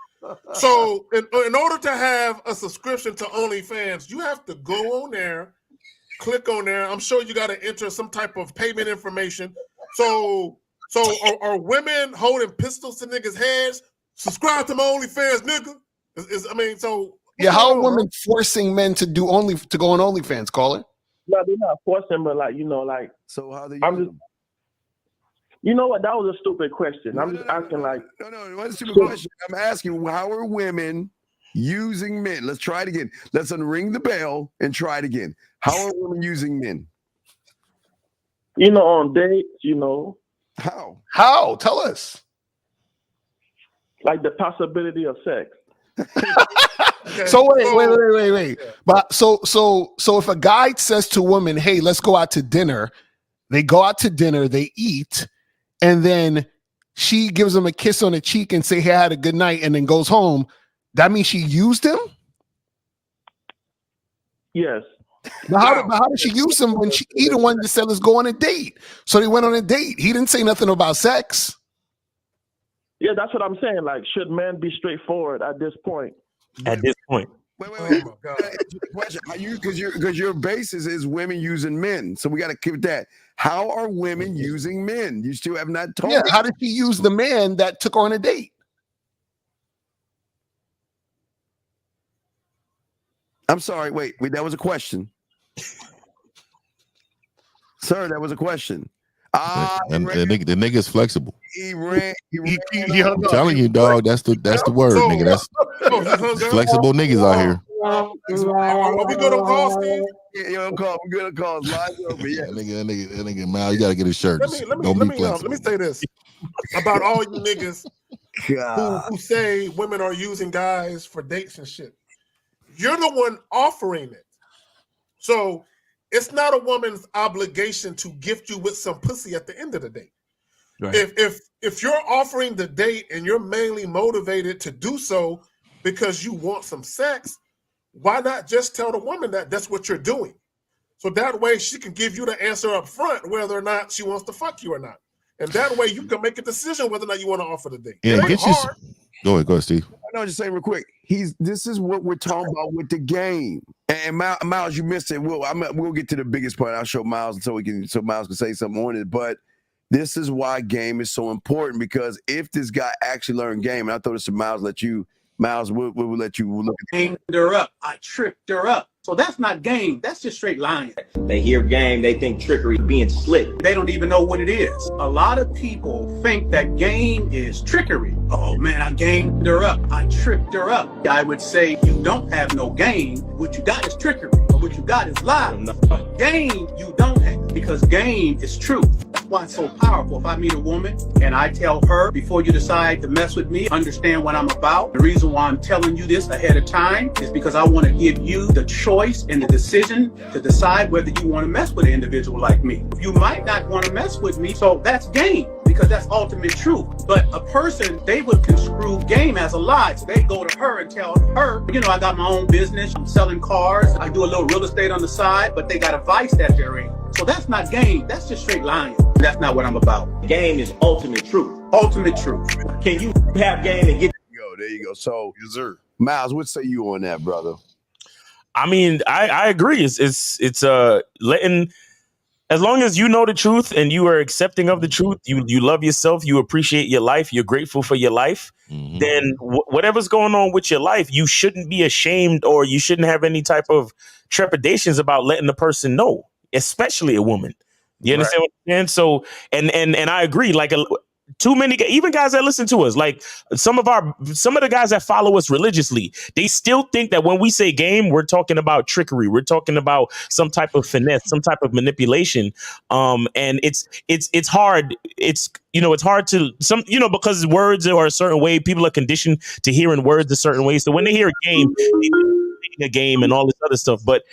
So in order to have a subscription to OnlyFans, you have to go on there, click on there. I'm sure you got to enter some type of payment information. So are women holding pistols to niggas' heads? Subscribe to my OnlyFans, nigga. How are women forcing men to go on OnlyFans, Caller? No, they're not forcing, but like, you know, like. So how do you? You know what? That was a stupid question. I'm just asking, like. No, what's a stupid question? I'm asking, how are women using men? Let's try it again. Let's unring the bell and try it again. How are women using men? You know, on dates, you know. How? Tell us. Like the possibility of sex. Okay. So wait. But so if a guy says to a woman, "Hey, let's go out to dinner," they go out to dinner, they eat, and then she gives him a kiss on the cheek and say, "Hey, I had a good night," and then goes home. That means she used him? Yes. But how did she use him when he the one that said let's go on a date? So they went on a date. He didn't say nothing about sex. Yeah, that's what I'm saying. Like, should men be straightforward at this point? At this point. Wait. Question. Because your basis is women using men. So we got to keep that. How are women using men? You still have not told me. How did she use the man that took her on a date? I'm sorry. Wait. That was a question. Sir, that was a question. The nigga's flexible. He ran. I'm telling you, dog. That's the word, nigga. That's flexible niggas out here. Are we good on calls, Steve? Yeah, we good on calls. Live over. Yeah, that nigga, Mal, you gotta get his shirt. Let me say this about all you niggas who say women are using guys for dates and shit. You're the one offering it. So it's not a woman's obligation to gift you with some pussy at the end of the day. Right. If you're offering the date and you're mainly motivated to do so because you want some sex, why not just tell the woman that that's what you're doing? So that way she can give you the answer up front whether or not she wants to fuck you or not. And that way you can make a decision whether or not you want to offer the date. Yeah, It ain't get you. hard. Go ahead, Steve. No, just say real quick. This is what we're talking about with the game. And Miles, you missed it. We'll get to the biggest part. I'll show Miles so Miles can say something on it. But this is why game is so important, because if this guy actually learned game, and I throw this to Miles, we'll let you look at Aimed her up. I tripped her up. So that's not game. That's just straight lying. They hear game, they think trickery, being slick. They don't even know what it is. A lot of people think that game is trickery. Oh man, I gamed her up. I tripped her up. I would say you don't have no game. What you got is trickery. What you got is lies. Game you don't have, because game is truth. That's why it's so powerful. If I meet a woman and I tell her, before you decide to mess with me, understand what I'm about. The reason why I'm telling you this ahead of time is because I want to give you the choice and the decision to decide whether you want to mess with an individual like me. You might not want to mess with me, so that's game, because that's ultimate truth. But a person, they would construe game as a lie. So they go to her and tell her, I got my own business. I'm selling cars. I do a little real estate on the side, but they got a vice that they're in. So that's not game. That's just straight lying. That's not what I'm about. Game is ultimate truth. Ultimate truth. Can you have game and get? There you go. So, Miles, what say you on that, brother? I mean, I agree. It's letting, as long as you know the truth and you are accepting of the truth, you love yourself, you appreciate your life, you're grateful for your life, then whatever's going on with your life, you shouldn't be ashamed, or you shouldn't have any type of trepidations about letting the person know, especially a woman. You understand what I'm saying? So, and I agree, like too many, even guys that listen to us, like some of the guys that follow us religiously, they still think that when we say game, we're talking about trickery. We're talking about some type of finesse, some type of manipulation. And it's hard. It's hard to because words are a certain way. People are conditioned to hearing words a certain way. So when they hear a game, they think a game and all this other stuff. But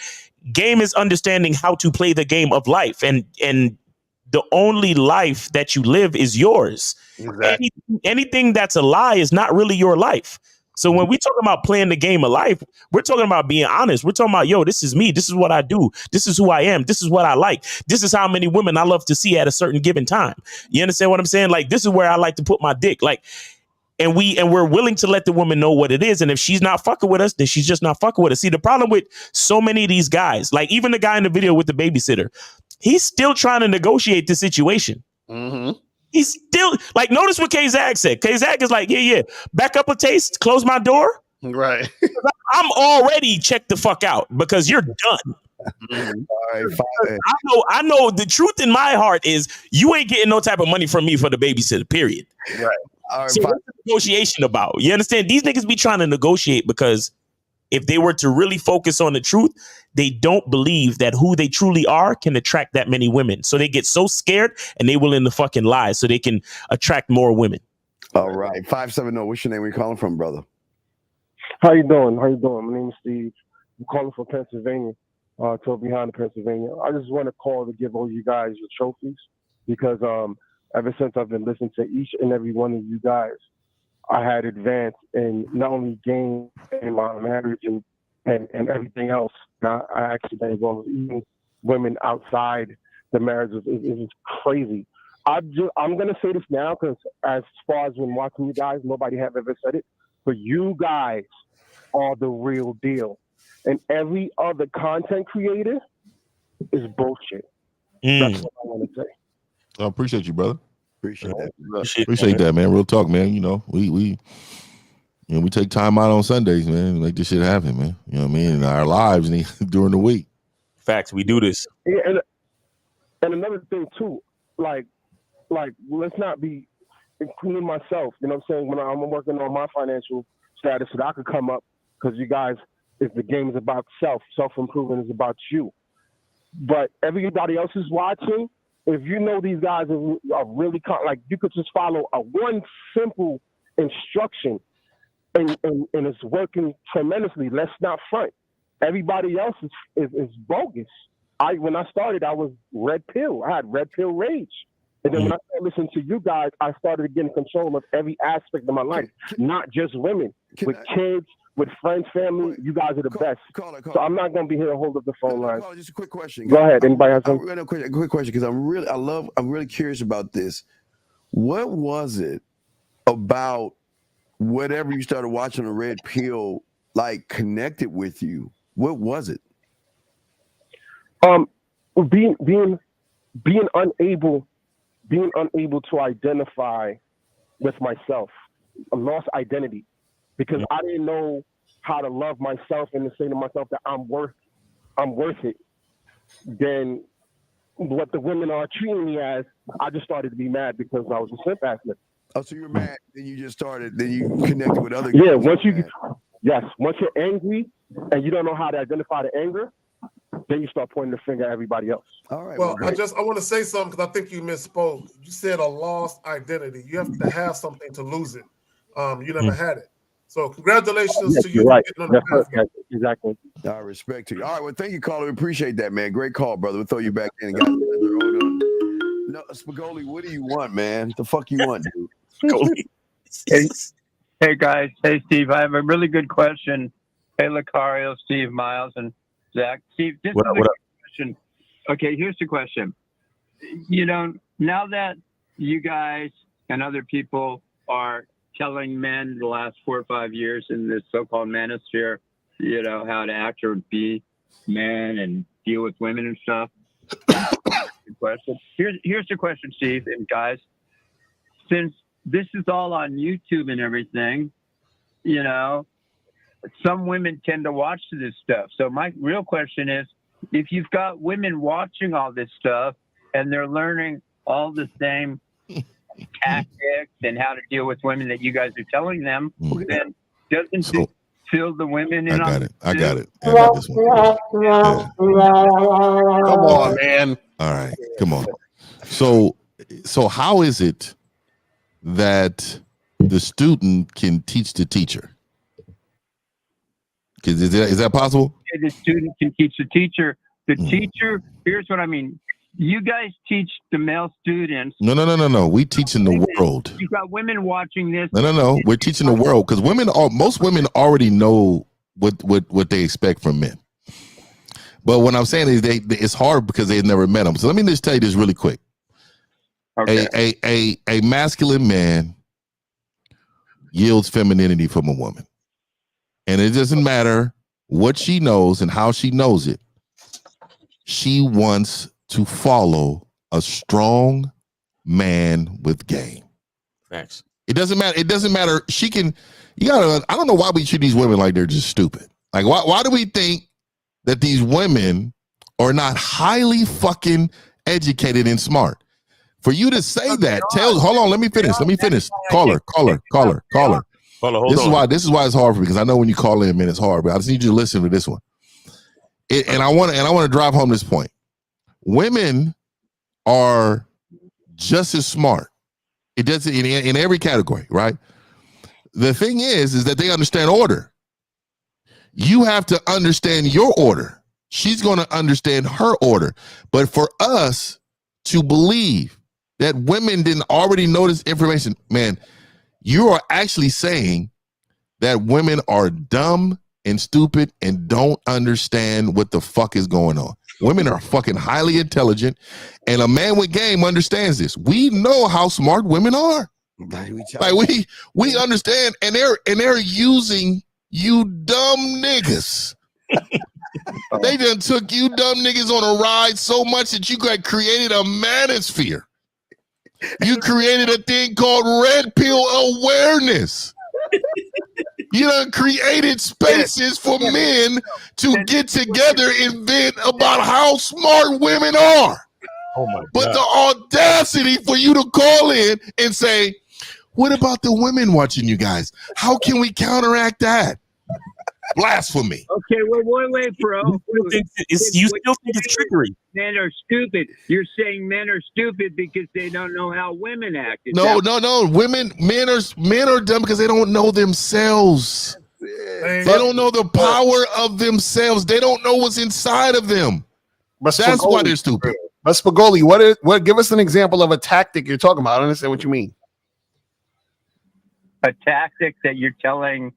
game is understanding how to play the game of life, and the only life that you live is yours. Exactly. Anything that's a lie is not really your life. So when we talk about playing the game of life, we're talking about being honest. We're talking about, this is me. This is what I do. This is who I am. This is what I like. This is how many women I love to see at a certain given time. You understand what I'm saying? Like, this is where I like to put my dick. Like, and we're willing to let the woman know what it is. And if she's not fucking with us, then she's just not fucking with us. See, the problem with so many of these guys, like even the guy in the video with the babysitter, he's still trying to negotiate the situation. He's still like, notice what K-Zag said. K-Zag is like, yeah, back up a taste, close my door. Right. I'm already checked the fuck out because you're done. All right, fine. I know the truth in my heart is you ain't getting no type of money from me for the babysitter, period. Right. All right, so what's the negotiation about? You understand? These niggas be trying to negotiate because if they were to really focus on the truth, they don't believe that who they truly are can attract that many women. So they get so scared and they willing to fucking lie so they can attract more women. All right. 570. What's your name? Where you calling from, brother? How you doing? My name is Steve. I'm calling from Pennsylvania, toward behind Pennsylvania. I just want to call to give all you guys your trophies because ever since I've been listening to each and every one of you guys, I had advanced in not only game in my marriage and everything else. I actually been involved with even women outside the marriage. It's crazy. I'm going to say this now because as far as when watching you guys, nobody have ever said it, but you guys are the real deal. And every other content creator is bullshit. That's what I want to say. I appreciate you, brother. Appreciate that, man. Real talk, man. We take time out on Sundays, man, to make this shit happen, man. You know what I mean? In our lives during the week. Facts, we do this. Yeah, and another thing too, like let's not be, including myself. You know what I'm saying? When I'm working on my financial status, so that I could come up, because you guys, if the game is about self-improvement is about you. But everybody else is watching. If you know these guys are really like, you could just follow one simple instruction, and it's working tremendously. Let's not front. Everybody else is bogus. when I started, I was red pill. I had red pill rage. And then when I started listening to you guys, I started getting control of every aspect of my life, not just women, with kids, with friends, family. You guys are the best. So I'm not going to be here to hold up the phone line. Just a quick question. Go ahead. Anybody has something? A quick question, because I'm really curious about this. What was it about whatever you started watching the red pill like connected with you? What was it? Being unable to identify with myself, a lost identity, because I didn't know how to love myself and to say to myself that I'm worth it. Then what the women are treating me as, I just started to be mad because I was a simp athlete. Oh, so you're mad, then you just started, then you connected with other Yeah, guys. once you're angry and you don't know how to identify the anger, then you start pointing the finger at everybody else. All right. Well, I want to say something because I think you misspoke. You said a lost identity. You have to have something to lose it. You never had it. So congratulations to you. You're right. For getting on the path. Exactly. I respect to you. All right. Well, thank you, caller. We appreciate that, man. Great call, brother. We'll throw you back in. Guys, hold on. No, Spagoli, what do you want, man? The fuck you want, dude? Hey guys. Hey Steve. I have a really good question. Hey Lucario, Steve, Miles, and Zach. Steve, this is a good question. Okay, here's the question. You know, now that you guys and other people are telling men the last 4 or 5 years in this so-called manosphere, you know, how to act or be men and deal with women and stuff. Good question. Here's the question, Steve and guys. Since this is all on YouTube and everything, you know, some women tend to watch this stuff. So my real question is, if you've got women watching all this stuff and they're learning all the same tactics and how to deal with women that you guys are telling them, then doesn't it fill the women in on it? I got it. I got this one. Yeah. Come on, man. All right, come on. So how is it that the student can teach the teacher? Is that possible? The student can teach the teacher. The teacher, here's what I mean. You guys teach the male students. No. We teaching the world. You've got women watching this. No. We're teaching the world because most women already know what they expect from men. But what I'm saying is it's hard because they've never met them. So let me just tell you this really quick. Okay. A masculine man yields femininity from a woman. And it doesn't matter what she knows and how she knows it. She wants to follow a strong man with game. Facts. It doesn't matter. It doesn't matter. I don't know why we treat these women like they're just stupid. Like, why do we think that these women are not highly fucking educated and smart? For you to say that, hold on, let me finish. Caller. This is why it's hard for me, because I know when you call in, man, it's hard, but I just need you to listen to this one. And I want to drive home this point. Women are just as smart. It does in every category, right? The thing is that they understand order. You have to understand your order. She's going to understand her order. But for us to believe that women didn't already know this information, man, you are actually saying that women are dumb and stupid and don't understand what the fuck is going on. Women are fucking highly intelligent, and a man with game understands this. We know how smart women are. Like we understand, and they're using you dumb niggas. They done took you dumb niggas on a ride so much that you got created a manosphere. You created a thing called red pill awareness. You done created spaces for men to get together and vent about how smart women are. Oh my But God. the audacity for you to call in and say, what about the women watching you guys? How can we counteract that? Blasphemy. Okay, wait, bro. You still think it's trickery? Men are stupid. You're saying men are stupid because they don't know how women act. No. Men are dumb because they don't know themselves. They don't know the power of themselves. They don't know what's inside of them. But That's why Spagoli- they're stupid. But Spagoli, what? Give us an example of a tactic you're talking about. I don't understand what you mean. A tactic that you're telling,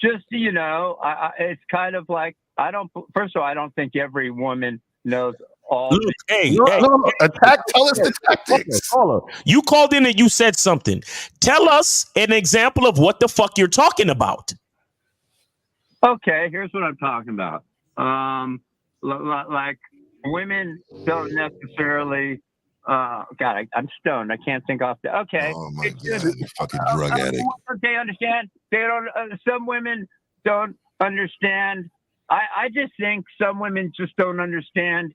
just it's kind of like First of all, I don't think every woman knows all. Look, hey, attack. Tell us the tactics. Caller, you called in and you said something. Tell us an example of what the fuck you're talking about. Okay, here's what I'm talking about. Like women don't necessarily. God, I'm stoned. I can't think off the. Okay. Oh my God, you fucking drug addict. Okay, understand. They don't. Some women don't understand. I just think some women just don't understand.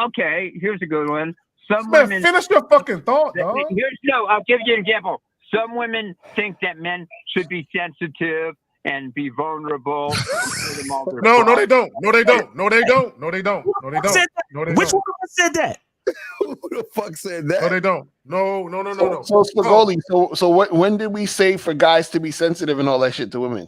Okay, here's a good one. Some women finish your fucking thought, dog. I'll give you an example. Some women think that men should be sensitive and be vulnerable. No, they don't. No, they don't. No, they don't. No, they don't. No, they don't. No, they Which don't. one said that? Who the fuck said that? No, they don't. No. So Spagoli, when did we say for guys to be sensitive and all that shit to women?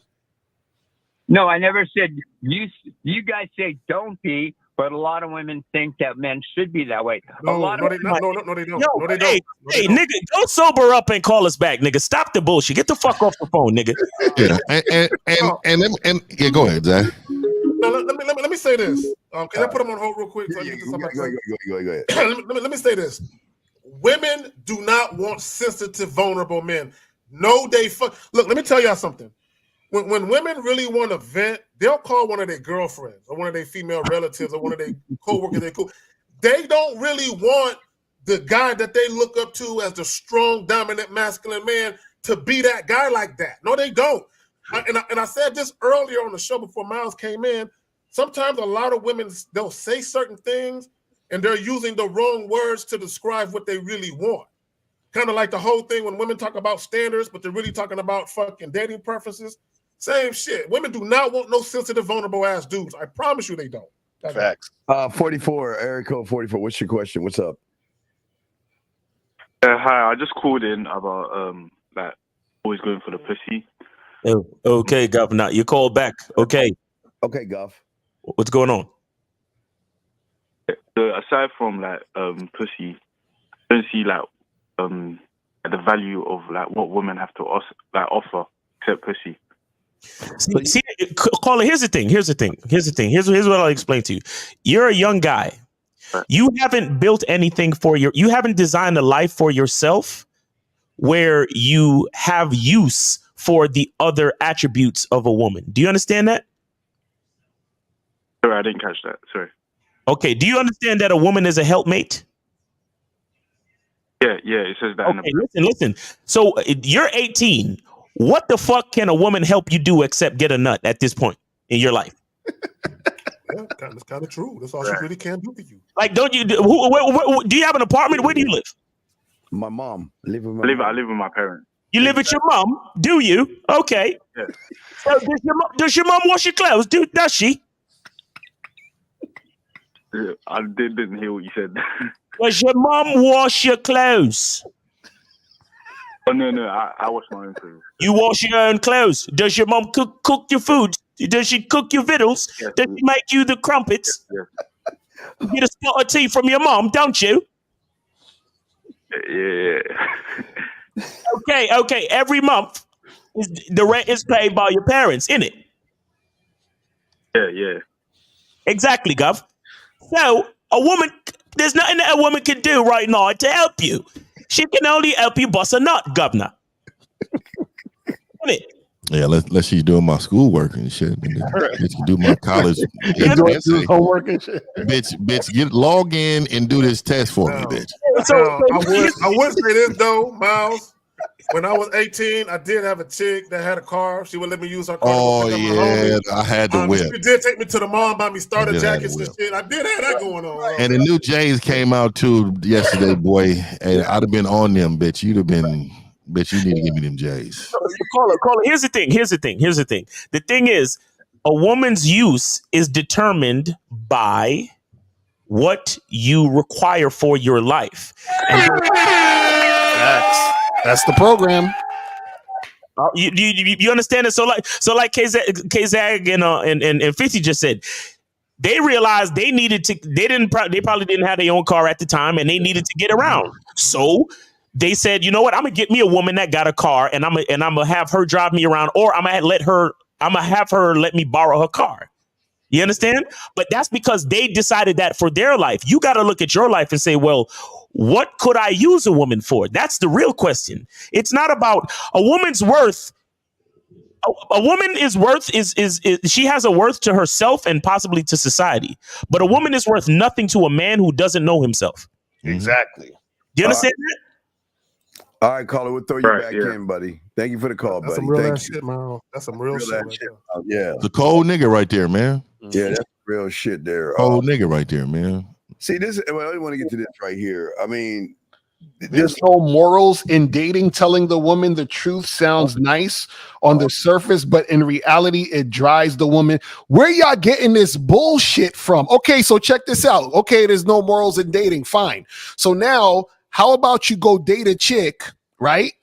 No, I never said you guys say don't be, but a lot of women think that men should be that way. No, they don't. No, they don't. Hey, nigga, go sober up and call us back, nigga. Stop the bullshit. Get the fuck off the phone, nigga. Yeah, and yeah, go ahead, Zach. No, let me say this. Can I put them on hold real quick? So Go ahead. let me say this. Women do not want sensitive, vulnerable men. No, they fuck. Look, let me tell y'all something. When women really want to vent, they'll call one of their girlfriends or one of their female relatives or one of their co-workers. They don't really want the guy that they look up to as the strong, dominant, masculine man to be that guy like that. No, they don't. And I said this earlier on the show before Miles came in. Sometimes a lot of women, they'll say certain things and they're using the wrong words to describe what they really want. Kind of like the whole thing when women talk about standards, but they're really talking about fucking dating preferences. Same shit. Women do not want no sensitive, vulnerable ass dudes. I promise you they don't. That's facts. 44, area code 44. What's your question? What's up? Hi, I just called in about like always going for the pussy. Oh, okay, Governor. You called back. Okay. Okay, Gov. What's going on? So aside from like pussy, I don't see like the value of like what women have to offer except pussy. See, caller, here's the thing. Here's what I'll explain to you. You're a young guy. You haven't built anything you haven't designed a life for yourself where you have use for the other attributes of a woman. Do you understand that? Sorry, I didn't catch that. Sorry. Okay. Do you understand that a woman is a helpmate? Yeah, it says that. Okay, listen. So you're 18. What the fuck can a woman help you do except get a nut at this point in your life? Yeah, that's kind of true. That's all she really can do for you. Like, don't you? Do you have an apartment? Where do you live? My mom. I live with my parents. You live with your mom? Do you? Okay. Yeah. So does your mom wash your clothes? Does she? I didn't hear what you said. Does your mom wash your clothes? Oh no, I wash my own clothes. You wash your own clothes. Does your mom cook your food? Does she cook your victuals? Yes, Does she make you the crumpets? Yes. You get a spot of tea from your mom, don't you? Yeah. Okay. Every month, the rent is paid by your parents, isn't it? Yeah. Exactly, Gov. So there's nothing that a woman can do right now to help you. She can only help you bust a nut, Governor. Yeah, unless she's doing my schoolwork and shit. Bitch can do my college. do homework and shit. Bitch, log in and do this test for me, bitch. I would say this though, Miles. When I was 18, I did have a chick that had a car. She would let me use her car. Oh yeah, I had the whip. She did take me to the mall, buy me starter jackets and shit. I did have that going on. And the new J's came out too yesterday, boy. And I'd have been on them, bitch. You'd have been, bitch. You need to give me them J's. Caller. Here's the thing. The thing is, a woman's use is determined by what you require for your life. That's the program. You understand it? So like K-Zag and 50 just said, They realized they needed to. They probably didn't have their own car at the time, and they needed to get around. So they said, you know what? I'm gonna get me a woman that got a car, and I'm gonna have her drive me around, or I'm gonna have her let me borrow her car. You understand? But that's because they decided that for their life. You got to look at your life and say, well, what could I use a woman for? That's the real question. It's not about a woman's worth. A woman is worth is she has a worth to herself and possibly to society. But a woman is worth nothing to a man who doesn't know himself. Exactly. Do you understand that? All right, caller, we'll throw you back in, buddy. Thank you for the call, That's buddy. some real Thank ass you. shit, man. That's some real shit. Ass Right shit. there. Yeah. The cold nigga right there, man. Yeah, that's real shit there. Cold nigga right there, man. See, this. Well, I want to get to this right here. I mean, There's no morals in dating. Telling the woman the truth sounds nice on the surface, but in reality, it drives the woman. Where y'all getting this bullshit from? Okay, so check this out. Okay, there's no morals in dating. Fine. So now, how about you go date a chick, right?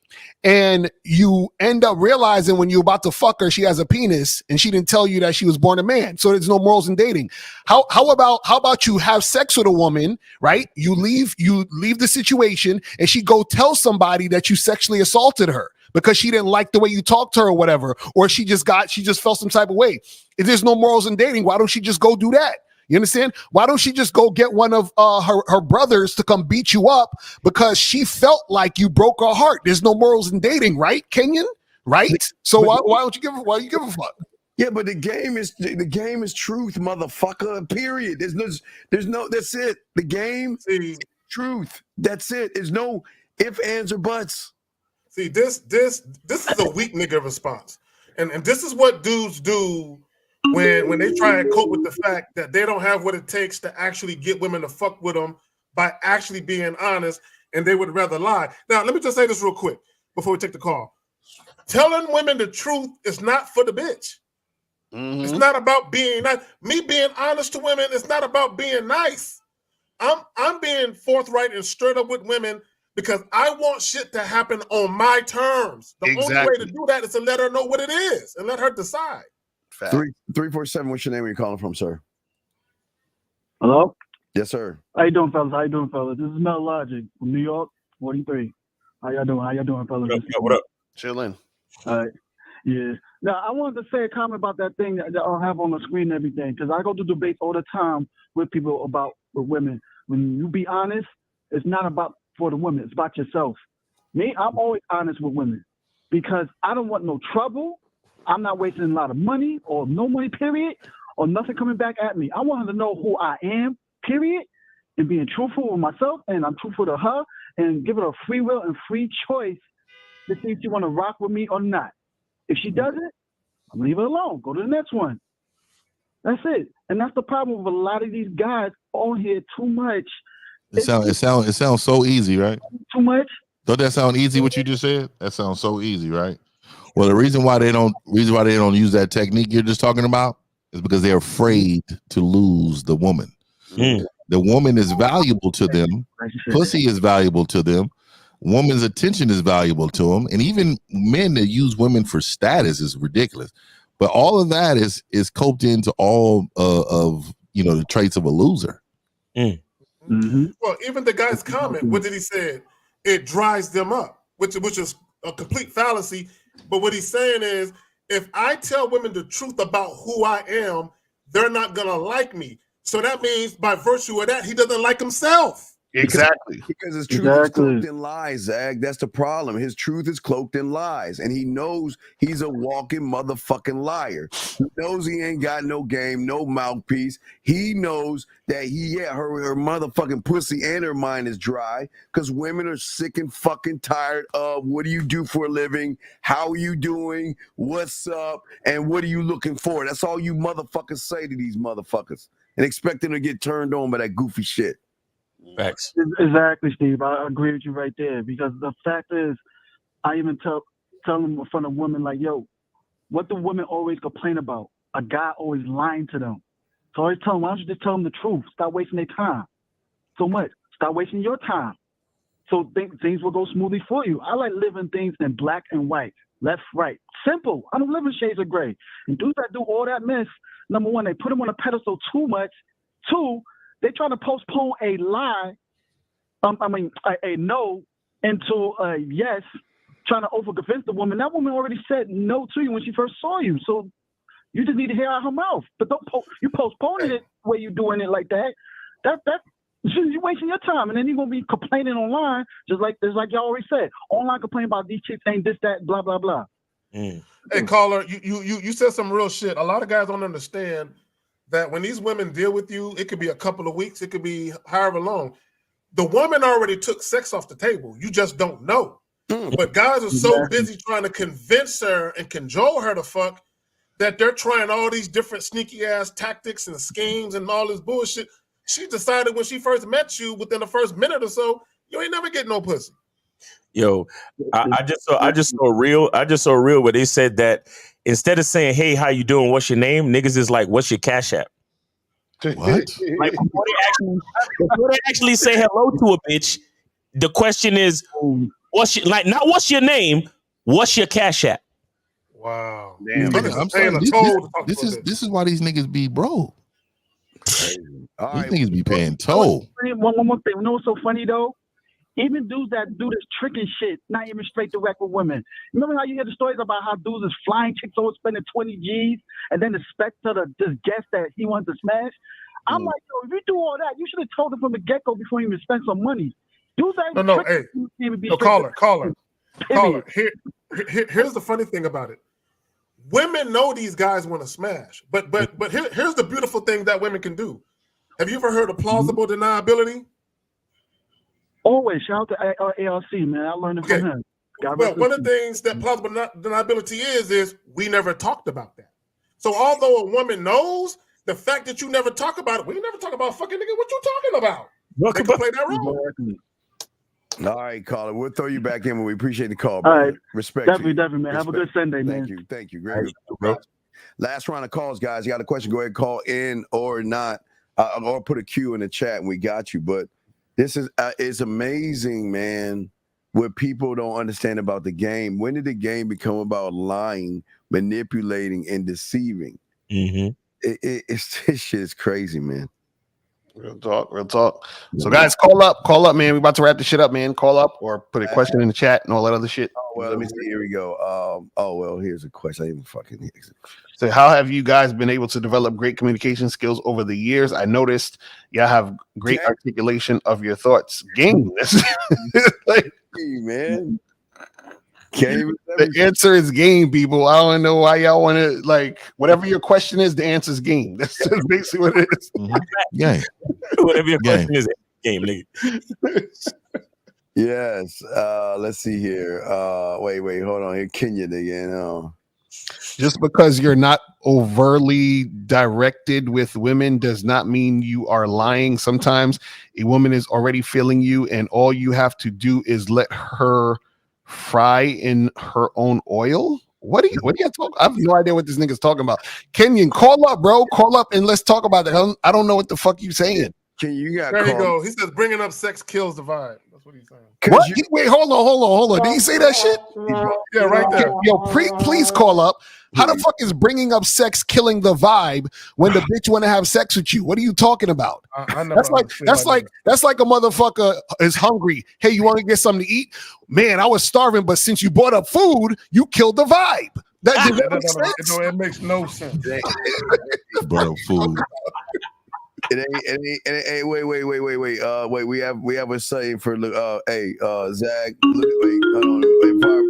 And you end up realizing when you're about to fuck her, she has a penis and she didn't tell you that she was born a man. So there's no morals in dating. How about you have sex with a woman, right? You leave the situation and she go tell somebody that you sexually assaulted her because she didn't like the way you talked to her or whatever, or she just felt some type of way. If there's no morals in dating, why don't she just go do that? You understand? Why don't she just go get one of her brothers to come beat you up because she felt like you broke her heart? There's no morals in dating, right, Kenyon? Right? So why don't you give a fuck? Yeah, but the game is truth, motherfucker. Period. There's no. That's it. The game is truth. That's it. There's no ifs, ands, or buts. See, this is a weak nigga response, and this is what dudes do when they try and cope with the fact that they don't have what it takes to actually get women to fuck with them by actually being honest, and they would rather lie. Now, let me just say this real quick before we take the call. Telling women the truth is not for the bitch. Mm-hmm. It's not about being nice. Me being honest to women, it's not about being nice. I'm being forthright and straight up with women because I want shit to happen on my terms. The only way to do that is to let her know what it is and let her decide. 347. What's your name? Where you calling from, sir? Hello? Yes, sir. How you doing, fellas? This is Mel Logic from New York, 43. How y'all doing, fellas? What up? Chilling. All right. Yeah. Now, I wanted to say a comment about that thing that I'll have on the screen and everything, because I go to debates all the time with people with women. When you be honest, it's not about for the women. It's about yourself. Me, I'm always honest with women because I don't want no trouble. I'm not wasting a lot of money or no money, period, or nothing coming back at me. I want her to know who I am, period, and being truthful with myself, and I'm truthful to her, and give her a free will and free choice to see if she want to rock with me or not. If she doesn't, I'm leave her alone. Go to the next one. That's it. And that's the problem with a lot of these guys on here too much. It sounds so easy, right? Too much. Don't that sound easy? What you just said? That sounds so easy, right? Well, the reason why they don't use that technique you're just talking about is because they're afraid to lose the woman. Mm. The woman is valuable to them. Pussy is valuable to them. Woman's attention is valuable to them, and even men that use women for status is ridiculous. But all of that is coped into all of the traits of a loser. Mm. Mm-hmm. Well, even the guy's comment, what did he say? It dries them up, which is a complete fallacy. But what he's saying is, if I tell women the truth about who I am, they're not gonna like me. So that means by virtue of that, he doesn't like himself. Exactly. Because his truth is cloaked in lies, Zach. That's the problem. His truth is cloaked in lies. And he knows he's a walking motherfucking liar. He knows he ain't got no game, no mouthpiece. He knows that her motherfucking pussy and her mind is dry because women are sick and fucking tired of what do you do for a living? How are you doing? What's up? And what are you looking for? That's all you motherfuckers say to these motherfuckers and expect them to get turned on by that goofy shit. Facts. Exactly, Steve. I agree with you right there because the fact is, I even tell them in front of women like, yo, what do women always complain about? A guy always lying to them. So I always tell them, why don't you just tell them the truth? Stop wasting their time so much. Stop wasting your time. so things will go smoothly for you. I like living things in black and white, left, right, simple. I don't live in shades of gray. And dudes that do all that mess, number one, they put them on a pedestal too much. Two, they try to postpone a lie, a no into a yes, trying to over-convince the woman. That woman already said no to you when she first saw you. So you just need to hear out her mouth. But don't you postponing it the way you doing it like that. That you're wasting your time. And then you're going to be complaining online, just like y'all already said. Online complaining about these chicks ain't this, that, blah, blah, blah. Hey, caller, you said some real shit. A lot of guys don't understand that when these women deal with you, it could be a couple of weeks, it could be however long. The woman already took sex off the table. You just don't know. But guys are so busy trying to convince her and cajole her to fuck that they're trying all these different sneaky ass tactics and schemes and all this bullshit. She decided when she first met you, within the first minute or so, you ain't never get no pussy. Yo, I just saw a reel where they said that instead of saying, "Hey, how you doing? What's your name?" Niggas is like, "What's your Cash App?" What? Like before they actually say hello to a bitch, the question is, what's your, like not what's your name? What's your Cash App? Wow. Damn, I'm saying this is why these niggas be broke. These niggas be paying toll. One more thing. You know what's so funny though? Even dudes that do this tricking shit, not even straight direct with women. Remember how you hear the stories about how dudes is flying chicks over spending 20 G's and then expect her to just guess that he wants to smash? I'm like, yo, if you do all that, you should have told him from the get-go before you even spend some money. Dudes that Caller. Here's the funny thing about it. Women know these guys want to smash, but here's the beautiful thing that women can do. Have you ever heard of plausible deniability? Always. Shout out to ARC, man. I learned it from him. Well, one of the things that plausible deniability is we never talked about that. So although a woman knows, the fact that you never talk about it, we never talk about fucking nigga, what you talking about? They can play that role. All right, caller. We'll throw you back in when we appreciate the call, All brother. right. Respect. Definitely, man. Have a good Sunday, man. Thank you. Great. Last round of calls, guys. You got a question? Go ahead, call in or not, or put a Q in the chat, and we got you. But this is it's amazing, man, what people don't understand about the game. When did the game become about lying, manipulating, and deceiving? This shit is crazy, man. Real talk. So guys, call up, man. We about to wrap this shit up, man. Call up or put a question in the chat and all that other shit. Oh, well, let me see. Here we go. Here's a question. I didn't even fucking hear. So how have you guys been able to develop great communication skills over the years? I noticed y'all have great articulation of your thoughts. Game. Like, man. The answer is game, people. I don't know why y'all want to, like, whatever your question is, the answer is game. That's just basically what it is. Game. Whatever your question is, game, nigga. Yes. Let's see here. Wait, hold on. Here, Kenyan again. Just because you're not overtly directed with women does not mean you are lying. Sometimes a woman is already feeling you, and all you have to do is let her fry in her own oil. What are you talking? I have no idea what this nigga's talking about. Kenyon, call up, bro. Call up and let's talk about that. I don't know what the fuck you saying. There you go. He says bringing up sex kills the vibe. That's what he's saying. What? Wait, hold on. Did he say that shit? Yeah, right there. Yo, please call up. How the fuck is bringing up sex killing the vibe when the bitch want to have sex with you? What are you talking about? That's like a motherfucker is hungry. Hey, you want to get something to eat? Man, I was starving, but since you brought up food, you killed the vibe. It makes no sense. Bro, food. It ain't. Wait. We have a saying for Zach.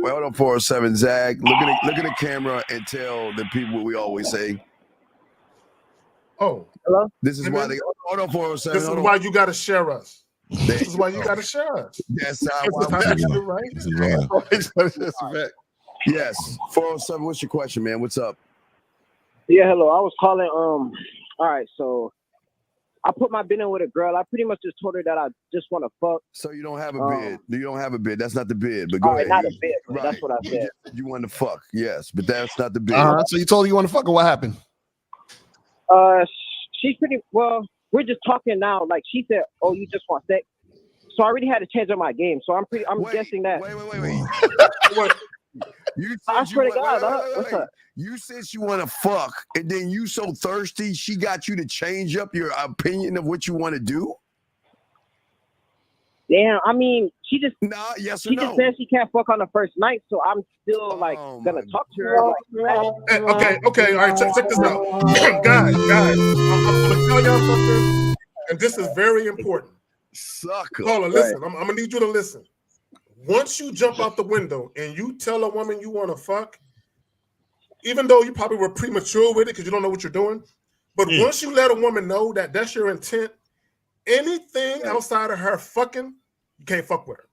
Hold on, 407. Zach, look at the camera and tell the people what we always say. Oh, hello. This is why they. Hold on, 407. This is why you got to share us. This is why you got to share us. That's how right. Yes, 407. What's your question, man? What's up? Yeah, hello. I was calling. All right, so I put my bid in with a girl. I pretty much just told her that I just want to fuck. So you don't have a bid. You don't have a bid. That's not the bid. But go ahead. Not a bid. Right. That's what I said. You want to fuck, yes, but that's not the bid. So you told her you want to fuck, or what happened? She's pretty well. We're just talking now. Like she said, "Oh, you just want sex." So I already had to change up my game. So I'm guessing that. Wait. I swear to God, what's up? You said you want to fuck, and then you so thirsty, she got you to change up your opinion of what you want to do? Damn, I mean, she just yes or she no? just said she can't fuck on the first night, so I'm still like gonna talk to her. Like, Okay, all right, check this out. guys, I'm gonna tell y'all something, and this is very important. Sucker. Caller, listen, I'm gonna need you to listen. Once you jump out the window and you tell a woman you want to fuck, even though you probably were premature with it because you don't know what you're doing, but once you let a woman know that that's your intent, anything outside of her fucking, you can't fuck with her.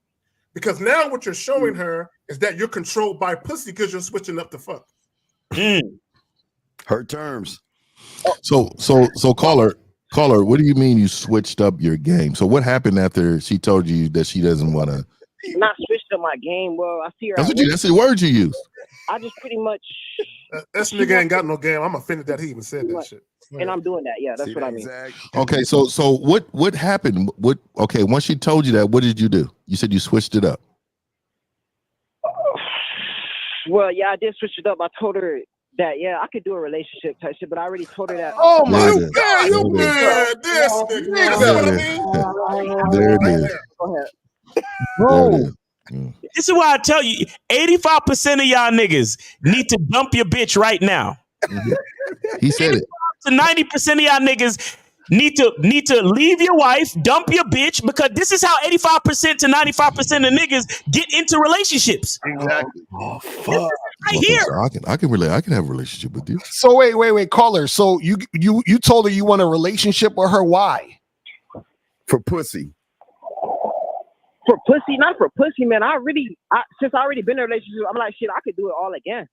Because now what you're showing her is that you're controlled by pussy because you're switching up the fuck. Her terms. So caller, what do you mean you switched up your game? So what happened after she told you that she doesn't want to? Not switched up my game. Well, I see her. That's the word you use. I just pretty much. That nigga ain't got no game. I'm offended that he even said that shit. And I'm doing that. Yeah, that's what I mean. Okay, so what happened? Once she told you that, what did you do? You said you switched it up. Well, yeah, I did switch it up. I told her that I could do a relationship type shit, but I already told her that. Oh my God, you mad? This nigga. That's what I mean. There it is. Go ahead. Bro. This is why I tell you, 85% of y'all niggas need to dump your bitch right now. He said it. To 90% of y'all niggas need to leave your wife, dump your bitch, because this is how 85% to 95% of niggas get into relationships. Exactly. Oh fuck. Right here. So I can have a relationship with you. So wait, caller. So you told her you want a relationship with her. Why? For pussy. For pussy, not for pussy, man. Since I already been in a relationship, I'm like, shit, I could do it all again.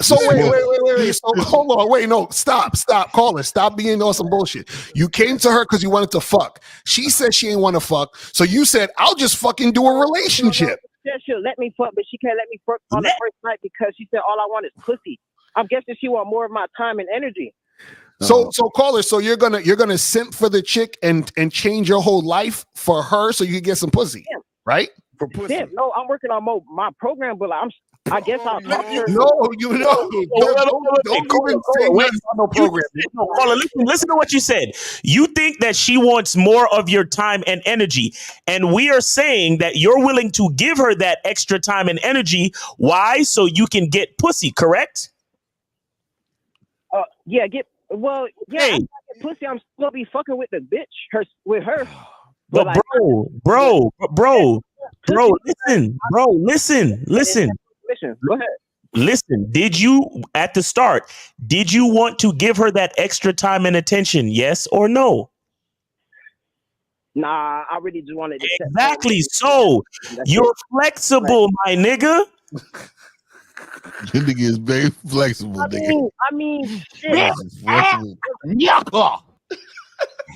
So wait. So hold on. Wait, no, stop. Caller, stop being on some bullshit. You came to her because you wanted to fuck. She said she ain't want to fuck. So you said, I'll just fucking do a relationship. She said she'll let me fuck, but she can't let me fuck on the first night because she said all I want is pussy. I'm guessing she want more of my time and energy. So caller, so you're gonna simp for the chick and change your whole life for her so you can get some pussy, right? For pussy. Damn, no, I'm working on my program, but I guess I'll talk to her. No, you know. Listen to what you said. You think that she wants more of your time and energy, and we are saying that you're willing to give her that extra time and energy. Why? So you can get pussy, correct? Yeah, Well, yeah, hey. I get pussy. I'm still be fucking with the bitch, with her. But like, bro, listen. Go ahead. Listen, did you want to give her that extra time and attention? Yes or no? Nah, I really just wanted to. Exactly. So you're flexible, my nigga. Your nigga is very flexible, nigga. I mean, shit.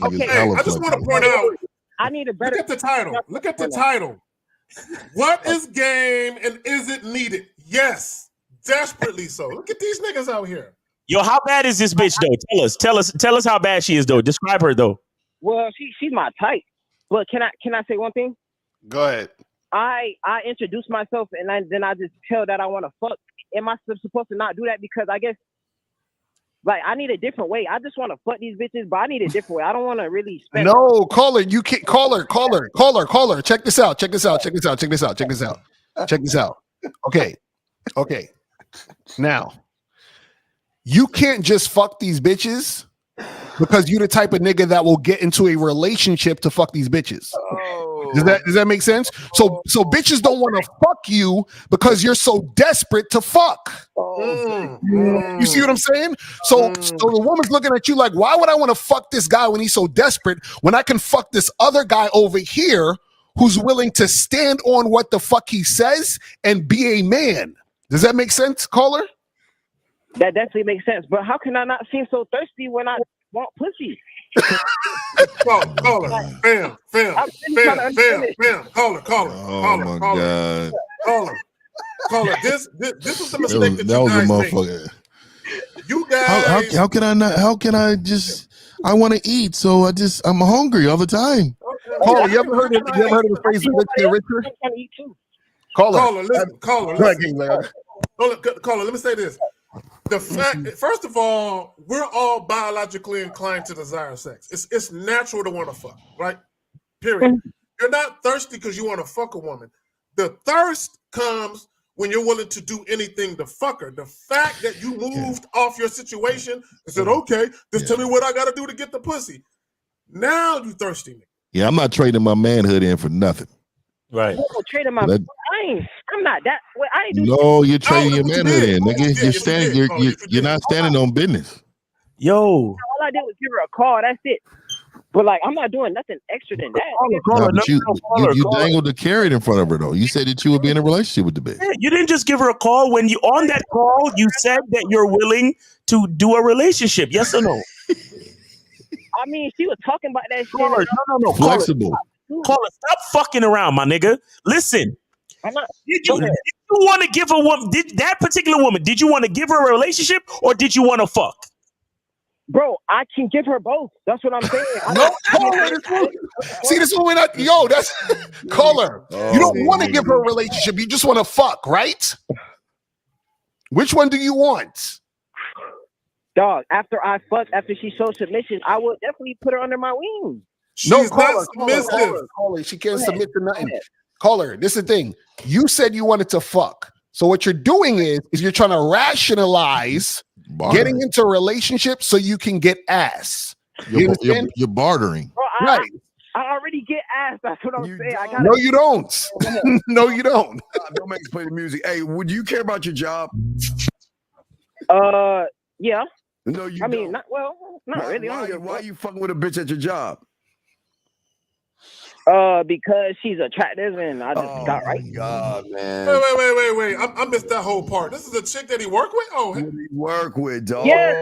Okay, I just want to point out. I need a better. Look at the title. What is game and is it needed? Yes, desperately so. Look at these niggas out here. Yo, how bad is this bitch though? Tell us how bad she is though. Describe her though. Well, she's my type. But can I say one thing? Go ahead. I introduce myself and then I just tell that I want to fuck. Am I supposed to not do that? Because I guess like I need a different way. I just want to fuck these bitches, but I need a different way. I don't want to really spend. No, caller, you can't. Caller. Check this out. Okay. Now, you can't just fuck these bitches because you're the type of nigga that will get into a relationship to fuck these bitches. Does that make sense? So bitches don't want to fuck you because you're so desperate to fuck. You see what I'm saying? So the woman's looking at you like, why would I want to fuck this guy when he's so desperate when I can fuck this other guy over here who's willing to stand on what the fuck he says and be a man? Does that make sense, caller? That definitely makes sense. But how can I not seem so thirsty when I want pussy? Caller, fam. Caller. Oh my God. Caller. This was the mistake that was a made. motherfucker. You guys. How can I not? How can I just? I want to eat, so I'm hungry all the time. Caller, you ever heard of the phrase "rich get richer"? Caller, listen. Caller, let me say this. The fact, first of all, we're all biologically inclined to desire sex. It's natural to want to fuck, right? Period. You're not thirsty because you want to fuck a woman. The thirst comes when you're willing to do anything to fuck her. The fact that you moved off your situation and said, "Okay, just tell me what I got to do to get the pussy." Now you thirsty. Yeah, I'm not trading my manhood in for nothing. Right. Trading my. I'm not that. Well, I ain't do. No, you're trading your manhood in, nigga. You're standing. You're not standing on business. Yo. All I did was give her a call. That's it. But like, I'm not doing nothing extra than that. No, but you dangled the carrot in front of her though. You said that you would be in a relationship with the bitch. Yeah, you didn't just give her a call. When you on that call, you said that you're willing to do a relationship. Yes or no? I mean, she was talking about that shit. No. Flexible. Caller, stop fucking around, my nigga. Listen. Did you want to give a woman? Did that particular woman? Did you want to give her a relationship or did you want to fuck? Bro, I can give her both. That's what I'm saying. See, this is when that's caller. You don't want to give her a relationship. You just want to fuck, right? Which one do you want? Dog, after I fuck, after she showed submission, I would definitely put her under my wing. She's not submissive. Caller, she can't submit to nothing. Caller, this is the thing. You said you wanted to fuck. So what you're doing is you're trying to rationalize getting into a relationship so you can get ass. You understand? You're bartering. Bro, I already get ass. That's what I'm saying. No, you don't. No, you don't. Don't make us play the music. Hey, would you care about your job? Yeah. No, you. I mean, not really. Why are you fucking with a bitch at your job? Because she's attractive and I just got right. God, man. Wait. I missed that whole part. This is a chick that he worked with? Oh, who did he work with, dog? Yes.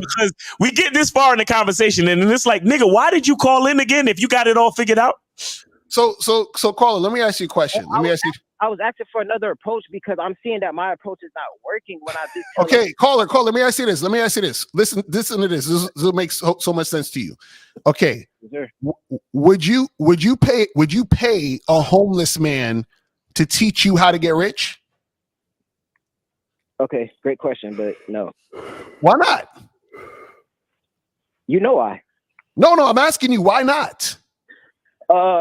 Because we get this far in the conversation and it's like, nigga, why did you call in again if you got it all figured out? So caller, let me ask you a question. I was asking for another approach because I'm seeing that my approach is not working when I just Okay, caller, let me ask you this. Listen to this. This makes so much sense to you. Okay. Yes, would you pay a homeless man to teach you how to get rich? Okay, great question, but no. Why not? You know why? No, I'm asking you why not?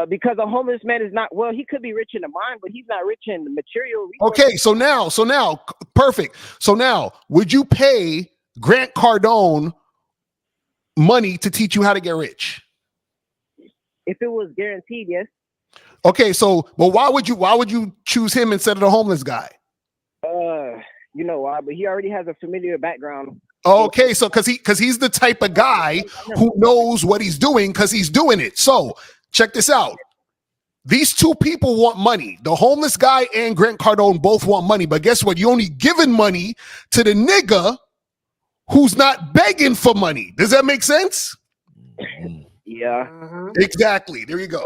Because a homeless man is not, well, he could be rich in the mind, but he's not rich in the material resources. Okay, so now, perfect. So now, would you pay Grant Cardone money to teach you how to get rich? If it was guaranteed, yes. Okay, but why would you choose him instead of the homeless guy? You know why? But he already has a familiar background. Okay, so because he's the type of guy who knows what he's doing because he's doing it. So check this out. These two people want money. The homeless guy and Grant Cardone both want money. But guess what? You only giving money to the nigga who's not begging for money. Does that make sense? Yeah. Exactly. There you go.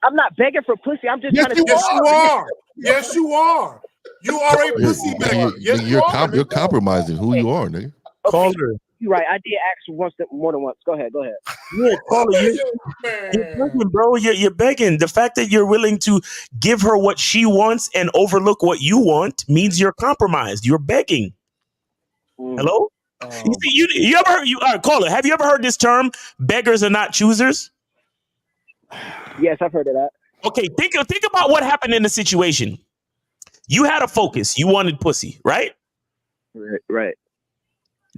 I'm not begging for pussy. I'm just trying to. Yes, you are. Yes, you are. You are a pussy beggar. Yes, You're compromising who you are, nigga. Caller. You're right. I did ask more than once. Go ahead. Yeah, caller, you're begging, bro. You're begging. The fact that you're willing to give her what she wants and overlook what you want means you're compromised. You're begging. Hello? You see, you ever heard, caller, have you ever heard this term, beggars are not choosers? Yes, I've heard of that. Okay, think about what happened in the situation. You had a focus. You wanted pussy, right? Right.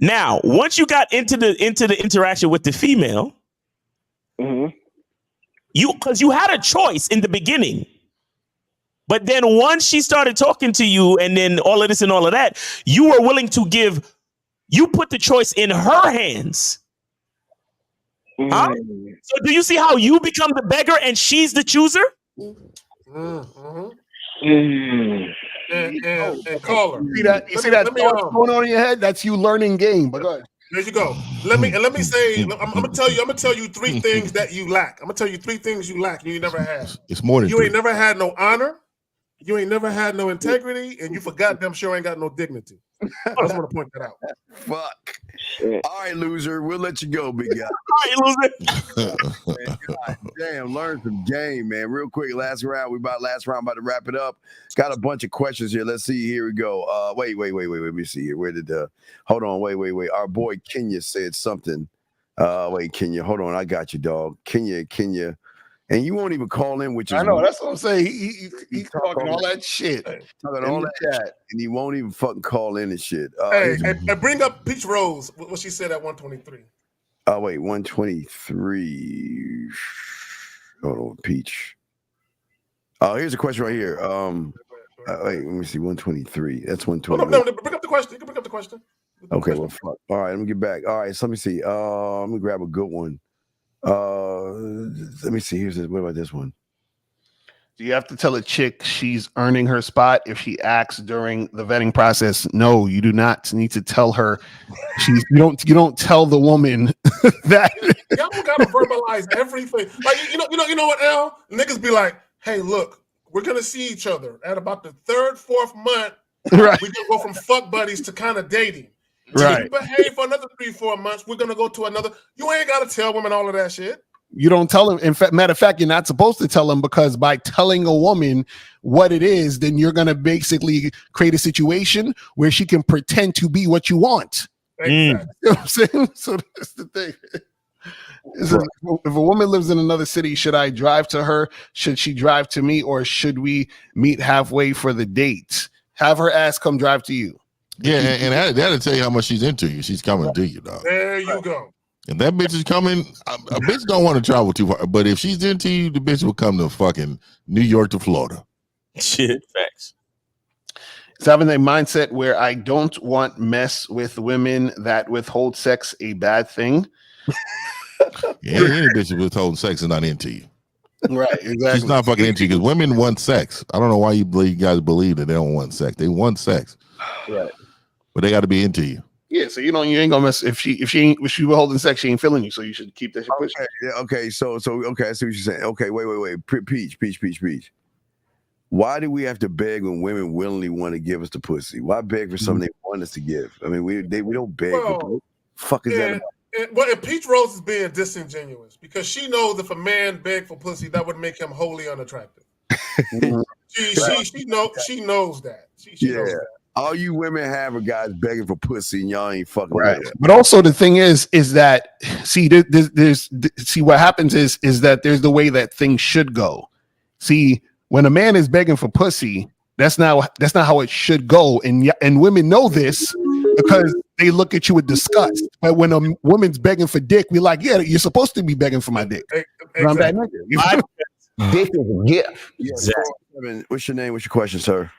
Now, once you got into the interaction with the female, because you had a choice in the beginning. But then once she started talking to you and then all of this and all of that, you were willing to you put the choice in her hands. Huh? So do you see how you become the beggar and she's the chooser? And caller. You see that thought going on in your head? That's you learning game. But go ahead. There you go. Let me say. I'm gonna tell you three things that you lack. I'm gonna tell you three things you lack and you never had. It's more than you ain't never had no honor. You ain't never had no integrity, and you forgot them sure ain't got no dignity. I just want to point that out. Fuck. All right, loser. We'll let you go, big guy. All right, loser. Man, God damn, learn some game, man. Real quick, last round, about to wrap it up. Got a bunch of questions here. Let's see. Here we go. Wait. Let me see here. Where did hold on, wait. Our boy Kenya said something. Wait, Kenya, hold on. I got you, dog. Kenya. And you won't even call in, which is I know, that's what I'm saying. He's talking all that shit. Talking all that shit, and he won't even fucking call in and shit. And bring up Peach Rose, what she said at 123. Oh, wait, 123. Hold on, Peach. Oh, here's a question right here. Wait, let me see, 123. That's 120. No, bring up the question. You can bring up the question. Okay, well, fuck. All right, let me get back. All right, so let me see. Let me grab a good one. Let me see. What about this one? Do you have to tell a chick she's earning her spot if she acts during the vetting process? No, you do not need to tell her. You don't tell the woman that. Y'all gotta verbalize everything. Like you know what, L? Niggas be like, hey, look, we're gonna see each other at about the 3rd, 4th month. Right. We're gonna go from fuck buddies to kind of dating. Right. If you behave for another 3, 4 months, we're gonna go to another. You ain't gotta tell women all of that shit. You don't tell them. In fact, matter of fact, you're not supposed to tell them, because by telling a woman what it is, then you're going to basically create a situation where she can pretend to be what you want. Exactly. You know what I'm saying? So that's the thing. If a woman lives in another city, should I drive to her? Should she drive to me? Or should we meet halfway for the date? Have her ass come drive to you. Yeah, and that'll tell you how much she's into you. She's coming to you, dog. There you go. If that bitch is coming, a bitch don't want to travel too far. But if she's into you, the bitch will come to fucking New York to Florida. Shit, facts. It's having a mindset where I don't want mess with women that withhold sex a bad thing. Yeah, any bitch that withholding sex is not into you. Right, exactly. She's not fucking into you because women want sex. I don't know why you guys believe that they don't want sex. They want sex. Right. But they got to be into you. Yeah, so you ain't gonna mess if she withholding sex, she ain't feeling you, so you should keep that shit pushing. Okay, so okay, I see what you're saying. Okay, wait. Peach. Why do we have to beg when women willingly want to give us the pussy? Why beg for something they want us to give? I mean, we don't beg. Well, fuck is that about? And Peach Rose is being disingenuous because she knows if a man begged for pussy, that would make him wholly unattractive. she knows that. She knows that. All you women have are guys begging for pussy, and y'all ain't fucking right. with. But also the thing is that see what happens is that there's the way that things should go. See, when a man is begging for pussy, that's not how it should go, and women know this because they look at you with disgust. But when a woman's begging for dick, we're like, yeah, you're supposed to be begging for my dick. Exactly. I'm that nigga. Dick is a gift. Exactly. What's your name? What's your question, sir?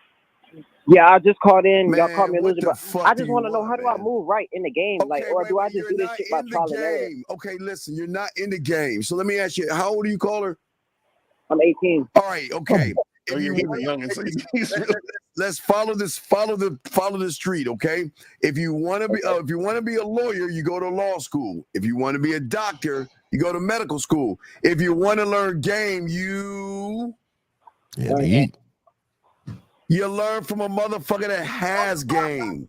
Yeah, I just called in. Y'all Man, called me a what loser, the but fuck I do just you want to know want, how do I move right in the game, or do I just do this shit by trial and error? Okay, listen, you're not in the game. So let me ask you, how old are you, caller? I'm 18. All right, okay. Let's follow the street, okay? If you want to be a lawyer, you go to law school. If you want to be a doctor, you go to medical school. If you want to learn game, you learn from a motherfucker that has game.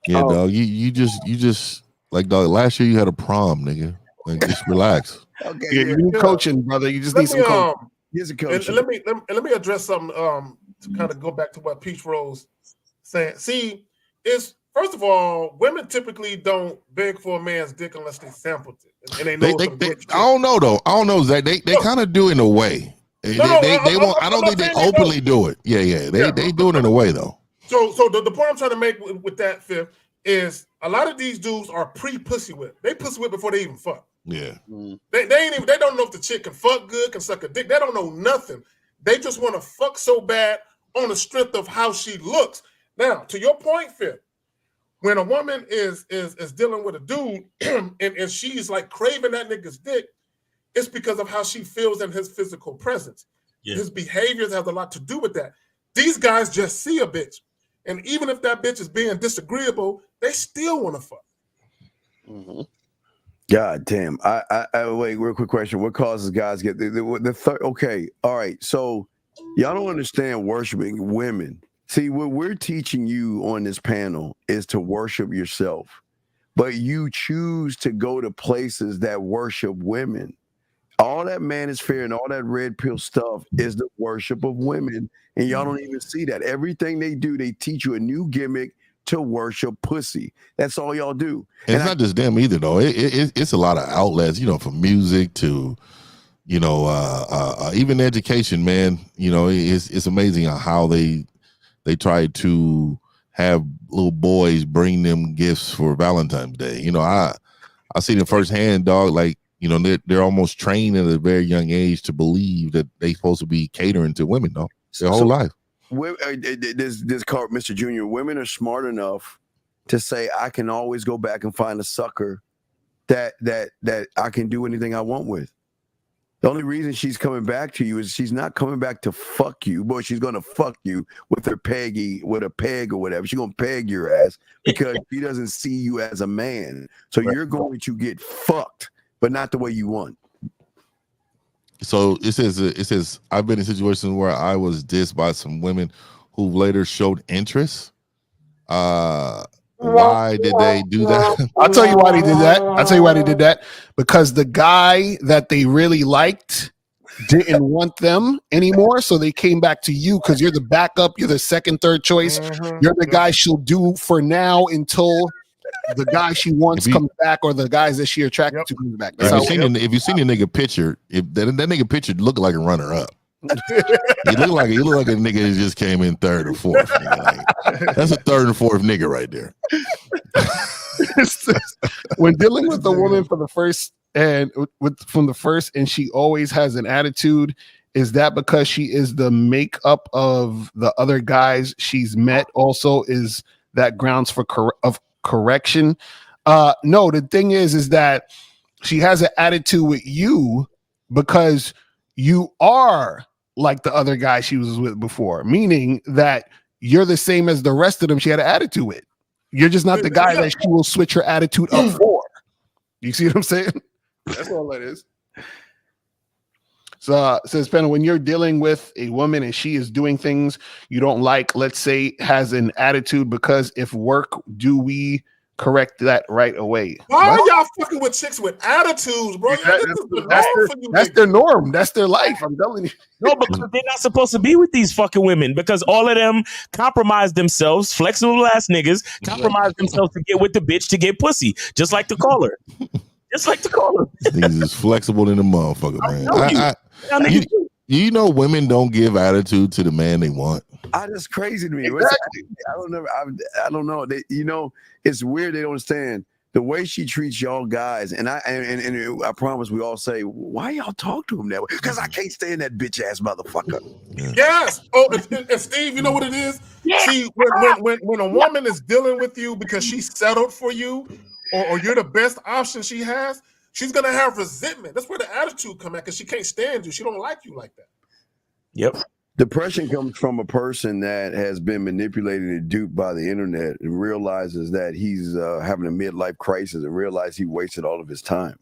Yeah, dog. You just like, dog. Last year you had a prom, nigga. Like, just relax. Okay, you need coaching, brother. You just need some coaching. Here's a coach. And let me address something to kind of go back to what Peach Rose saying. See, first of all, women typically don't beg for a man's dick unless they sampled it and they know. I don't know though. I don't know, Zach. They kind of do in a way. They won't. I don't think they openly do it. Yeah. They do it in a way though. So the point I'm trying to make with that, Fifth, is a lot of these dudes are pre-pussy whip. They pussy whip before they even fuck. Yeah. They don't know if the chick can fuck good, can suck a dick. They don't know nothing. They just want to fuck so bad on the strength of how she looks. Now, to your point, Fifth, when a woman is dealing with a dude and she's like craving that nigga's dick, it's because of how she feels in his physical presence. Yeah. His behaviors have a lot to do with that. These guys just see a bitch. And even if that bitch is being disagreeable, they still want to fuck. Mm-hmm. God damn. I wait, real quick question. What causes guys get the third? Okay. All right. So Y'all don't understand worshiping women. See, what we're teaching you on this panel is to worship yourself, but you choose to go to places that worship women. All that manosphere and all that red pill stuff is the worship of women, and y'all don't even see that. Everything they do, they teach you a new gimmick to worship pussy. That's all y'all do. And it's not just them either, though. It's a lot of outlets, from music to, even education, man. It's amazing how they try to have little boys bring them gifts for Valentine's Day. I seen it firsthand, dog. Like, they're almost trained at a very young age to believe that they're supposed to be catering to women, though, their whole life. This called Mr. Junior. Women are smart enough to say, I can always go back and find a sucker that I can do anything I want with. The only reason she's coming back to you is she's not coming back to fuck you, but she's gonna fuck you with a peg or whatever. She's gonna peg your ass because she doesn't see you as a man. So you're going to get fucked, but not the way you want. So it says I've been in situations where I was dissed by some women who later showed interest. Why did they do that? I'll tell you why they did that. Because the guy that they really liked didn't want them anymore, so they came back to you because you're the backup, you're the second, third choice. You're the guy she'll do for now until the guy she wants comes back, or the guys that she attracted to comes back. If you seen the nigga picture, if that nigga picture looked like a runner up. He looked like a nigga that just came in third or fourth. That's a third and fourth nigga right there. When dealing with a woman from the first, and she always has an attitude, is that because she is the makeup of the other guys she's met? Also, is that grounds for correction? No, the thing is that she has an attitude with you because you are like the other guy she was with before, meaning that you're the same as the rest of them she had an attitude with. You're just not the guy that she will switch her attitude up for. You see what I'm saying? That's all that is. So says Penna, when you're dealing with a woman and she is doing things you don't like, let's say has an attitude because if work, do we correct that right away? Why are y'all fucking with chicks with attitudes, bro? That's their norm. That's their life. I'm telling you. No, because they're not supposed to be with these fucking women because all of them compromise themselves, flexible ass niggas, compromise themselves to get with the bitch to get pussy, just like the caller. Niggas is flexible in the motherfucker, man. You know women don't give attitude to the man they want. That's crazy to me. Exactly. I don't know. It's weird. They don't understand the way she treats y'all guys. And I promise we all say, why y'all talk to him that way? Because I can't stand that bitch ass motherfucker. Yes. Oh, and Steve, you know what it is? See, when a woman is dealing with you because she settled for you, or you're the best option she has, she's gonna have resentment. That's where the attitude come at, because she can't stand you. She don't like you like that. Yep. Depression comes from a person that has been manipulated and duped by the internet and realizes that he's having a midlife crisis and realize he wasted all of his time.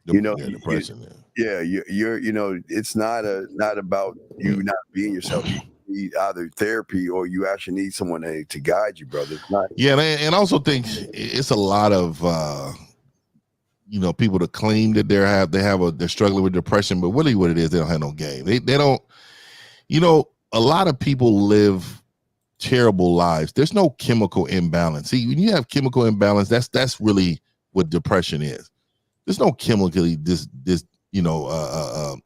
Depression. You're it's not about you not being yourself. You need either therapy or you actually need someone to guide you, brother. It's not. Yeah, and I also think it's a lot of people to claim that they're struggling with depression, but really what it is, they don't have no game. They don't. A lot of people live terrible lives. There's no chemical imbalance. See, when you have chemical imbalance, that's really what depression is. There's no chemically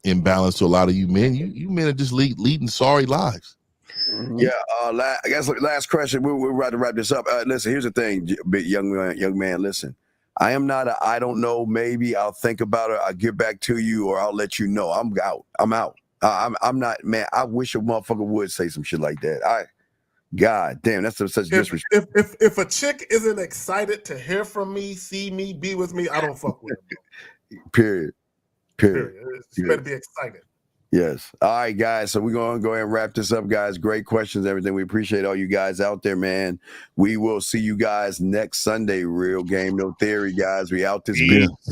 imbalance to a lot of you men. You men are just leading sorry lives. Yeah. I guess last question. We're about to wrap this up. Listen, here's the thing, young man. Listen, I am not I don't know. Maybe I'll think about it. I'll get back to you, or I'll let you know. I'm out. I'm not, man. I wish a motherfucker would say some shit like that. God damn, that's such disrespect. If a chick isn't excited to hear from me, see me, be with me, I don't fuck with her. Period. You better be excited. Yes. All right, guys. So we're going to go ahead and wrap this up, guys. Great questions, everything. We appreciate all you guys out there, man. We will see you guys next Sunday. Real game, no theory, guys. We out this bitch.